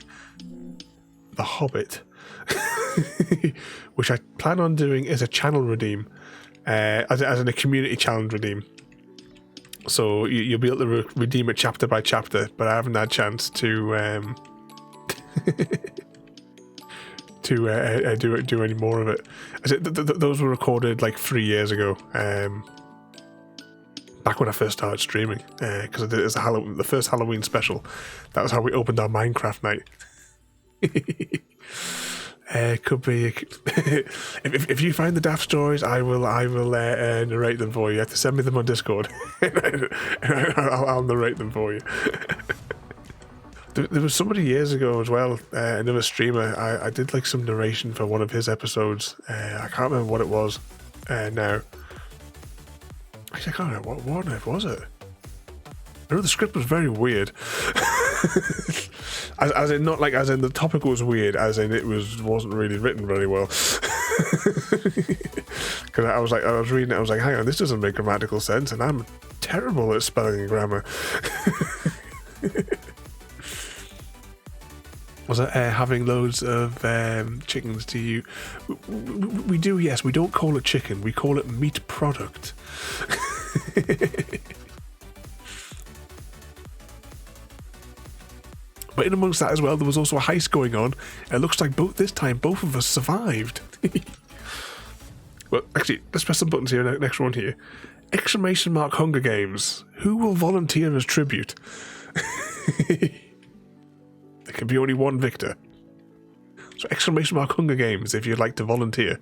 Hobbit, which I plan on doing as a channel redeem, as in a community challenge redeem. So you'll be able to redeem it chapter by chapter, but I haven't had a chance to do any more of it. Those were recorded like 3 years ago, back when I first started streaming, because I did it as the first Halloween special. That was how we opened our Minecraft night. Could be if you find the daft stories, I will narrate them for you. You have to send me them on Discord, and I'll narrate them for you. There was somebody years ago as well, another streamer. I did like some narration for one of his episodes. I can't remember what it was now. Actually, I can't remember what on earth was it. I know the script was very weird. as in not like as in the topic was weird, as in it wasn't really written very well. Because I was reading it, I was like, hang on, this doesn't make grammatical sense, and I'm terrible at spelling and grammar. Was it having loads of chickens? Do you? We do, yes. We don't call it chicken. We call it meat product. But in amongst that as well, there was also a heist going on. It looks like this time both of us survived. Well, actually, let's press some buttons here. Next one here. Exclamation mark Hunger Games. Who will volunteer as tribute? There can be only one victor. So exclamation mark Hunger Games if you'd like to volunteer.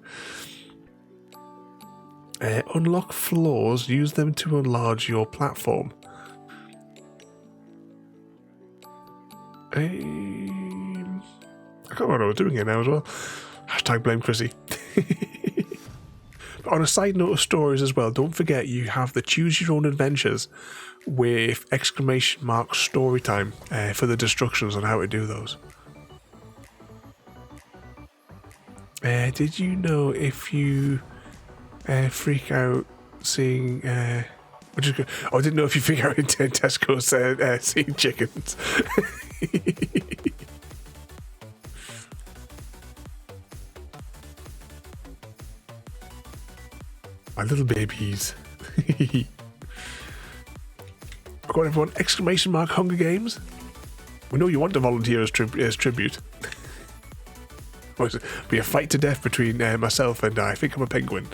Unlock floors. Use them to enlarge your platform. I can't remember what I was doing here now as well. Hashtag blame Chrissy. But on a side note of stories as well, don't forget you have the choose your own adventures with exclamation mark story time for the destructions on how to do those. Did you know if you freak out seeing I didn't know if you freak out in Tesco's seeing chickens. My little babies. Got everyone, exclamation mark Hunger Games. We know you want to volunteer as tribute. Be a fight to death between myself and I think I'm a penguin.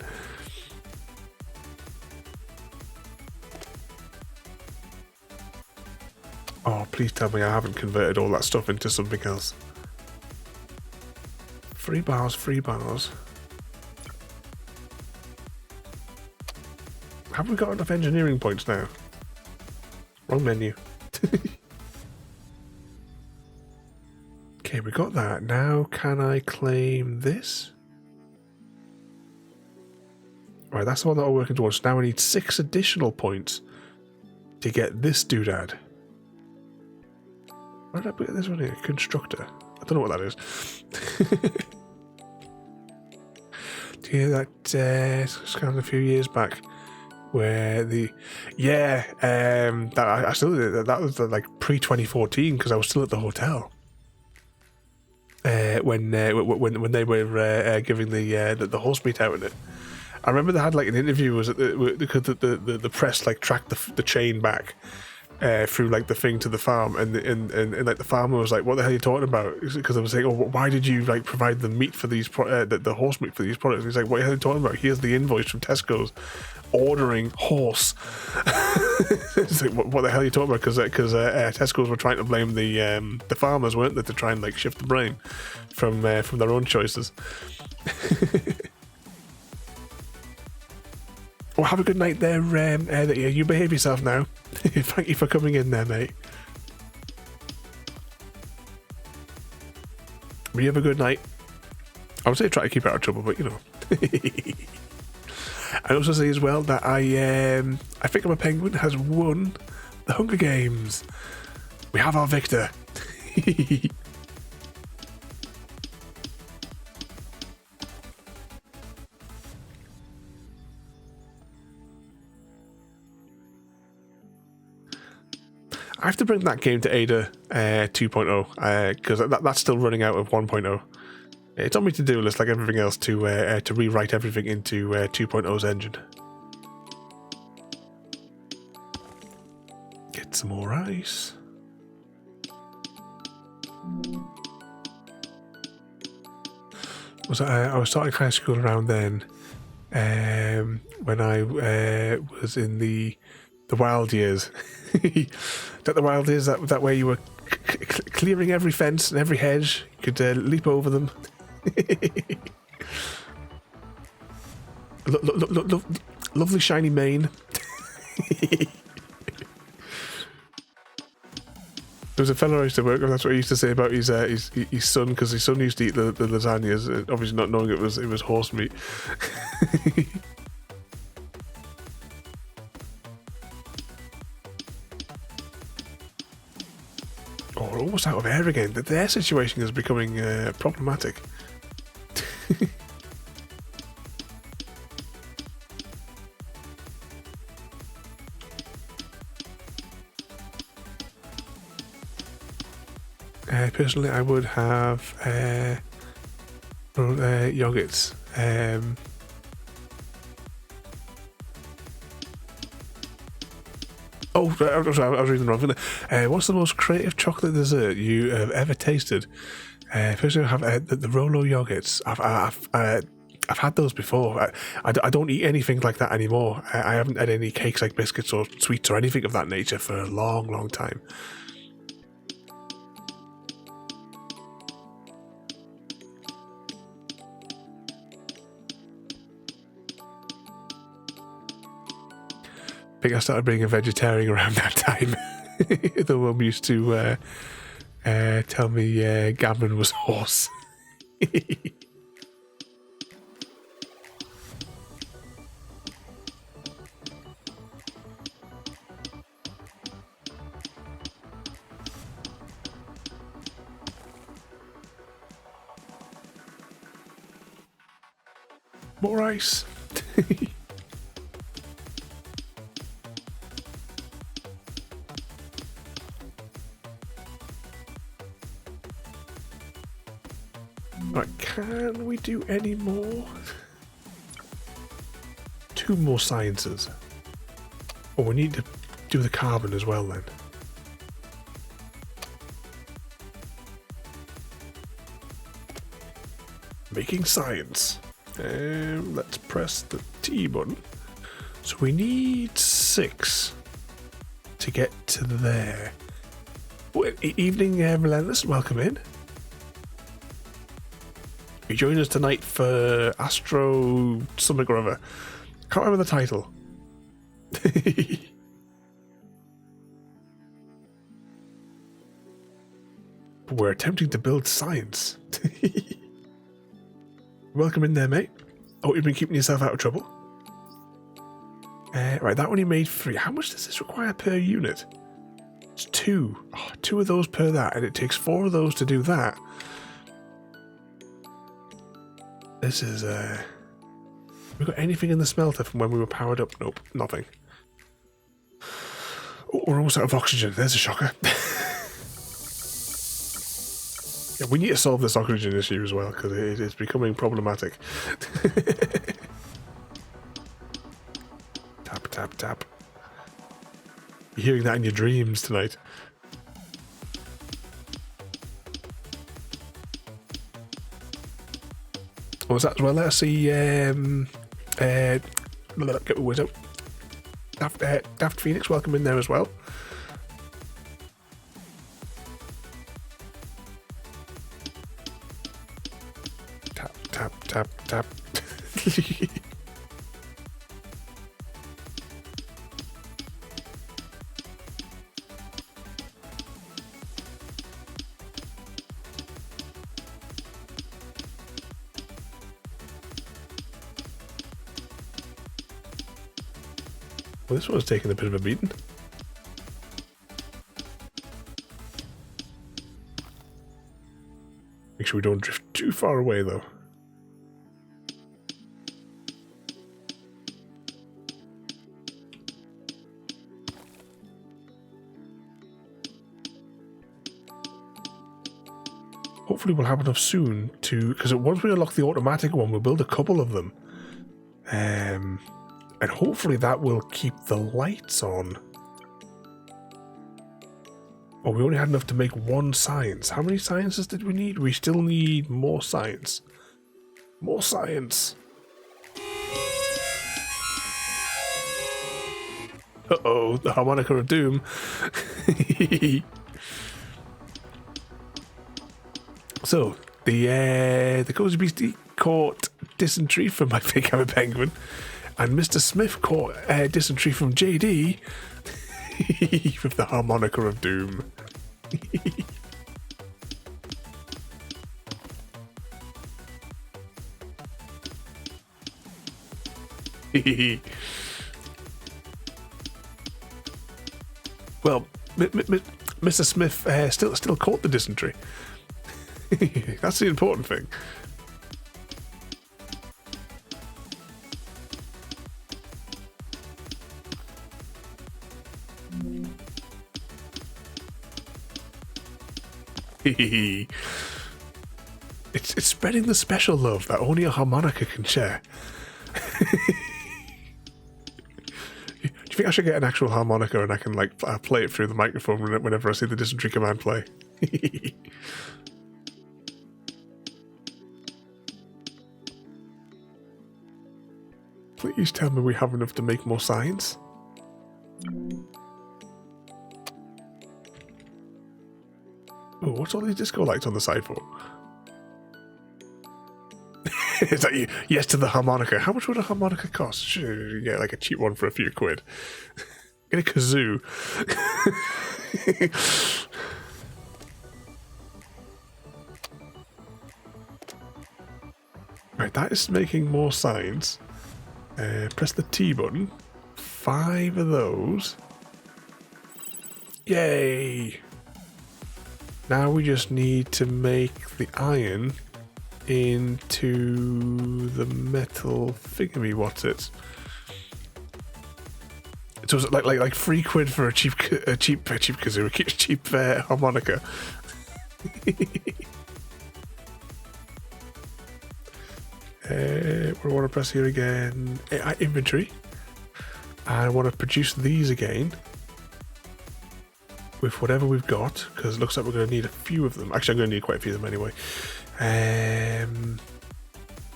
Oh, please tell me I haven't converted all that stuff into something else. 3 bars, 3 bars. Have we got enough engineering points now? Wrong menu. Okay, we got that. Now can I claim this? Right, that's the one that I'm working towards. Now I need 6 additional points to get this doodad. Why did I put this one here? Constructor. I don't know what that is. here that it's kind of a few years back, where that I still that was like pre-2014 because I was still at the hotel when they were giving the horse meat out in it. I remember they had like an interview because the press like tracked the chain back through like the thing to the farm, and like the farmer was like, "What the hell are you talking about?" Because I was saying, "Oh, why did you like provide the meat for these the horse meat for these products?" And he's like, "What the hell are you talking about? Here's the invoice from Tesco's ordering horse." It's like, what the hell are you talking about? Because Tesco's were trying to blame the farmers, weren't they, to try and like shift the blame from their own choices. Well, have a good night there. You behave yourself now. Thank you for coming in there, mate. You have a good night. I would say try to keep out of trouble, but you know. I also say as well that I think I'm a penguin has won the Hunger Games. We have our victor. I have to bring that game to Ada 2.0 because that's still running out of 1.0. It's on my to-do list like everything else to rewrite everything into 2.0's engine. Get some more ice. I was starting high school around then when I was in the wild years. That the wild years, that way you were clearing every fence and every hedge. You could leap over them. Lovely shiny mane. There was a fellow I used to work with. That's what he used to say about his son, because his son used to eat the lasagnas, obviously not knowing it was horse meat. Oh, we're almost out of air again. The air situation is becoming problematic. Personally, I would have yogurts. Oh, I was reading wrong. What's the most creative chocolate dessert you have ever tasted? Personally, I have the Rolo yogurts. I've had those before. I don't eat anything like that anymore. I haven't had any cakes like biscuits or sweets or anything of that nature for a long, long time. I think I started being a vegetarian around that time. The one used to tell me gammon was horse. More ice. Right, can we do any more? 2 more sciences. Oh, we need to do the carbon as well then. Making science. Let's press the T button. So we need 6 to get to there. Oh, evening, Relentless. Welcome in. You join us tonight for Astro something or other. Can't remember the title. But we're attempting to build science. Welcome in there, mate. Oh, you've been keeping yourself out of trouble. Right, that one you made 3. How much does this require per unit? It's 2. Oh, 2 of those per that, and it takes 4 of those to do that. This is We got anything in the smelter from when we were powered up? Nope, nothing. Oh, we're almost out of oxygen. There's a shocker. Yeah, we need to solve this oxygen issue as well, because it is becoming problematic. Tap, tap, tap. You're hearing that in your dreams tonight. What was that as well? Let's see. Get my words out. Daft Phoenix, welcome in there as well. Tap, tap, tap, tap. Well, this one's taking a bit of a beating. Make sure we don't drift too far away, though. Hopefully we'll have enough soon to... Because once we unlock the automatic one, we'll build a couple of them. And hopefully that will keep the lights on. Oh, we only had enough to make one science. How many sciences did we need? We still need more science. More science. Uh-oh, the harmonica of doom. So, the Cozy Beastie caught dysentery from my big hammer penguin. And Mr. Smith caught dysentery from JD with the harmonica of doom. Well, Mr. Smith still caught the dysentery. That's the important thing. It's spreading the special love that only a harmonica can share. Do you think I should get an actual harmonica and I can like play it through the microphone whenever I see the dysentery command play? Please tell me we have enough to make more signs. Oh, what's all these disco lights on the side for? Is that you? Yes to the harmonica. How much would a harmonica cost? Should you get like a cheap one for a few quid? Get a kazoo. Right, that is making more signs. Press the T button. 5 of those. Yay! Now we just need to make the iron into the metal thingy. What's it? So it's like 3 quid for a cheap kazoo, a cheap harmonica. We want to press here again. Inventory. And I want to produce these again. With whatever we've got, because it looks like we're going to need a few of them. Actually, I'm going to need quite a few of them anyway.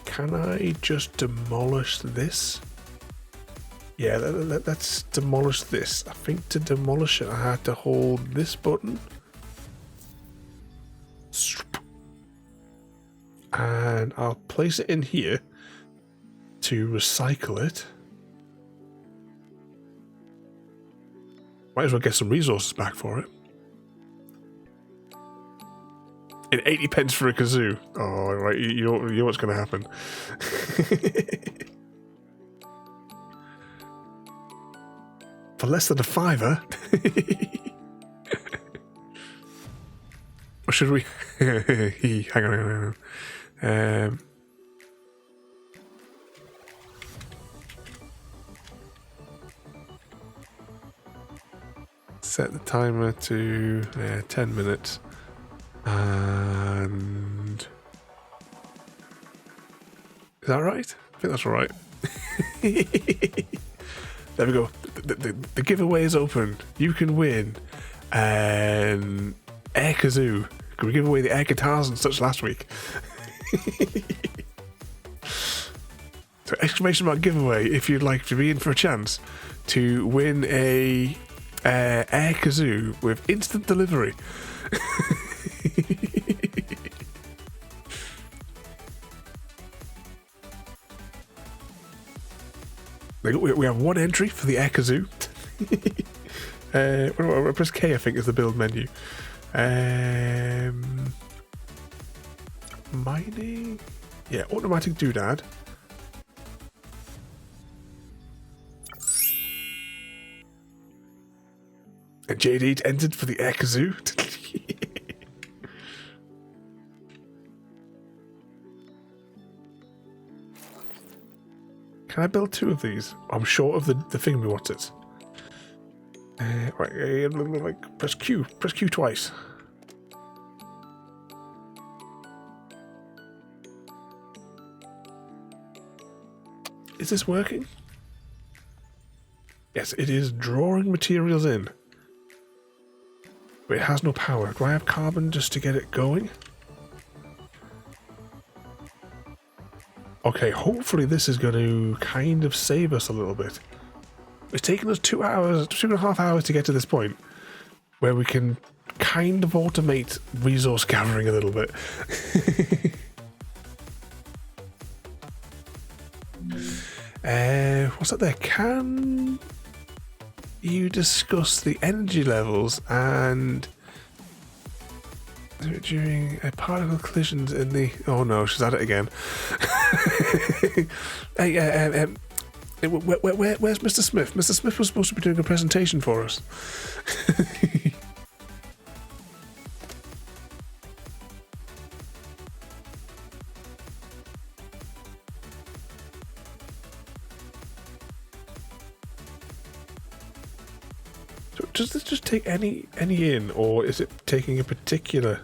Can I just demolish this? Yeah, let's demolish this. I think to demolish it, I had to hold this button. And I'll place it in here to recycle it. Might as well get some resources back for it. And 80 pence for a kazoo. Oh, right, you know what's going to happen. For less than a £5. Or should we? Hang on. Set the timer to 10 minutes. And... Is that right? I think that's all right. There we go. The giveaway is open. You can win an air kazoo. We gave away the air guitars and such last week. So exclamation mark giveaway if you'd like to be in for a chance to win a air kazoo with instant delivery. We have one entry for the air kazoo. Press K, I think, is the build menu. Mining? Yeah, automatic doodad. And JD entered for the air kazoo. Can I build 2 of these? I'm short of the thingy, what's it? Right, press Q twice. Is this working? Yes, it is drawing materials in. But it has no power. Do I have carbon just to get it going? Okay, hopefully this is going to kind of save us a little bit. It's taken us 2 hours, 2.5 hours to get to this point where we can kind of automate resource gathering a little bit. What's that there? Can you discuss the energy levels and during particle collisions in the... Oh no, she's at it again. Hey, where's Mr. Smith? Mr. Smith was supposed to be doing a presentation for us. So does this just take any in, or is it taking a particular...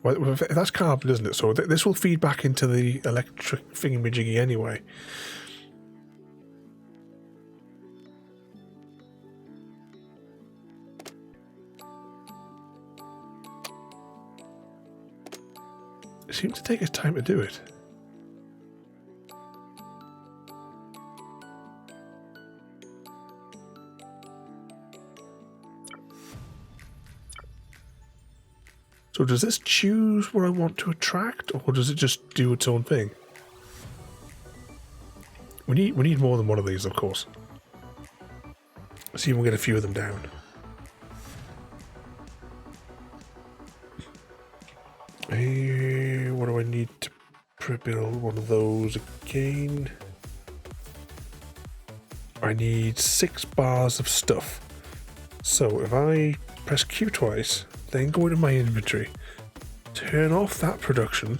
Well, that's carbon, isn't it? So this will feed back into the electric thingamajiggy anyway. It seems to take its time to do it. So does this choose what I want to attract, or does it just do its own thing? We need more than one of these, of course. Let's see if we can get a few of them down. What do I need to build one of those again? I need 6 bars of stuff. So if I press Q twice, then go into my inventory, turn off that production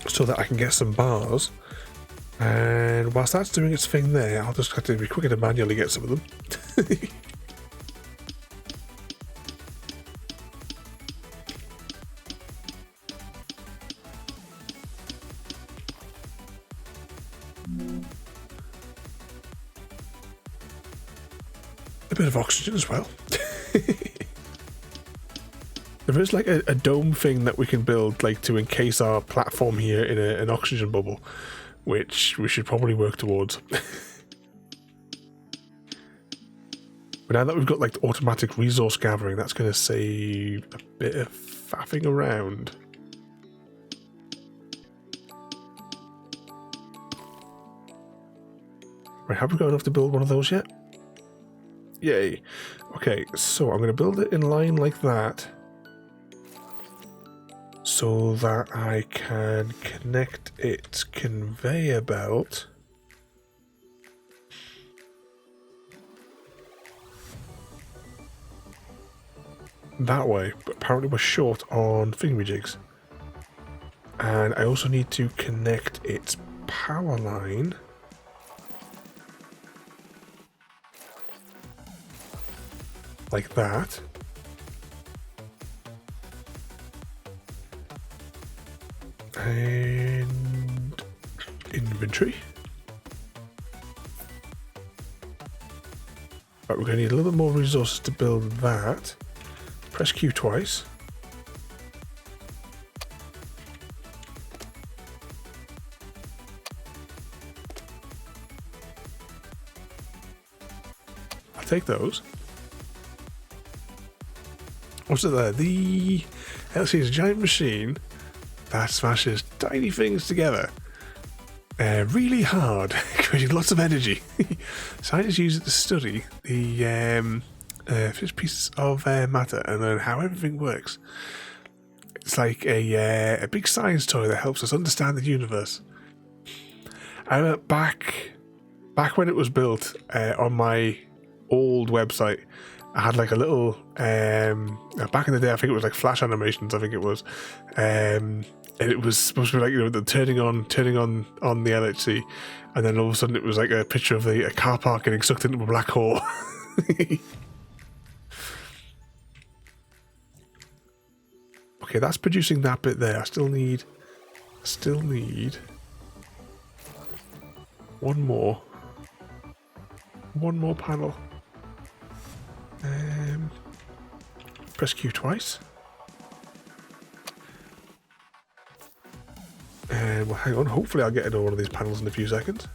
so that I can get some bars, and whilst that's doing its thing there, I'll just have to be quicker to manually get some of them. A bit of oxygen as well. There is like a dome thing that we can build, like to encase our platform here in an oxygen bubble, which we should probably work towards. But now that we've got like the automatic resource gathering, that's going to save a bit of faffing around. Right, have we got enough to build one of those yet? Yay. Okay, so I'm going to build it in line like that, so that I can connect its conveyor belt that way, but apparently we're short on thingamajigs. And I also need to connect its power line like that. And inventory. Right, we're going to need a little bit more resources to build that. Press Q twice. I'll take those. What's it there? Let's see, it's a giant machine that smashes tiny things together really hard, creating lots of energy. Scientists use it to study the fixed pieces of matter and learn how everything works. It's like a big science toy that helps us understand the universe. I remember back when it was built on my old website, I had like a little back in the day, I think it was like flash animations, I think it was, and it was supposed to be like, you know, the turning on the LHC, and then all of a sudden it was like a picture of a car park getting sucked into a black hole. Okay, that's producing that bit there. I still need one more panel. Press Q twice. And well, hang on, hopefully I'll get into one of these panels in a few seconds.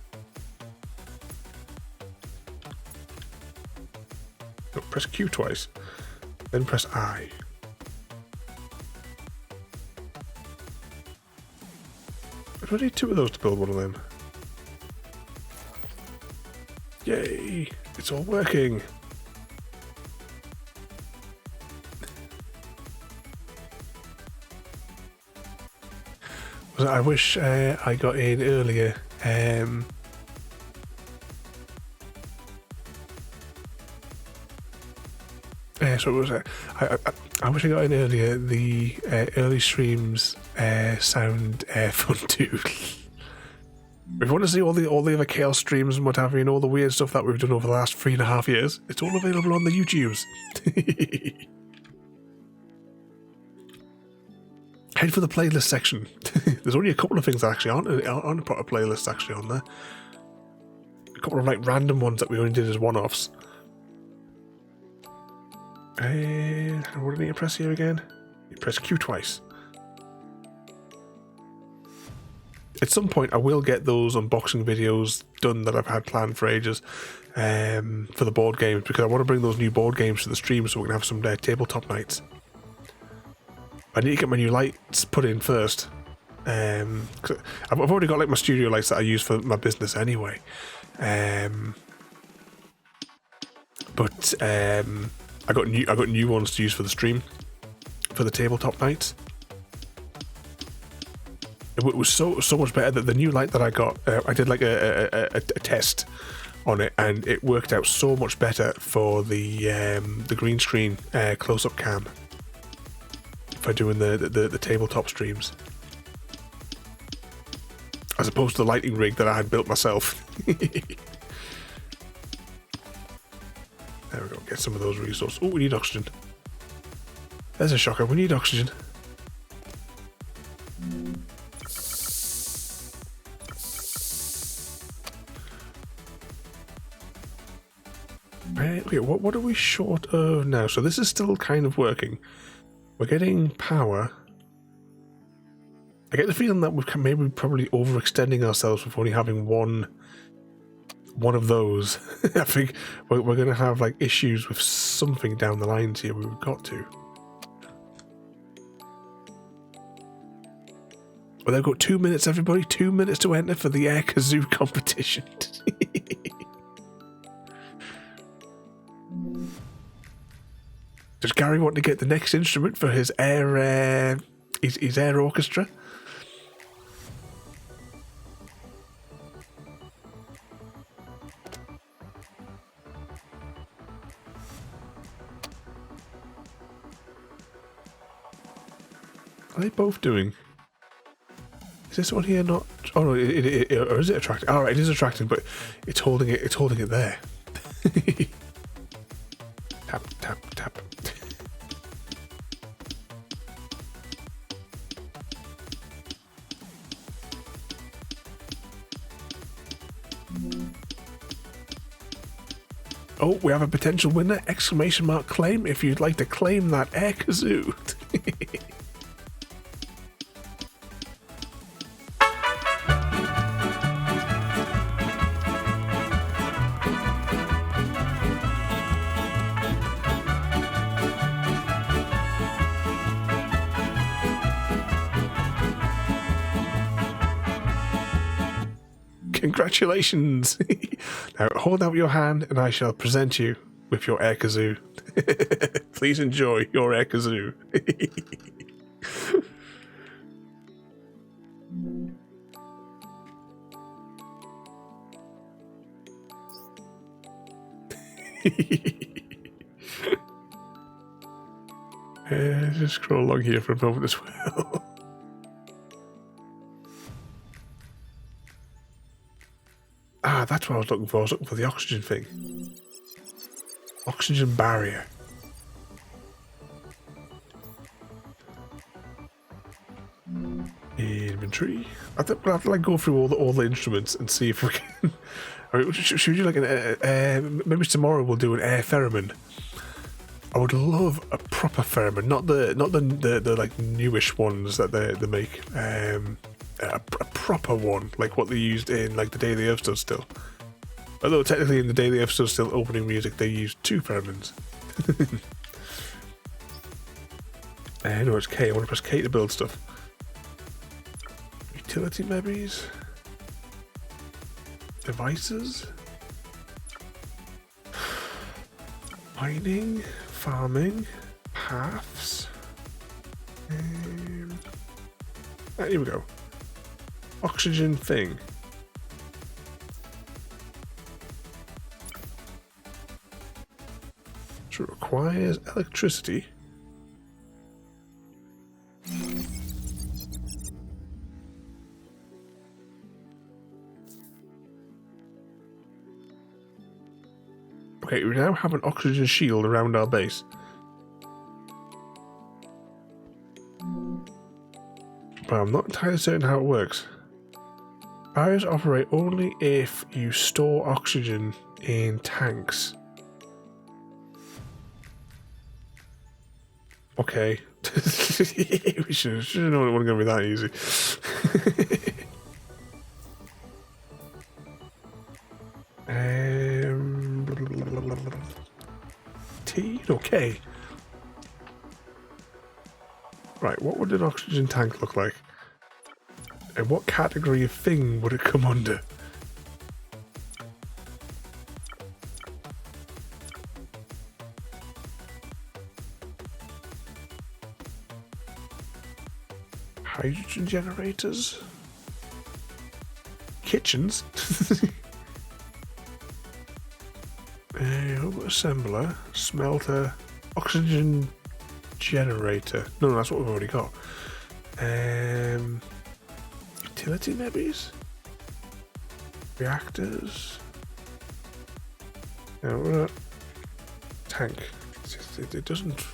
No, press Q twice, then press I. I need two of those to build one of them. Yay! It's all working! I wish I got in earlier. So it was. I wish I got in earlier. The early streams sound fun too. If you want to see all the other chaos streams and what have you, and all the weird stuff that we've done over the last 3.5 years, it's all available on the YouTubes. Head for the playlist section. There's only a couple of things that actually aren't a proper playlist actually on there. A couple of like random ones that we only did as one-offs. And what do I need to press here again? You press Q twice. At some point I will get those unboxing videos done that I've had planned for ages for the board games, because I want to bring those new board games to the stream so we can have some tabletop nights. I need to get my new lights put in first. I've already got like my studio lights that I use for my business anyway. But I got new ones to use for the stream, for the tabletop nights. It was so much better that the new light that I got, I did like a test on it, and it worked out so much better for the green screen close-up cam for doing the tabletop streams, as opposed to the lighting rig that I had built myself. There we go, get some of those resources. Oh, we need oxygen. There's a shocker, we need oxygen. Okay, what are we short of now? So this is still kind of working. We're getting power. I get the feeling that we're maybe probably overextending ourselves with only having one of those. I think we're going to have like issues with something down the lines here. We've got to. Well, they've got 2 minutes, everybody. 2 minutes to enter for the air kazoo competition. Does Gary want to get the next instrument for his air orchestra? Are they both doing? Is this one here not? Oh no, or is it attracting? All right, it is attracting, but it's holding it. It's holding it there. Tap, tap, tap. Oh, we have a potential winner! Exclamation mark claim if you'd like to claim that air kazoo. Congratulations! Now hold out your hand and I shall present you with your air kazoo. Please enjoy your air kazoo. Just scroll along here for a moment as well. Ah, that's what I was looking for. I was looking for the oxygen thing. Oxygen barrier. Inventory. I think we'll have to like go through all the instruments and see if we can. I mean, should we do like an maybe tomorrow we'll do an air theremin. I would love a proper theremin, not the like newish ones that they make. A proper one, like what they used in like the Day the Earth Stood Still. Although technically in the Day the Earth Stood Still opening music they used 2 theremins. No, it's K. I want to press K to build stuff. Utility maybe. Devices. Mining. Farming. Paths. Here we go. Oxygen thing. So it requires electricity. Okay, we now have an oxygen shield around our base. But I'm not entirely certain how it works. Barriers operate only if you store oxygen in tanks. Okay. We should have known it wasn't going to be that easy. T? Okay. Right, what would an oxygen tank look like? And what category of thing would it come under? Hydrogen generators? Kitchens? Assembler, smelter, oxygen generator. No, that's what we've already got. Utility maybe? Reactors. No, tank. It doesn't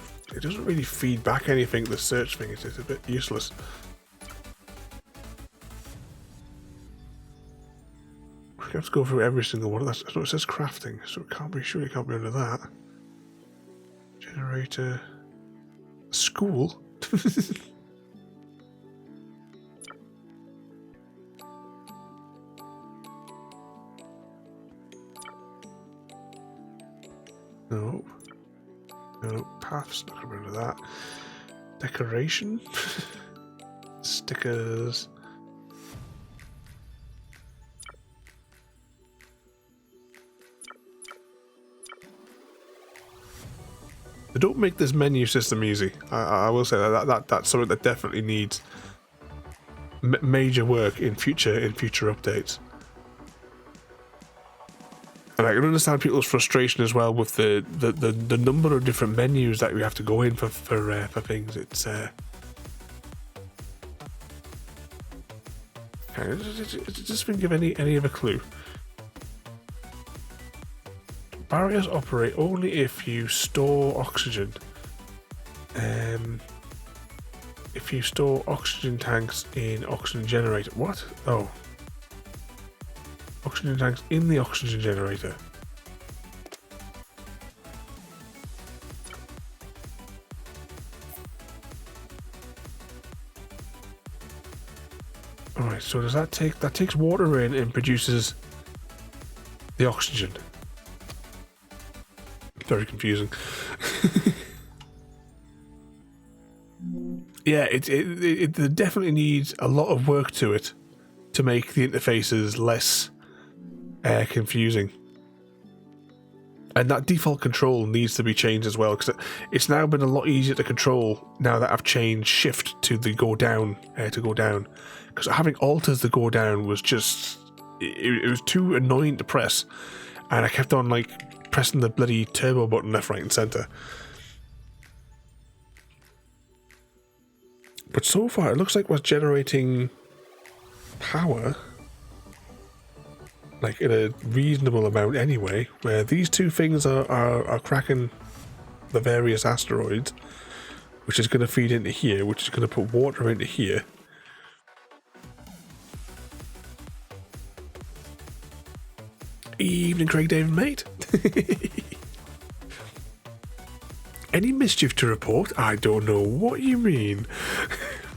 really feed back anything. The search thing is a bit useless. We have to go through every single one of that. No, it says crafting, so it can't be. Surely it can't be under that. Generator. School. No. No, paths, not gonna remember that. Decoration. Stickers. They don't make this menu system easy. I will say that's something that definitely needs major work in future updates. And I can understand people's frustration as well with the number of different menus that we have to go in for things. It's it doesn't give any of a clue. barriers operate only if you store oxygen. If you store oxygen tanks in oxygen generator. What? Oh. Oxygen tanks in the oxygen generator. Alright, so does that takes water in and produces the oxygen. Very confusing. Yeah, it definitely needs a lot of work to it to make the interfaces less confusing. And that default control needs to be changed as well, because it's now been a lot easier to control now that I've changed shift to the go down, because having alters the go down was just it was too annoying to press, and I kept on like pressing the bloody turbo button left, right, and center. But so far, it looks like we're generating power, like in a reasonable amount anyway, where these two things are cracking the various asteroids, which is going to feed into here, which is going to put water into here. Evening, Craig, David, mate. Any mischief to report? I don't know what you mean.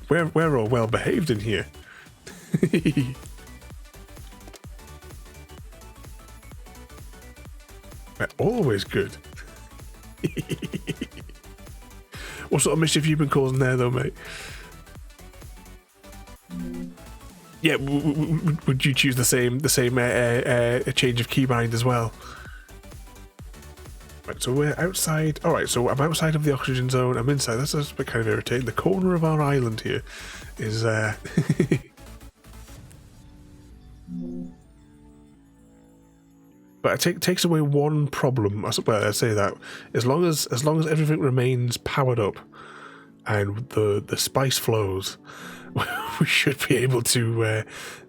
We're all well behaved in here. We're always good. What sort of mischief you been causing there, though, mate? Yeah, would you choose the same change of keybind as well? Right, so we're outside. All right, so I'm outside of the oxygen zone. I'm inside. That's a bit kind of irritating. The corner of our island here is. But it takes away one problem. Well, I say that as long as everything remains powered up and the spice flows, we should be able to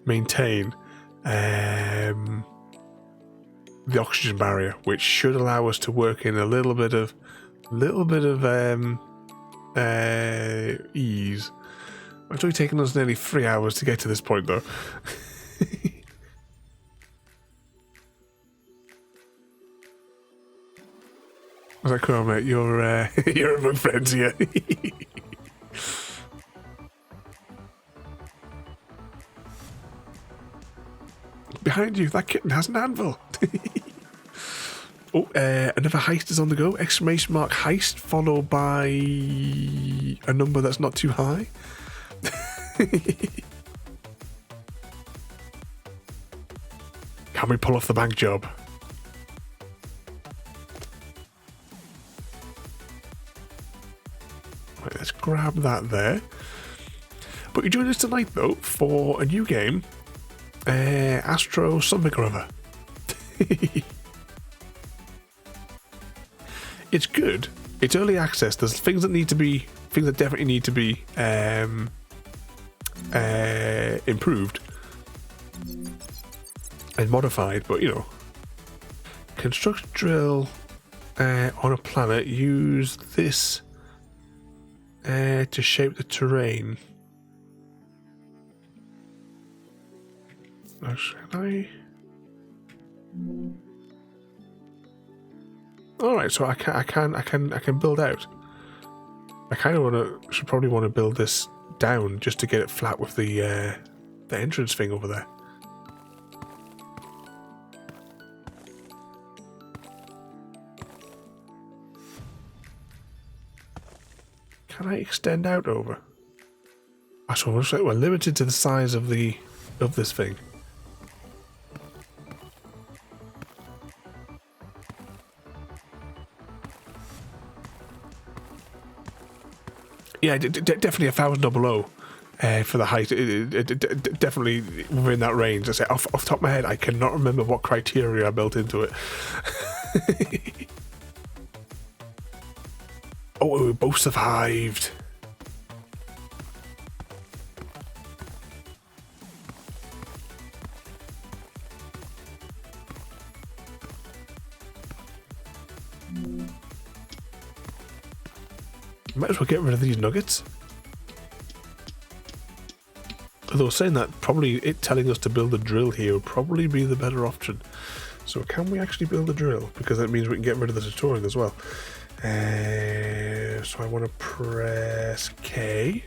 maintain the oxygen barrier, which should allow us to work in a little bit of ease. It's only taken us nearly 3 hours to get to this point, though. I was like, "Come on, mate, you're among friends here." Behind you, that kitten has an anvil. Oh, another heist is on the go! Exclamation mark heist followed by a number that's not too high. Can we pull off the bank job? Right, let's grab that there. But you join us tonight, though, for a new game, Astro something or other. It's good. It's early access. There's things that definitely need to be improved and modified. But you know, construct drill on a planet. Use this to shape the terrain. Should I? All right, so I can build out. I kind of should probably want to build this down just to get it flat with the entrance thing over there. Can I extend out over? I suppose we're limited to the size of this thing. Yeah, definitely 1,000 or below for the height. Definitely within that range. I say off the top of my head, I cannot remember what criteria I built into it. Oh, we both survived. Might as well get rid of these nuggets. Although saying that, probably it telling us to build a drill here would probably be the better option. So can we actually build a drill? Because that means we can get rid of the tutorial as well. So I want to press K.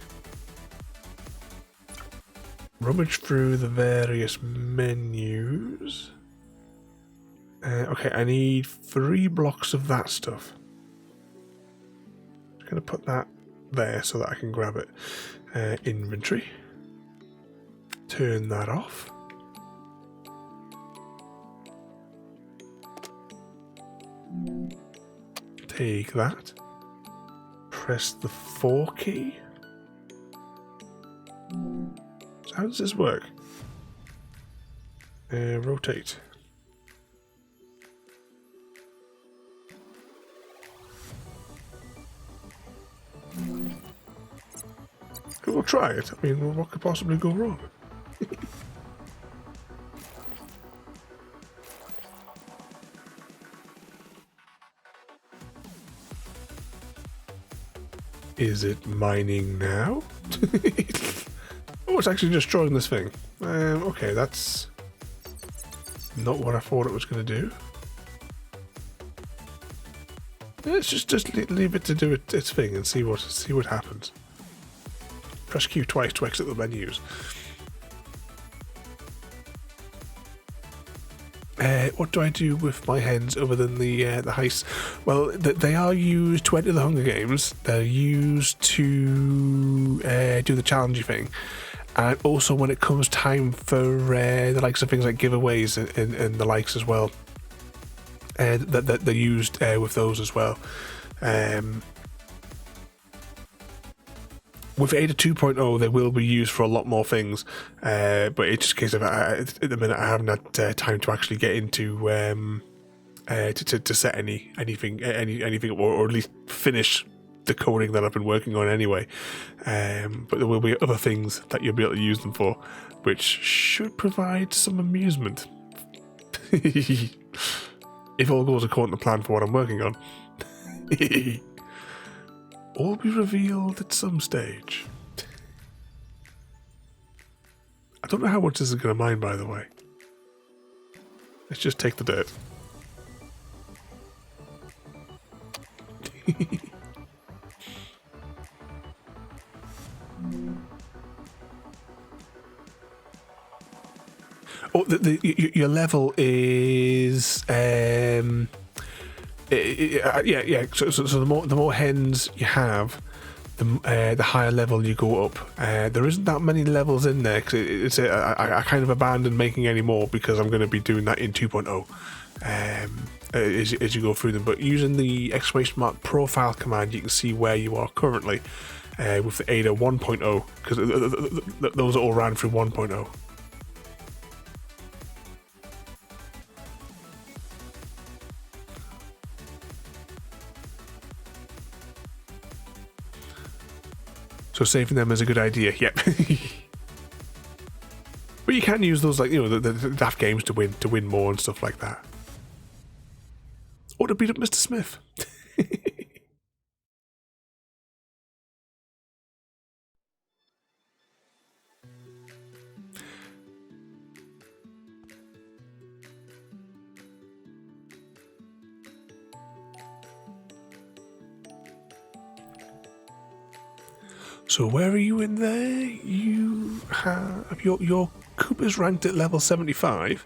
Rummage through the various menus. Okay, I need 3 blocks of that stuff. I'm going to put that there so that I can grab it. Inventory. Turn that off. Take that. Press the 4 key. So how does this work? Rotate. We'll try it. I mean, what could possibly go wrong? Is it mining now? Oh, it's actually just drawing this thing. Okay, that's not what I thought it was going to do. Let's just leave it to do its thing and see what happens. Press Q twice to exit the menus. What do I do with my hens other than the heist? Well, they are used to enter the Hunger Games. They're used to do the challenging thing, and also when it comes time for the likes of things like giveaways and the likes as well. And that they're used with those as well. With Ada 2.0, they will be used for a lot more things, but it's just a case of at the minute I haven't had time to actually get into to set anything up, or at least finish the coding that I've been working on anyway. But there will be other things that you'll be able to use them for, which should provide some amusement. If all goes according to plan for what I'm working on. All be revealed at some stage. I don't know how much this is going to mine, by the way. Let's just take the dirt. Oh, your level is yeah. So the more hens you have, the higher level you go up. There isn't that many levels in there because I kind of abandoned making any more because I'm going to be doing that in 2.0 as you go through them. But using the ! profile command, you can see where you are currently with the Ada 1.0 because those are all ran through 1.0. So saving them is a good idea, yep. But you can use those, like, you know, the daft games to win more and stuff like that. Or to beat up Mr. Smith. So where are you in there? You have your Cooper's ranked at level 75,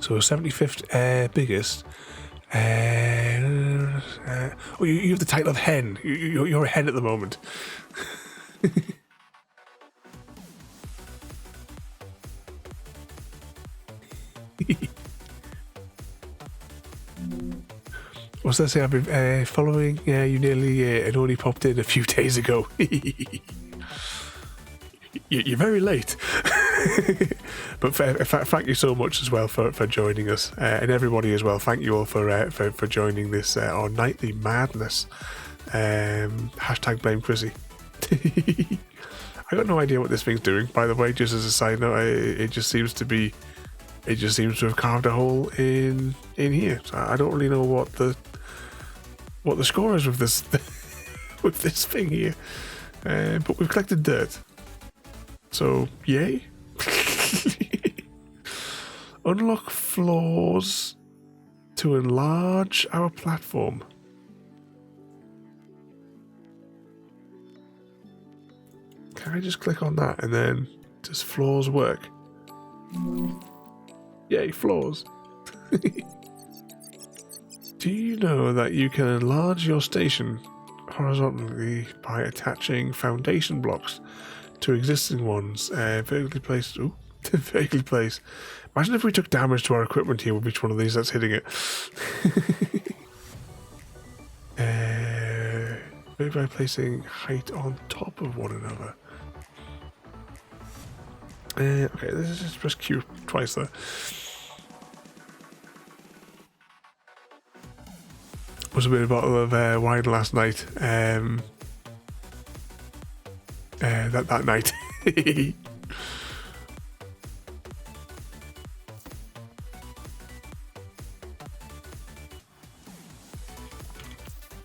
so 75th biggest. Oh, you have the title of hen. You're a hen at the moment. What's that say? I've been following you nearly and only popped in a few days ago. You're very late. But thank you so much as well for joining us, and everybody as well. Thank you all for joining this our nightly madness. Hashtag blame Chrissy. I got no idea what this thing's doing, by the way. Just as a side note, it just seems to have carved a hole in here. So I don't really know what the score is with this with this thing here. But we've collected dirt. So, yay. Unlock floors to enlarge our platform. Can I just click on that and then does floors work? Yay, floors. Do you know that you can enlarge your station horizontally by attaching foundation blocks to existing ones? Vertically placed. Ooh, vertically placed. Imagine if we took damage to our equipment here with each one of these that's hitting it. Maybe by placing height on top of one another. Okay, this is just press Q twice there. Was a bit of a bottle of wine last night. That night.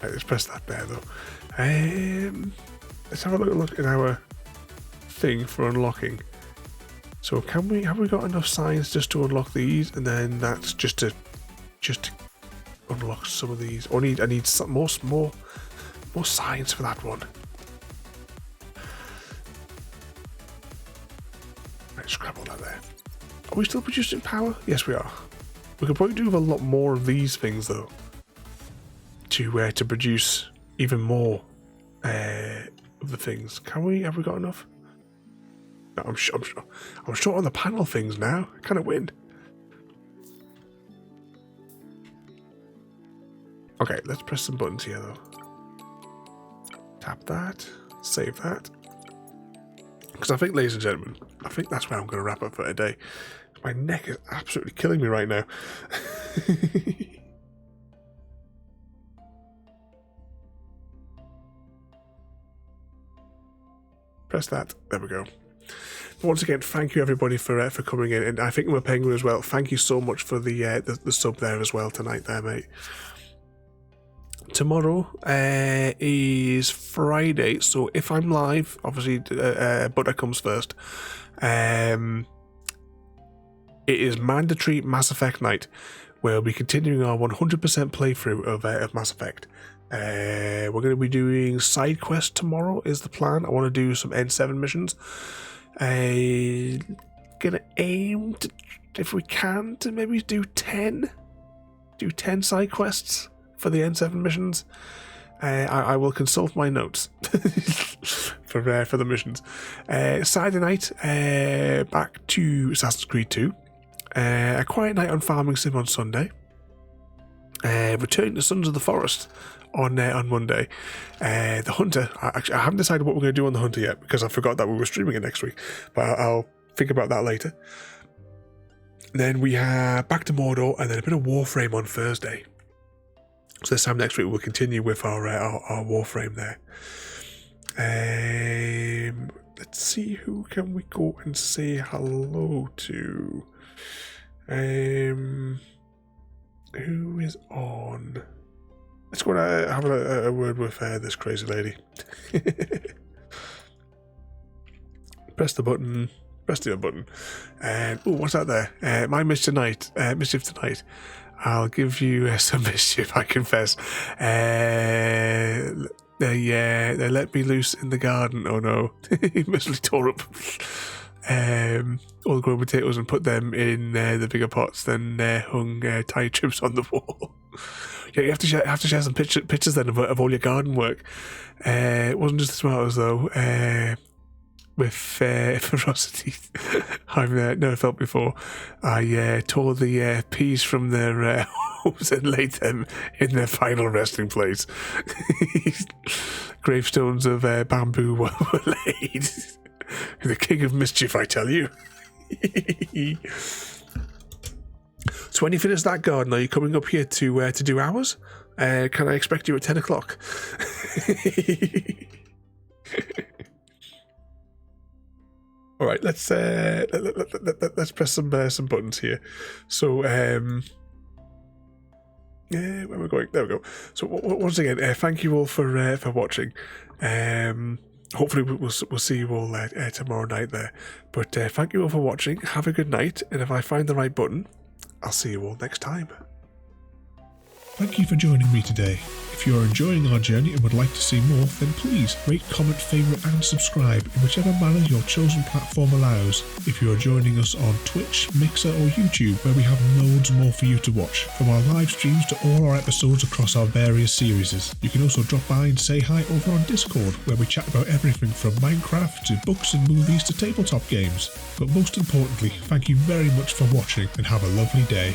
Right, let's press that there though. Let's have a look at our thing for unlocking. So have we got enough signs just to unlock these, and then that's just to unlock some of these. Or I need some more signs for that one. Right, scrap all that there. Are we still producing power? Yes, we are. We could probably do a lot more of these things though, to produce even more of the things. Can we? Have we got enough? No, I'm short on the panel things now. I kind of win. Okay, let's press some buttons here though. Tap that, save that. Because I think, ladies and gentlemen, I think that's where I'm going to wrap up for today. My neck is absolutely killing me right now. Press that. There we go. Once again, thank you everybody for coming in, and I think my penguin as well. Thank you so much for the sub there as well tonight, there, mate. Tomorrow is Friday, so if I'm live, obviously butter comes first. It is mandatory Mass Effect night, where we'll be continuing our 100% playthrough of Mass Effect. We're going to be doing side quests tomorrow is the plan. I want to do some N7 missions. Gonna aim to, if we can, to maybe do 10 side quests for the N7 missions. I will consult my notes for the missions. Saturday night, back to Assassin's Creed 2. A quiet night on Farming Sim on Sunday. Returning to Sons of the Forest on Monday. The Hunter, I haven't decided what we're going to do on the Hunter yet, because I forgot that we were streaming it next week, but I'll think about that later. Then we have back to Mordor, and then a bit of Warframe on Thursday. So this time next week we'll continue with our Warframe there. Let's see, who can we go and say hello to? Who is on? Let's go and have a word with this crazy lady. Press the button. Press the button. And oh, what's that there? My mischief tonight. I'll give you some mischief, I confess. They let me loose in the garden. Oh no, he mostly tore up all the grown potatoes and put them in the bigger pots. Then hung tire trips on the wall. Yeah, you have to share some pictures then of all your garden work. It wasn't just the tomatoes though. With ferocity I've never felt before. I tore the peas from their homes and laid them in their final resting place. Gravestones of bamboo were laid. The king of mischief, I tell you. So when you finish that garden, are you coming up here to do ours? Can I expect you at 10 o'clock? All right, let's press some buttons here. So Where we're going? There we go. So once again, thank you all for watching. Hopefully we'll see you all tomorrow night there. But thank you all for watching. Have a good night, and if I find the right button, I'll see you all next time. Thank you for joining me today. If you are enjoying our journey and would like to see more, then please rate, comment, favourite and subscribe in whichever manner your chosen platform allows. If you are joining us on Twitch, Mixer or YouTube, where we have loads more for you to watch, from our live streams to all our episodes across our various series. You can also drop by and say hi over on Discord, where we chat about everything from Minecraft to books and movies to tabletop games. But most importantly, thank you very much for watching and have a lovely day.